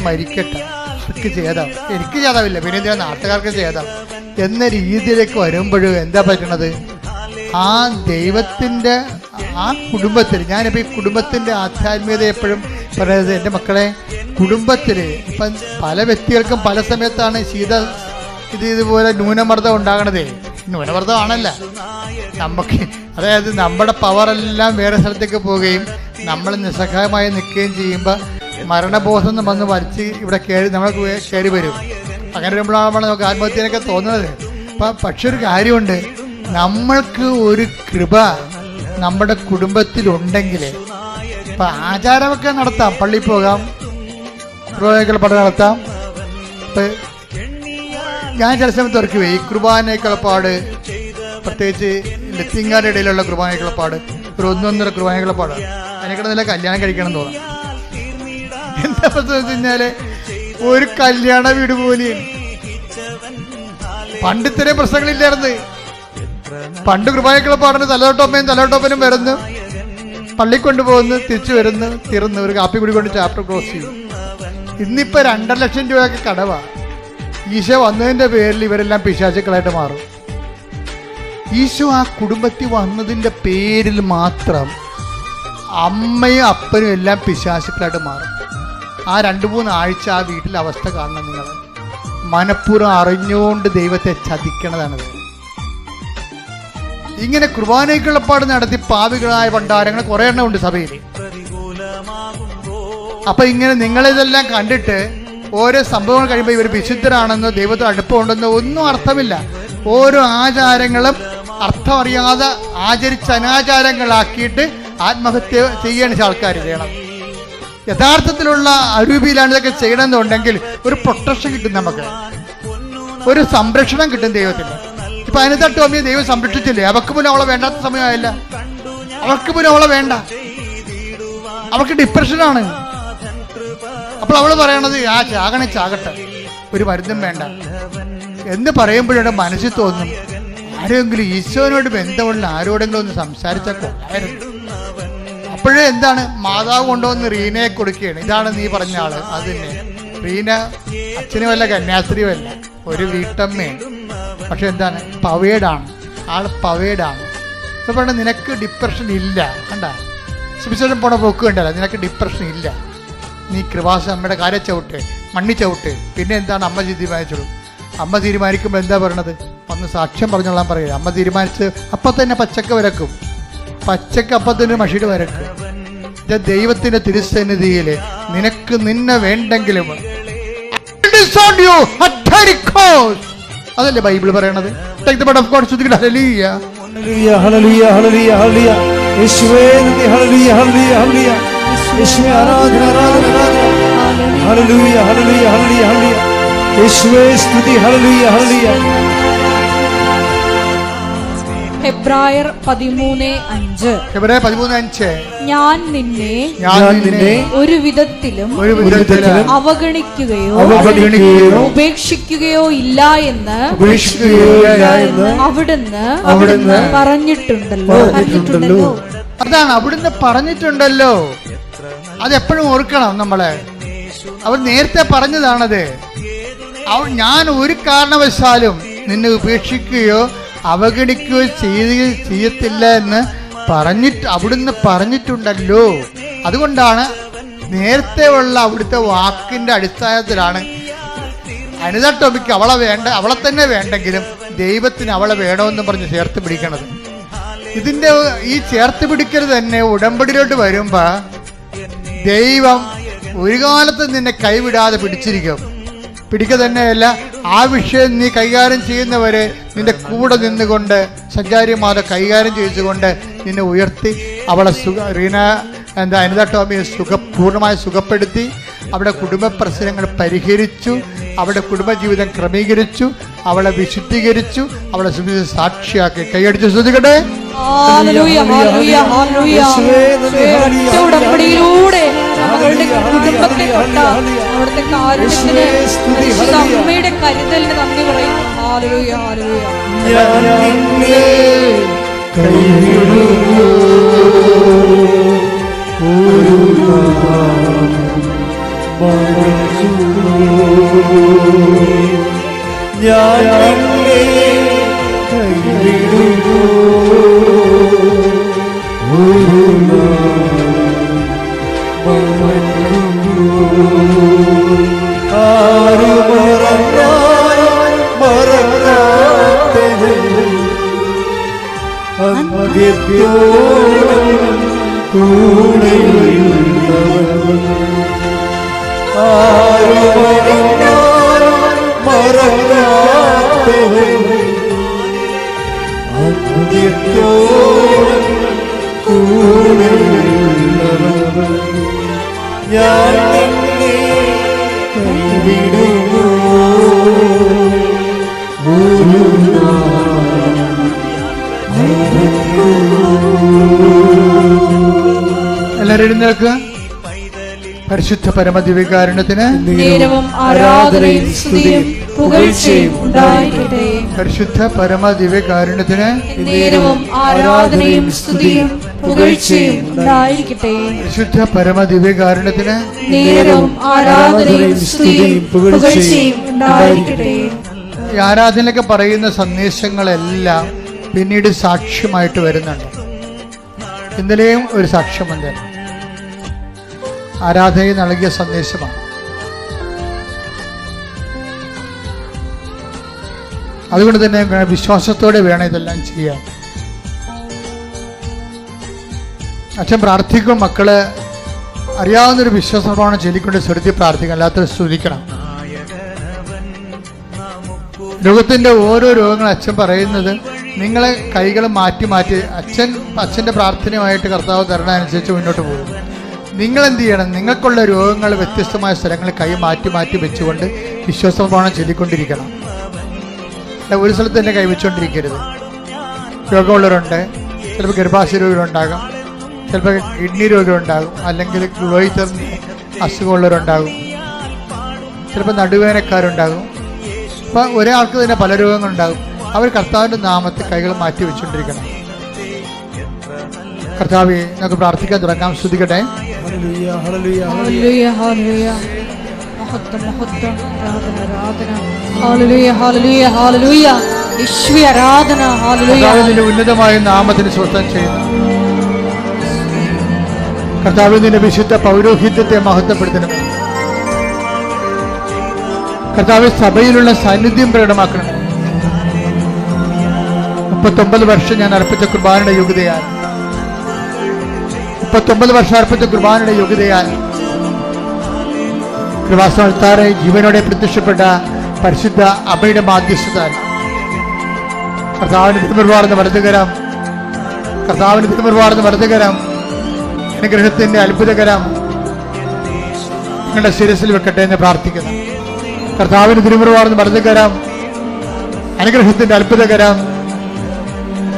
മരിക്കട്ടെ, അവർക്ക് ചെയ്താവും, എനിക്ക് ചെയ്താവില്ല, പിന്നെ എന്തിനാ നാട്ടുകാർക്ക് ചെയ്താവും എന്ന രീതിയിലേക്ക് വരുമ്പോഴും എന്താ പറ്റണത്? ആ ദൈവത്തിൻ്റെ ആ കുടുംബത്തിൽ, ഞാനിപ്പോൾ ഈ കുടുംബത്തിൻ്റെ ആധ്യാത്മികത എപ്പോഴും പറയുന്നത്, എൻ്റെ മക്കളെ, കുടുംബത്തിൽ ഇപ്പം പല വ്യക്തികൾക്കും പല സമയത്താണ് ഇതുപോലെ ന്യൂനമർദ്ദം ഉണ്ടാകണതേ. ന്യൂനമർദ്ദമാണല്ല നമുക്ക്, അതായത് നമ്മുടെ പവറെല്ലാം വേറെ സ്ഥലത്തേക്ക് പോവുകയും നമ്മൾ നിസ്സഹായമായി നിൽക്കുകയും ചെയ്യുമ്പോൾ മരണബോധം വന്ന് വലിച്ച് ഇവിടെ നമ്മൾ കയറി വരും. അങ്ങനെ വരുമ്പോഴാണ് നമുക്ക് ആത്മഹത്യനൊക്കെ തോന്നുന്നത്. പക്ഷെ ഒരു കാര്യമുണ്ട്, നമ്മൾക്ക് ഒരു കൃപ നമ്മുടെ കുടുംബത്തിലുണ്ടെങ്കിൽ ഇപ്പം ആചാരമൊക്കെ നടത്താം, പള്ളിയിൽ പോകാം, കുർബാനയ്ക്കുള്ള നടത്താം. ഇപ്പം ഞാൻ ചില സമയത്ത് ഓർക്കുവേ, ഈ കുർബാനയ്ക്കുള്ളപ്പാട്, പ്രത്യേകിച്ച് ലത്തിങ്ങാരുടെ ഇടയിലുള്ള കുർബാനയ്ക്കുള്ളപ്പാട് ഒരു 1-1.5 കുർബാനയ്ക്കുള്ളപ്പാടാണ്. അതിനെക്കാളും നല്ല കല്യാണം കഴിക്കണം തോന്നാം. എന്താ പ്രശ്നം വെച്ച് കഴിഞ്ഞാൽ ഒരു കല്യാണ വീട് പോലെയാണ്. പണ്ട് ഇത്രയും പ്രശ്നങ്ങളില്ലായിരുന്നു. പണ്ട് കുർബാനയ്ക്കുള്ളപ്പാടിന് തലയോട്ടോപ്പനും വരുന്നു, പള്ളി കൊണ്ടുപോകുന്നു, തിരിച്ചു വരുന്നു, തീർന്നു, ഒരു കാപ്പി കുടി കൊണ്ട് ചാപ്റ്റർ ക്ലോസ് ചെയ്യും. ഇന്നിപ്പോൾ 2.5 ലക്ഷം രൂപയൊക്കെ കടവാണ്. ഈശോ വന്നതിൻ്റെ പേരിൽ ഇവരെല്ലാം പിശാചുക്കളായിട്ട് മാറും. ഈശോ ആ കുടുംബത്തിൽ വന്നതിൻ്റെ പേരിൽ മാത്രം അമ്മയും അപ്പനും എല്ലാം പിശാചുക്കളായിട്ട് മാറും. ആ 2-3 ആഴ്ച ആ വീട്ടിലെ അവസ്ഥ കാണണം നിങ്ങൾ. മനഃപൂർവ്വം അറിഞ്ഞുകൊണ്ട് ദൈവത്തെ ചതിക്കണതാണത്. ഇങ്ങനെ കുർബാനയ്ക്കുള്ളപ്പാട് നടത്തി പാപികളായ ഭണ്ഡാരങ്ങൾ കുറേ എണ്ണം ഉണ്ട് സഭയിൽ. അപ്പം ഇങ്ങനെ നിങ്ങളിതെല്ലാം കണ്ടിട്ട് ഓരോ സംഭവങ്ങൾ കഴിയുമ്പോൾ ഇവർ വിശുദ്ധരാണെന്നോ ദൈവത്തിന് അടുപ്പമുണ്ടെന്നോ ഒന്നും അർത്ഥമില്ല. ഓരോ ആചാരങ്ങളും അർത്ഥം അറിയാതെ ആചരിച്ച് അനാചാരങ്ങളാക്കിയിട്ട് ആത്മഹത്യ ചെയ്യണ ആൾക്കാർ ചെയ്യണം. യഥാർത്ഥത്തിലുള്ള അരൂപിയിലാണ് ഇതൊക്കെ ചെയ്യണമെന്നുണ്ടെങ്കിൽ ഒരു പ്രൊട്ടക്ഷൻ കിട്ടും, നമുക്ക് ഒരു സംരക്ഷണം കിട്ടും ദൈവത്തിന്. ഇപ്പം അതിനകത്ത് ടോമിയെ ദൈവം സംരക്ഷിച്ചില്ലേ? അവർക്ക് പോലും അവളെ വേണ്ടാത്ത സമയമായില്ല. അവർക്ക് പോലും അവളെ വേണ്ട, അവൾക്ക് ഡിപ്രഷനാണ്. അപ്പോൾ അവൾ പറയണത് ചാകട്ടെ, ഒരു മരുന്നും വേണ്ട എന്ന് പറയുമ്പോഴേ മനസ്സിൽ തോന്നും, ആരെങ്കിലും ഈശോനോട് ബന്ധമുള്ള ആരോടെങ്കിലും ഒന്ന് സംസാരിച്ചാൽ കൊള്ളായിരുന്നു. അപ്പോഴേ എന്താണ്, മാതാവ് കൊണ്ടുവന്ന് റീനയെ കൊടുക്കുകയാണ്. ഇതാണ് നീ പറഞ്ഞ ആള്. അത് തന്നെ റീന അച്ഛനുമല്ല കന്യാസ്ത്രീയുമല്ല, ഒരു വീട്ടമ്മയാണ്. പക്ഷെ എന്താണ്, പവേഡാണ് ആൾ, പവേഡാണ്. അപ്പോൾ പറഞ്ഞാൽ നിനക്ക് ഡിപ്രഷൻ ഇല്ല, കണ്ട സുവിശേഷം പോണ പോക്ക് കണ്ടല്ല, നിനക്ക് ഡിപ്രഷൻ ഇല്ല. നീ കൃപാസ അമ്മയുടെ കാര്യം ചവിട്ട്, മണ്ണി ചവിട്ട്. പിന്നെ എന്താണ് അമ്മ തീരുമാനിച്ചോളൂ. അമ്മ തീരുമാനിക്കുമ്പോൾ എന്താ പറയണത്? വന്ന് സാക്ഷ്യം പറഞ്ഞോളാൻ പറയുക. അമ്മ തീരുമാനിച്ച് അപ്പം തന്നെ പച്ചക്ക വരക്കും, പച്ചക്ക് അപ്പം തന്നെ മഷിയുടെ വരക്കും. ഇത് ദൈവത്തിൻ്റെ തിരുസന്നിധിയിൽ നിനക്ക് നിന്നെ വേണ്ടെങ്കിലും അതല്ലേ ബൈബിൾ പറയണത്. ഹെബ്രായർ 13:5. ഹെബ്രായർ 13:5. ഞാൻ നിന്നെ ഒരു വിധത്തിലും അവഗണിക്കുകയോ ഉപേക്ഷിക്കുകയോ ഇല്ല എന്ന് അവിടുന്ന് പറഞ്ഞിട്ടുണ്ടല്ലോ. അതാണ് അവിടുന്ന് പറഞ്ഞിട്ടുണ്ടല്ലോ. അതെപ്പോഴും ഓർക്കണം നമ്മള്. അവർ നേരത്തെ പറഞ്ഞതാണത്. ഞാൻ ഒരു കാരണവശാലും നിന്നെ ഉപേക്ഷിക്കുകയോ അവഗണിക്കുകയോ ചെയ്യത്തില്ല എന്ന് അവിടുന്ന് പറഞ്ഞിട്ടുണ്ടല്ലോ. അതുകൊണ്ടാണ് നേരത്തെ ഉള്ള അവിടുത്തെ വാക്കിന്റെ അടിസ്ഥാനത്തിലാണ് അനിത ടോമിക്ക് അവളെ തന്നെ വേണ്ടെങ്കിലും ദൈവത്തിന് അവളെ വേണമെന്ന് പറഞ്ഞ് ചേർത്ത് പിടിക്കണത്. ഇതിന്റെ ഈ ചേർത്ത് പിടിക്കൽ തന്നെ ഉടമ്പടിയിലോട്ട് വരുമ്പോ ദൈവം ഒരു കാലത്ത് നിന്നെ കൈവിടാതെ പിടിക്കുക തന്നെയല്ല, ആ വിഷയം നീ കൈകാര്യം ചെയ്യുന്നവരെ നിന്റെ കൂടെ നിന്നുകൊണ്ട് സഞ്ചാരിമാരെ കൈകാര്യം ചെയ്തുകൊണ്ട് നിന്നെ ഉയർത്തി അവളെ അനിത ടോമിയെ പൂർണ്ണമായി സുഖപ്പെടുത്തി അവിടെ കുടുംബ പ്രശ്നങ്ങൾ പരിഹരിച്ചു, അവിടെ കുടുംബജീവിതം ക്രമീകരിച്ചു, അവളെ വിശുദ്ധീകരിച്ചു, അവളെ സാക്ഷിയാക്കി. കൈയടിച്ച് ശ്രദ്ധിക്കട്ടെ. ഉടമ്പടിയിലൂടെ അവളുടെ കുടുംബത്തെ തൊട്ട അവിടുത്തെ കാരുണ്യത്തിന് അമ്മയുടെ കരുതലിന് നന്ദി പറയുന്നു. Hallelujah, hallelujah. എല്ലാവരും എഴുന്നേൽക്കുക. പരിശുദ്ധ പരമദിവ്യകാരുണ്യത്തിന് നേരവും ആരാധനയും സ്തുതിയും പുകഴ്ചയും ഉണ്ടായിരിക്കട്ടെ. പരിശുദ്ധ പരമദിവ്യകാരുണ്യത്തിന് നേരവും ആരാധനയും സ്തുതിയും പുകഴ്ചയും ഉണ്ടായിരിക്കട്ടെ. പരിശുദ്ധ പരമദിവ്യകാരുണ്യത്തിന് നേരവും ആരാധനയും സ്തുതിയും പുകഴ്ചയും ഉണ്ടായിരിക്കട്ടെ. ഈ ആരാധനയിലൊക്കെ പറയുന്ന സന്ദേശങ്ങളെല്ലാം പിന്നീട് സാക്ഷ്യമായിട്ട് വരുന്നുണ്ട്. ഇന്നലെയും ഒരു സാക്ഷ്യമുണ്ട്. ആരാധനയിൽ നൽകിയ സന്ദേശമാണ്. അതുകൊണ്ട് തന്നെ വിശ്വാസത്തോടെ വേണം ഇതെല്ലാം ചെയ്യാൻ. അച്ഛൻ പ്രാർത്ഥിക്കും, മക്കള് അറിയാവുന്നൊരു വിശ്വാസപ്രമാണം ചൊല്ലിക്കൊണ്ട് സ്വരുത്തി പ്രാർത്ഥിക്കണം, അല്ലാത്ത സ്തുതിക്കണം. രോഗത്തിന്റെ ഓരോ രോഗങ്ങളും അച്ഛൻ പറയുന്നത് നിങ്ങളെ കൈകൾ മാറ്റി അച്ഛൻ്റെ പ്രാർത്ഥനയുമായിട്ട് കർത്താവ് തരണമനുസരിച്ച് മുന്നോട്ട് പോകും. നിങ്ങളെന്ത് ചെയ്യണം? നിങ്ങൾക്കുള്ള രോഗങ്ങൾ വ്യത്യസ്തമായ സ്ഥലങ്ങളിൽ കൈ മാറ്റി വെച്ചുകൊണ്ട് വിശ്വാസപ്രമാണം ചൊല്ലിക്കൊണ്ടിരിക്കണം. ഒരു സ്ഥലത്ത് തന്നെ കൈവച്ചുകൊണ്ടിരിക്കരുത്. രോഗമുള്ളവരുണ്ട്, ചിലപ്പോൾ ഗർഭാശയ രോഗികളുണ്ടാകും, ചിലപ്പോൾ കിഡ്നി രോഗികളുണ്ടാകും, അല്ലെങ്കിൽ ലോഹിതറിന് അസുഖമുള്ളവരുണ്ടാകും, ചിലപ്പോൾ നടുവേനക്കാരുണ്ടാകും. അപ്പോൾ ഒരാൾക്ക് തന്നെ പല രോഗങ്ങളുണ്ടാകും. അവർ കർത്താവിൻ്റെ നാമത്തിൽ കൈകൾ മാറ്റി വെച്ചുകൊണ്ടിരിക്കണം. കർത്താവേ, നമുക്ക് പ്രാർത്ഥിക്കാൻ തുടങ്ങാം. സ്തുതിക്കട്ടെ. Hallelujah, hallelujah, hallelujah. മഹത്വം, മഹത്വം, ആരാധന, ആരാധന. Hallelujah, hallelujah, hallelujah. യേശുവേ ആരാധന. ഹല്ലേലൂയ. കർത്താവിന്റെ ഉന്നതമായ നാമത്തിന് സ്വസ്ഥം ചെയ്യുന്നു. കർത്താവിന്റെ വിശുദ്ധ പൗരോഹിത്യത്തെ മഹത്വപ്പെടുത്തണം. കർത്താവ് സഭയിലുള്ള സാന്നിധ്യം പ്രകടമാക്കണം. 39 വർഷം ഞാൻ അർപ്പിച്ച കുർബാനയുടെ യോഗ്യതയാൽ 39 വർഷം അർപ്പിച്ച കുർബാനയുടെ യോഗ്യതയാൽ കൃപാസ്ഥാനത്താറെ ജീവനോടെ പ്രത്യക്ഷപ്പെട്ട പരിശുദ്ധ അമ്മയുടെ മാധ്യസ്ഥതാൽ കർത്താവിന് തിരുമുറുവാർന്ന വലതുകരം, കർത്താവിന് തിരുമുറുവാർന്ന വലതുകരം, അനുഗ്രഹത്തിന്റെ അത്ഭുതകരം നിങ്ങളുടെ ശിരസിൽ വെക്കട്ടെ എന്ന് പ്രാർത്ഥിക്കുന്നു. കർത്താവിന് തിരുമുറുവാർന്ന വലതുകരം, അനുഗ്രഹത്തിന്റെ അത്ഭുതകരം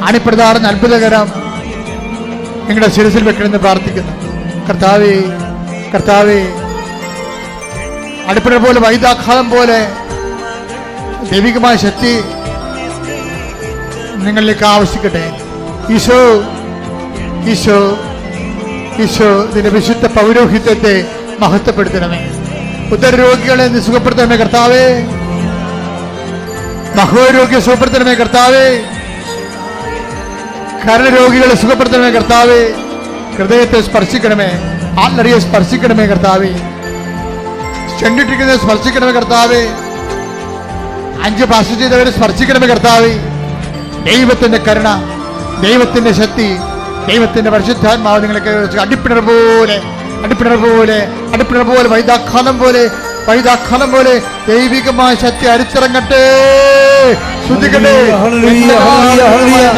അണിപ്രധാന അത്ഭുതകരം നിങ്ങളുടെ ശിരസിൽ വെക്കണമെന്ന് പ്രാർത്ഥിക്കുന്നു. കർത്താവേ, കർത്താവേ, അടിപ്പിട പോലെ വൈദാഘാതം പോലെ ദൈവികമായ ശക്തി നിങ്ങളിലേക്ക് ആവശ്യിക്കട്ടെ. ഈശോ, ഈശോ, ഈശോ നിന്റെ വിശുദ്ധ പൗരോഹിത്യത്തെ മഹത്വപ്പെടുത്തണമേ. ഉദരരോഗികളെ നീ സുഖപ്പെടുത്തണമേ കർത്താവേ. മഹോരോഗ്യ സുഖപ്പെടുത്തണമേ കർത്താവേ. കരരോഗികളെ സുഖപ്പെടുത്തണമേ കർത്താവേ. ഹൃദയത്തെ സ്പർശിക്കണമേ, ആത്മറിയെ സ്പർശിക്കണമേ കർത്താവേ. ചെണ്ടിട്ടിരിക്കുന്നവരെ സ്പർശിക്കണമേ കർത്താവേ. 5 പാസ് ചെയ്തവരെ സ്പർശിക്കണമേ കർത്താവേ. ദൈവത്തിന്റെ കരുണ, ദൈവത്തിന്റെ ശക്തി, ദൈവത്തിന്റെ പരിശുദ്ധാത്മാവ് നിങ്ങളൊക്കെ അടിപ്പിണർ പോലെ, അടിപ്പിണർ പോലെ, അടിപ്പിണർ പോലെ, വൈദാഘാതം പോലെ, വൈദാഘാതം പോലെ ദൈവികമായ ശക്തി അരിച്ചിറങ്ങട്ടെ. ശ്രദ്ധിക്കട്ടെ,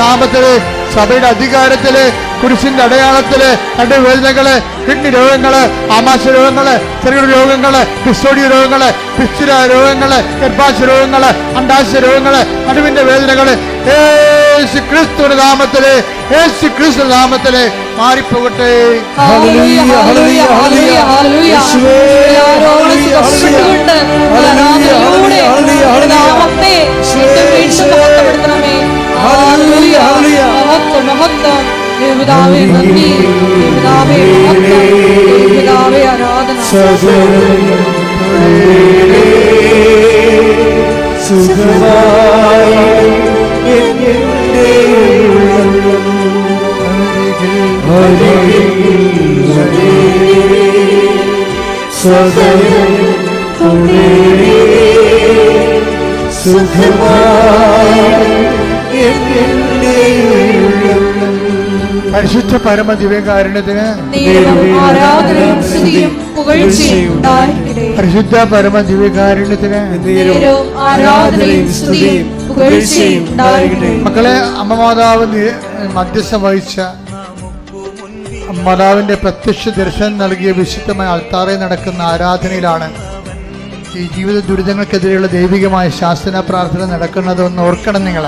നാമത്തില്, സഭയുടെ അധികാരത്തില്, കുരിശിന്റെ അടയാളത്തില്, നടുവേദനകള്, കിഡ്നി രോഗങ്ങള്, ആമാശ രോഗങ്ങള്, ചെറിയ രോഗങ്ങള്, പിസ്റ്റോഡിയ രോഗങ്ങള്, പിസ്റ്റുല രോഗങ്ങള്, ഗർഭാശയ രോഗങ്ങള്, അണ്ടാശയ രോഗങ്ങള്, നടുവിന്റെ വേദനകള് യേശു ക്രിസ്തുവിന്റെ നാമത്തില്, യേശു ക്രിസ്തു നാമത്തില് മാറിപ്പോകട്ടെ. ആരാധന പരിശുദ്ധ പരമ ദിവ്യകാരുണ്യത്തിന് പരിശുദ്ധ പരമ ദിവ്യകാരുണ്യത്തിന് മക്കളെ, അമ്മ മാതാവ് മധ്യസ്ഥം വഹിച്ച മാതാവിന്റെ പ്രത്യക്ഷ ദർശനം നൽകിയ വിശുദ്ധമായ അൾത്താറയിൽ നടക്കുന്ന ആരാധനയിലാണ് ഈ ജീവിത ദുരിതങ്ങൾക്കെതിരെയുള്ള ദൈവികമായ ശാസ്ത്ര പ്രാർത്ഥന നടക്കുന്നതെന്ന് ഓർക്കണം നിങ്ങൾ.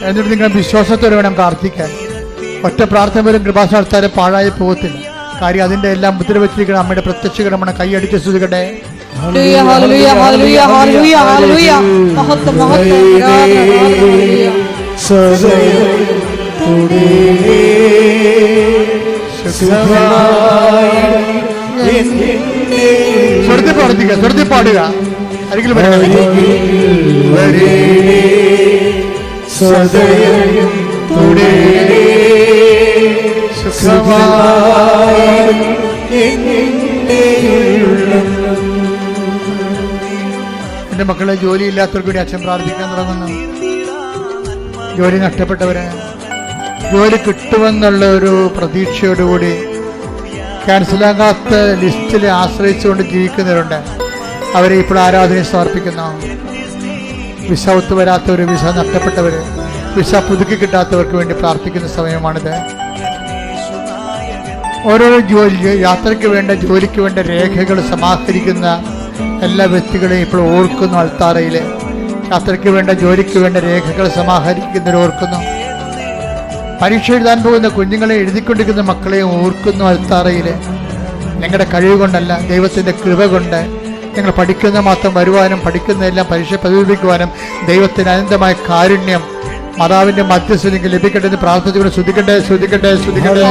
എന്നിട്ട് നിങ്ങൾ വിശ്വാസത്തോടെ വേണം പ്രാർത്ഥിക്കാൻ. ഒറ്റ പ്രാർത്ഥന പോലും കൃപാസ്ഥാനത്താരെ പാഴായി പോകത്തില്ല. കാര്യം അതിന്റെ എല്ലാം മുദ്ര വെച്ചിരിക്കണം. അമ്മയുടെ പ്രത്യക്ഷകരമാണ്. കൈയടിച്ച് സ്തുതിക്കട്ടെ. സ്വർത്തി പ്രാർത്ഥിക്കുക, സ്വർത്തി പാടുക. ആരെങ്കിലും എന്റെ മക്കളെ, ജോലിയില്ലാത്തവർക്ക് വേണ്ടി അച്ഛൻ പ്രാർത്ഥിക്കാൻ തുടങ്ങുന്നു. ജോലി നഷ്ടപ്പെട്ടവര് ജോലി കിട്ടുമെന്നുള്ള ഒരു പ്രതീക്ഷയോടുകൂടി ക്യാൻസലാകാത്ത ലിസ്റ്റിൽ ആശ്രയിച്ചുകൊണ്ട് ജീവിക്കുന്നവരുണ്ട്. അവരെ ഇപ്പോൾ ആരാധനയെ സമർപ്പിക്കുന്നു. വിസ ഒത്തുവരാത്തവർ, വിസ നഷ്ടപ്പെട്ടവർ, വിസ പുതുക്കി കിട്ടാത്തവർക്ക് വേണ്ടി പ്രാർത്ഥിക്കുന്ന സമയമാണിത്. ഓരോ യാത്രയ്ക്ക് വേണ്ട, ജോലിക്ക് വേണ്ട രേഖകൾ സമാഹരിക്കുന്ന എല്ലാ വ്യക്തികളെയും ഇപ്പോൾ ഓർക്കുന്നു. അൾത്താറയിൽ യാത്രയ്ക്ക് വേണ്ട, ജോലിക്ക് വേണ്ട രേഖകൾ സമാഹരിക്കുന്നവർ ഓർക്കുന്നു. പരീക്ഷ എഴുതാൻ പോകുന്ന കുഞ്ഞുങ്ങളെ, എഴുതിക്കൊണ്ടിരിക്കുന്ന മക്കളെയും ഓർക്കുന്നു. അൾത്താറയിൽ നിങ്ങളുടെ കഴിവ് കൊണ്ടല്ല, ദൈവത്തിൻ്റെ കൃപ കൊണ്ട് നിങ്ങൾ പഠിക്കുന്ന മാത്രം വരുവാനും പഠിക്കുന്നതെല്ലാം പരീക്ഷ പ്രതിഫലിപ്പിക്കുവാനും ദൈവത്തിന് അനന്തമായ കാരുണ്യം മാതാവിന്റെ മധ്യസ്ഥ നിങ്ങൾക്ക് ലഭിക്കട്ടെ എന്ന് പ്രാർത്ഥിച്ചുകൊണ്ട് ശ്രദ്ധിക്കട്ടെ, ശ്രദ്ധിക്കട്ടെ, ശ്രദ്ധിക്കട്ടെ.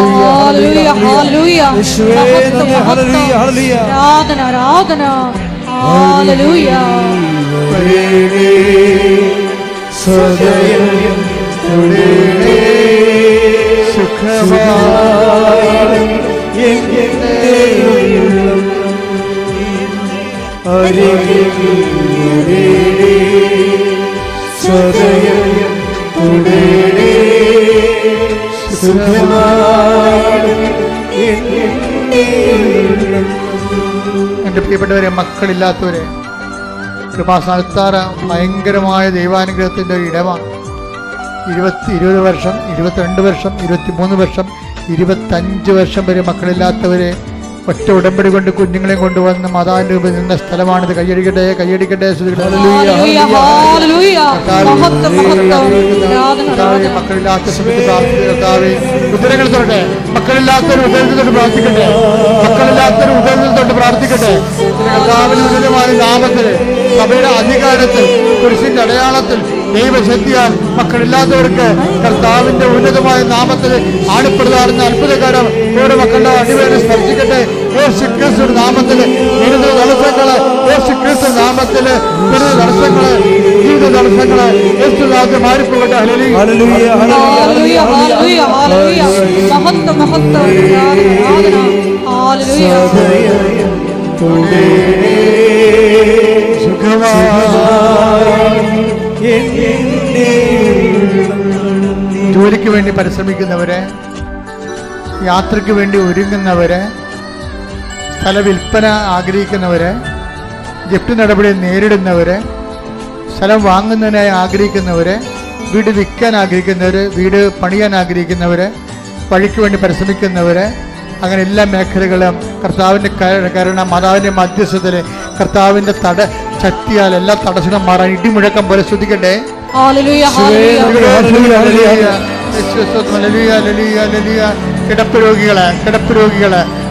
എൻ്റെ പ്രിയപ്പെട്ടവരെ, മക്കളില്ലാത്തവരെ, കൃപാസ്ഥാനത്താറ ഭയങ്കരമായ ദൈവാനുഗ്രഹത്തിൻ്റെ ഒരു ഇടമാണ്. 20 വർഷം, 22 വർഷം, 23 വർഷം, 25 വർഷം വരെ മക്കളില്ലാത്തവരെ ഒറ്റ ഉടമ്പടി കൊണ്ട് കുഞ്ഞുങ്ങളെ കൊണ്ടുവന്ന് മാതാവിന്റെ മുമ്പിൽ നിന്ന സ്ഥലമാണിത്. കയ്യടിക്കട്ടെ, കയ്യടിക്കട്ടെ. മക്കളില്ലാത്ത സമയത്ത് പ്രാർത്ഥിക്കട്ടെ. ഉദരങ്ങൾ തൊട്ടെ, മക്കളില്ലാത്തൊരു ഉദരത്തിൽ തൊട്ട് പ്രാർത്ഥിക്കട്ടെ, മക്കളില്ലാത്തൊരു ഉദരത്തിൽ തൊട്ട് പ്രാർത്ഥിക്കട്ടെ. കർത്താവിന്റെ ഉന്നതമായ നാമത്തിൽ, സഭയുടെ അധികാരത്തിൽ, കുരിശിന്റെ അടയാളത്തിൽ, ദൈവശക്തിയാൽ മക്കളില്ലാത്തവർക്ക് കർത്താവിന്റെ ഉന്നതമായ നാമത്തിൽ ആണിപ്പെടുത്താറുന്ന അത്ഭുതകാരം ഓരോ മക്കളുടെ അടിവേറെ സ്പർശിക്കട്ടെ. യേശു ക്രിസ്തു നാമത്തില് വിരുദ്ധ തടസ്സങ്ങള്, യേശു ക്രിസ്തു നാമത്തില് വിരുദ്ധ തടസ്സങ്ങള്, ജീവിത തടസ്സങ്ങള് യേശുദാസ് മാറിപ്പോകട്ടെ. ജോലിക്ക് വേണ്ടി പരിശ്രമിക്കുന്നവരെ, യാത്രയ്ക്ക് വേണ്ടി ഒരുങ്ങുന്നവരെ, സ്ഥല വിൽപ്പന ആഗ്രഹിക്കുന്നവരെ, ജപ്തി നടപടി നേരിടുന്നവരെ, സ്ഥലം വാങ്ങുന്നതിനായി ആഗ്രഹിക്കുന്നവരെ, വീട് വിൽക്കാൻ ആഗ്രഹിക്കുന്നവർ, വീട് പണിയാൻ ആഗ്രഹിക്കുന്നവർ, വഴിക്ക് വേണ്ടി പരിശ്രമിക്കുന്നവർ, അങ്ങനെ എല്ലാ മേഖലകളും കർത്താവിൻ്റെ കരുണ, മാതാവിൻ്റെ മധ്യസ്ഥത്തിൽ കർത്താവിൻ്റെ ശക്തിയാൽ എല്ലാ തടസ്സങ്ങളും മാറാൻ ഇടിമുഴക്കം പോലെ ശ്രദ്ധിക്കട്ടെ. കിടപ്പ് രോഗികള്,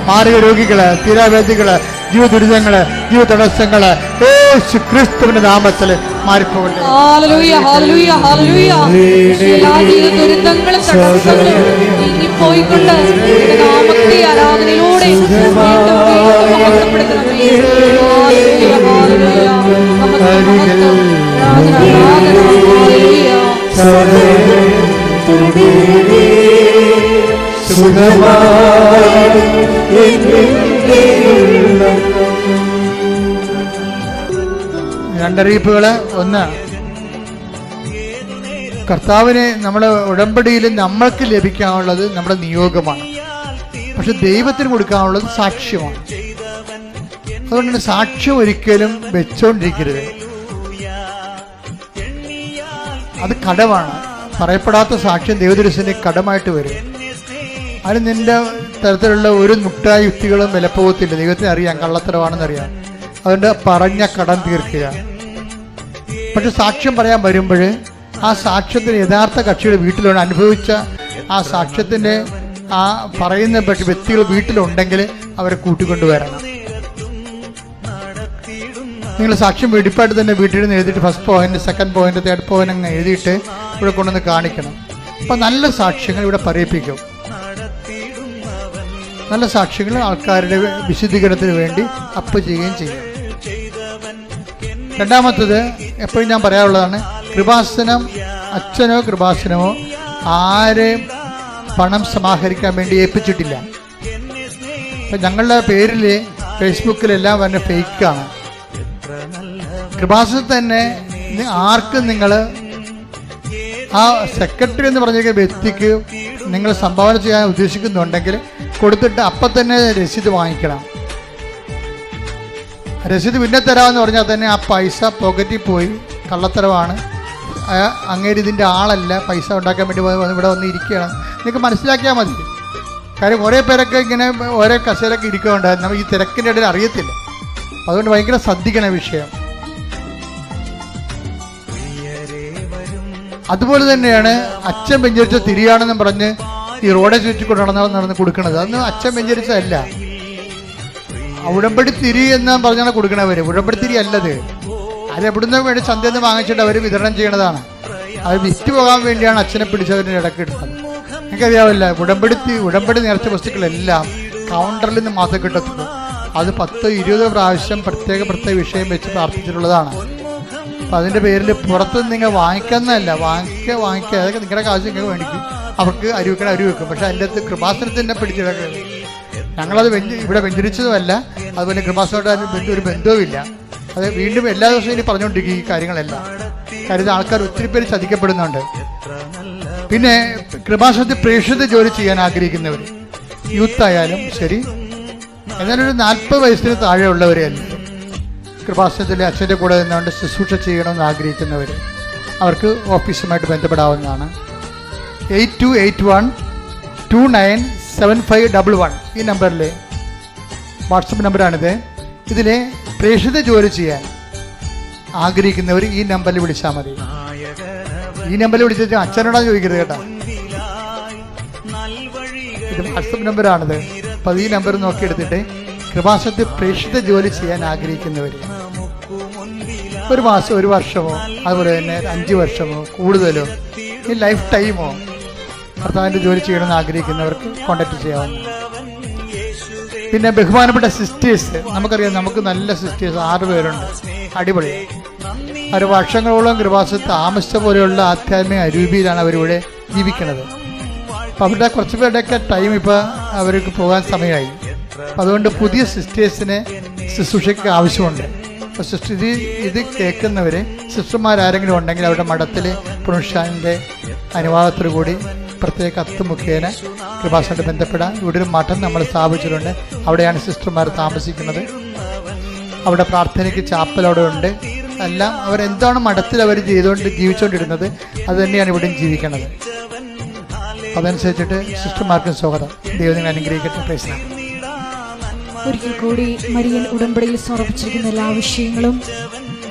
മാറിയ രോഗികള്, തീരാവേദികള്, ജീവ ദുരിതങ്ങള്, ജീവ തടസ്സങ്ങള് യേശു ക്രിസ്തുവിന്റെ നാമത്തിൽ മാറിപ്പോകട്ടെ. രണ്ടറിയിപ്പുകള്. ഒന്ന്, കർത്താവിനെ നമ്മുടെ ഉടമ്പടിയിൽ നമ്മൾക്ക് ലഭിക്കാനുള്ളത് നമ്മുടെ നിയോഗമാണ്, പക്ഷെ ദൈവത്തിന് കൊടുക്കാനുള്ളത് സാക്ഷ്യമാണ്. അതുകൊണ്ട് സാക്ഷ്യം ഒരിക്കലും വെച്ചോണ്ടിരിക്കരുത്. അത് കടമാണ്. പറയപ്പെടാത്ത സാക്ഷ്യം ദൈവദൃശ്യത്തിന് കടമായിട്ട് വരും. അതിന് നിന്റെ തരത്തിലുള്ള ഒരു നുട്ടായ യുക്തികളും വിലപ്പോകത്തില്ല. ദൈവത്തിന് അറിയാം കള്ളത്തരമാണെന്നറിയാം. അതുകൊണ്ട് പറഞ്ഞ കടം തീർക്കുക. പക്ഷെ സാക്ഷ്യം പറയാൻ വരുമ്പോൾ ആ സാക്ഷ്യത്തിന് യഥാർത്ഥ കക്ഷിയുടെ വീട്ടിലാണ് അനുഭവിച്ച ആ സാക്ഷ്യത്തിൻ്റെ ആ പറയുന്ന വ്യക്തികൾ വീട്ടിലുണ്ടെങ്കിൽ അവരെ കൂട്ടിക്കൊണ്ടുവരണം. നിങ്ങൾ സാക്ഷ്യം വെടിപ്പായിട്ട് തന്നെ വീട്ടിൽ നിന്ന് എഴുതിയിട്ട് first point, second point, third point അങ്ങ് എഴുതിയിട്ട് ഇവിടെ കൊണ്ടുവന്ന് കാണിക്കണം. അപ്പം നല്ല സാക്ഷ്യങ്ങൾ ഇവിടെ പറയിപ്പിക്കും. നല്ല സാക്ഷ്യങ്ങൾ ആൾക്കാരുടെ വിശുദ്ധീകരണത്തിന് വേണ്ടി അപ്പ് ചെയ്യുകയും ചെയ്യും. രണ്ടാമത്തത് എപ്പോഴും ഞാൻ പറയാനുള്ളതാണ്, കൃപാസനം അച്ഛനോ കൃപാസനമോ ആരെയും പണം സമാഹരിക്കാൻ വേണ്ടി ഏൽപ്പിച്ചിട്ടില്ല. അപ്പം ഞങ്ങളുടെ പേരിൽ ഫേസ്ബുക്കിലെല്ലാം തന്നെ ഫേക്കാണ്. കൃപാസനത്തിൽ തന്നെ ആർക്കും നിങ്ങൾ ആ സെക്രട്ടറി എന്ന് പറഞ്ഞ വ്യക്തിക്ക് നിങ്ങൾ സംഭാവന ചെയ്യാൻ ഉദ്ദേശിക്കുന്നുണ്ടെങ്കിൽ കൊടുത്തിട്ട് അപ്പം തന്നെ രസീത് വാങ്ങിക്കണം. രസീത് പിന്നെ തരാമെന്ന് പറഞ്ഞാൽ തന്നെ ആ പൈസ പോക്കറ്റിൽ പോയി കള്ളത്തരമാണ്. അങ്ങേര് ഇതിൻ്റെ ആളല്ല, പൈസ ഉണ്ടാക്കാൻ വേണ്ടി ഇവിടെ വന്ന് ഇരിക്കുകയാണ്. നിങ്ങൾക്ക് മനസ്സിലാക്കിയാൽ മതി. കാര്യം കുറേ പേരൊക്കെ ഇങ്ങനെ ഓരോ കസേരൊക്കെ ഇരിക്കുന്നുണ്ട്, നമ്മൾ ഈ തിരക്കിൻ്റെ ഇടയിൽ അറിയത്തില്ല. അതുകൊണ്ട് ഭയങ്കര ശ്രദ്ധിക്കണ വിഷയം. അതുപോലെ തന്നെയാണ് അച്ഛൻ വെഞ്ചരിച്ച തിരിയാണെന്നും പറഞ്ഞ് ഈ റോഡെ ചുറ്റിക്കൊണ്ട് നടന്ന് കൊടുക്കണത്. അന്ന് അച്ഛൻ വെഞ്ചരിച്ചതല്ല, ഉടമ്പടി തിരി എന്ന് പറഞ്ഞാണ് കൊടുക്കണവര്. ഉടമ്പടി തിരി അല്ലത്. അത് എവിടുന്ന് വേണ്ടി ചന്തയിൽ നിന്ന് വാങ്ങിച്ചിട്ട് അവർ വിതരണം ചെയ്യണതാണ്. അത് വിറ്റ് പോകാൻ വേണ്ടിയാണ് അച്ഛനെ പിടിച്ചവരുടെ ഇടക്കിടുന്നത്. എനിക്കറിയാവില്ല, ഉടമ്പടി നേർച്ച വസ്തുക്കളെല്ലാം കൗണ്ടറിൽ നിന്ന് മാത്രമേ കിട്ടത്തുള്ളൂ. അത് 10-20 പ്രാവശ്യം പ്രത്യേക വിഷയം വെച്ച് പ്രാർത്ഥിച്ചിട്ടുള്ളതാണ്. അപ്പം അതിൻ്റെ പേരിൽ പുറത്തുനിന്ന് നിങ്ങൾ വാങ്ങിക്കുന്നതല്ല, വാങ്ങിക്കുക അതൊക്കെ നിങ്ങളുടെ കാശ് നിങ്ങൾ മേടിക്കും. അവർക്ക് അരി വെക്കും. പക്ഷെ അതിൻ്റെ അകത്ത് കൃപാസനത്തിൻ്റെ പിടിച്ചിടക്കുന്നത്. ഞങ്ങളത് ഇവിടെ വെഞ്ചരിച്ചതുമല്ല, അതുപോലെ കൃപാസനമായിട്ട് ഒരു ബന്ധവുമില്ല. അത് വീണ്ടും എല്ലാ ദിവസവും ഇനി പറഞ്ഞുകൊണ്ടിരിക്കും ഈ കാര്യങ്ങളെല്ലാം. കാര്യം ആൾക്കാർ ഒത്തിരി പേര് ചതിക്കപ്പെടുന്നുണ്ട്. പിന്നെ കൃപാസനത്തിൽ പ്രേക്ഷിത ജോലി ചെയ്യാൻ ആഗ്രഹിക്കുന്നവർ, യൂത്ത് ആയാലും ശരി, എന്നാലൊരു 40 വയസ്സിന് താഴെയുള്ളവരെയല്ല കൃപാസനത്തിലെ അച്ഛൻ്റെ കൂടെ നിന്നുകൊണ്ട് ശുശ്രൂഷ ചെയ്യണമെന്ന് ആഗ്രഹിക്കുന്നവർ, അവർക്ക് ഓഫീസുമായിട്ട് ബന്ധപ്പെടാവുന്നതാണ്. 8281297511 ഈ നമ്പറിൽ വാട്സപ്പ് നമ്പറാണിത്. ഇതിൽ പ്രേക്ഷിത ജോലി ചെയ്യാൻ ആഗ്രഹിക്കുന്നവർ ഈ നമ്പറിൽ വിളിച്ചാൽ മതി. ഈ നമ്പറിൽ വിളിച്ചാൽ അച്ഛനോടാണ് ചോദിക്കരുത് കേട്ടോ. ഇത് വാട്സപ്പ് നമ്പറാണിത്. അപ്പോൾ ഈ നമ്പർ നോക്കിയെടുത്തിട്ട് കൃപാസനത്തിൽ പ്രേക്ഷിത ജോലി ചെയ്യാൻ ആഗ്രഹിക്കുന്നവർ, 1 മാസം 1 വർഷമോ അതുപോലെ തന്നെ 5 വർഷമോ കൂടുതലോ ഈ ലൈഫ് ടൈമോ ഭർത്താവിൻ്റെ ജോലി ചെയ്യണമെന്ന് ആഗ്രഹിക്കുന്നവർക്ക് കോൺടാക്ട് ചെയ്യാവുന്ന. പിന്നെ ബഹുമാനപ്പെട്ട സിസ്റ്റേഴ്സ്, നമുക്കറിയാം നമുക്ക് നല്ല സിസ്റ്റേഴ്സ് 6 പേരുണ്ട്, അടിപൊളി. അവർ വർഷങ്ങളോളം കൃപാസനത്തിൽ താമസിച്ച പോലെയുള്ള ആധ്യാത്മിക അരൂപിയിലാണ് അവരിവിടെ ജീവിക്കുന്നത്. അപ്പോൾ അവരുടെ കുറച്ച് പേരുടെയൊക്കെ ടൈം ഇപ്പോൾ അവർക്ക് പോകാൻ സമയമായി. അപ്പം അതുകൊണ്ട് പുതിയ സിസ്റ്റേഴ്സിനെ ശുശ്രൂഷയ്ക്ക് ആവശ്യമുണ്ട്. അപ്പോൾ സിസ്റ്റർ ഇത് കേൾക്കുന്നവർ സിസ്റ്റർമാരാരെങ്കിലും ഉണ്ടെങ്കിൽ അവരുടെ മഠത്തിൽ പുരുഷാൻ്റെ അനുവാദത്തോടു കൂടി പ്രത്യേക കത്ത് മുഖേന കൃപാസനമായിട്ട് ബന്ധപ്പെടാൻ. ഇവിടെ ഒരു മഠം നമ്മൾ സ്ഥാപിച്ചിട്ടുണ്ട്. അവിടെയാണ് സിസ്റ്റർമാർ താമസിക്കുന്നത്. അവിടെ പ്രാർത്ഥനയ്ക്ക് ചാപ്പൽ അവിടെ ഉണ്ട്. എല്ലാം അവരെന്താണ് മഠത്തിൽ അവർ ജീവിച്ചുകൊണ്ടിരുന്നത് അത് തന്നെയാണ് ഇവിടെയും ജീവിക്കുന്നത്. അതനുസരിച്ചിട്ട് സിസ്റ്റർമാർക്കും സ്വാഗതം. ദൈവം നിങ്ങൾ അനുഗ്രഹിക്കട്ടെ. പ്രൈസ്. ഒരിക്കൽ കൂടി മരിയൻ ഉടമ്പടിയിൽ സമർപ്പിച്ചിരിക്കുന്ന എല്ലാ വിഷയങ്ങളും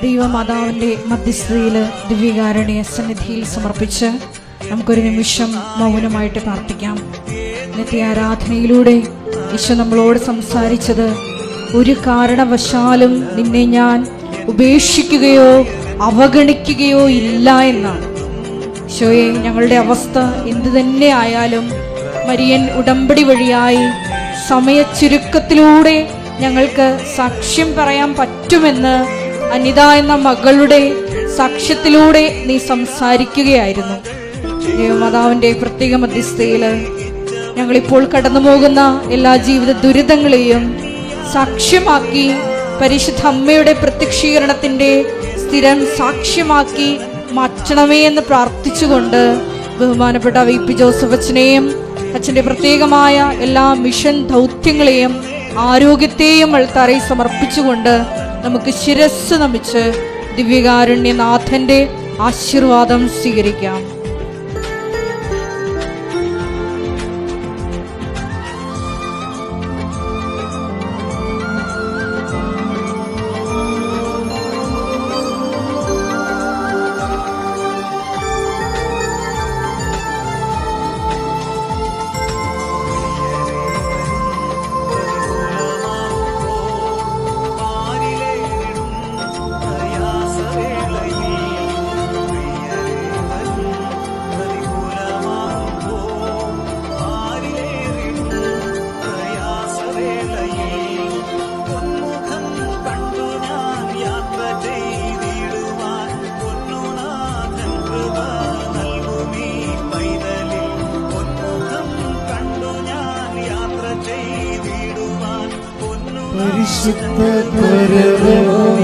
ദൈവമാതാവിൻ്റെ മധ്യസ്ഥതയിൽ ദിവ്യകാരുണ്യ സന്നിധിയിൽ സമർപ്പിച്ച് നമുക്കൊരു നിമിഷം മൗനമായിട്ട് പ്രാർത്ഥിക്കാം. ഇന്നത്തെ ആരാധനയിലൂടെ ഈശോ നമ്മളോട് സംസാരിച്ചത്, ഒരു കാരണവശാലും നിന്നെ ഞാൻ ഉപേക്ഷിക്കുകയോ അവഗണിക്കുകയോ ഇല്ല എന്നാണ്. ഈശോയെ, ഞങ്ങളുടെ അവസ്ഥ എന്തു തന്നെ ആയാലും മരിയൻ ഉടമ്പടി വഴിയായി സമയച്ചുരുക്കത്തിലൂടെ ഞങ്ങൾക്ക് സാക്ഷ്യം പറയാൻ പറ്റുമെന്ന് അനിത എന്ന മകളുടെ സാക്ഷ്യത്തിലൂടെ നീ സംസാരിക്കുകയായിരുന്നു. ദേവമാതാവിൻ്റെ പ്രത്യേക മധ്യസ്ഥതയിൽ ഞങ്ങളിപ്പോൾ കടന്നു പോകുന്ന എല്ലാ ജീവിത ദുരിതങ്ങളെയും സാക്ഷ്യമാക്കി, പരിശുദ്ധ അമ്മയുടെ പ്രത്യക്ഷീകരണത്തിൻ്റെ സ്ഥിരം സാക്ഷ്യമാക്കി മാറ്റണമേ എന്ന് പ്രാർത്ഥിച്ചുകൊണ്ട് ബഹുമാനപ്പെട്ട VP ജോസഫ് അച്ഛനെയും അച്ഛൻ്റെ പ്രത്യേകമായ എല്ലാ മിഷൻ ദൗത്യങ്ങളെയും ആരോഗ്യത്തെയും അൾത്താരയിൽ സമർപ്പിച്ചുകൊണ്ട് നമുക്ക് ശിരസ് നമിച്ച് ദിവ്യകാരുണ്യനാഥൻ്റെ ആശീർവാദം സ്വീകരിക്കാം. പരിശുദ്ധ പരമേ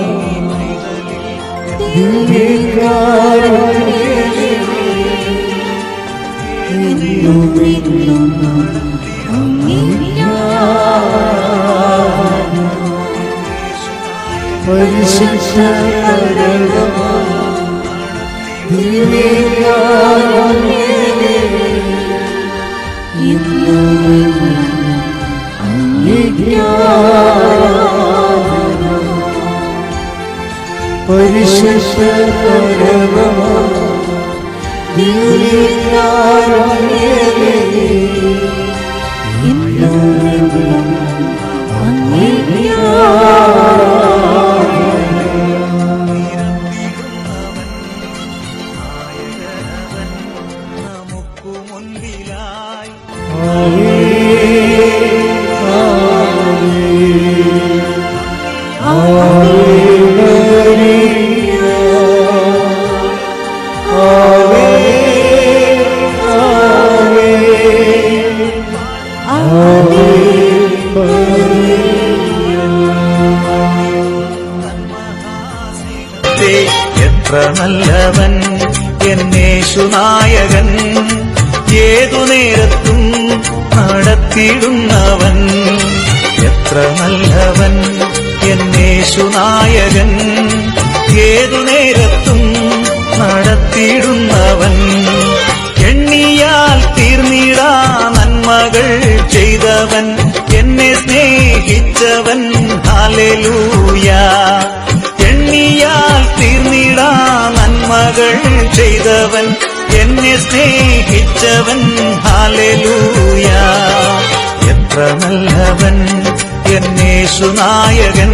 എത്ര നല്ലവൻ എന്നേശുനായകൻ, ഏതു നേരത്തും നടത്തിയിടുന്നവൻ. എത്ര നല്ലവൻ എന്നേശുനായകൻ, ഏതു നേരത്തും നടത്തിയിടുന്നവൻ. എണ്ണിയാൽ തീർന്നിടാ നന്മകൾ ചെയ്തവൻ, എന്നെ സ്നേഹിച്ചവൻ ഹാലേലൂയ. എണ്ണിയാൽ തീർന്നിടാ നന്മകൾ ചെയ്തവൻ, എന്നെ സ്നേഹിച്ചവൻ, ഹാലേലൂയ. എത്ര നല്ലവൻ എന്നേശുനായകൻ.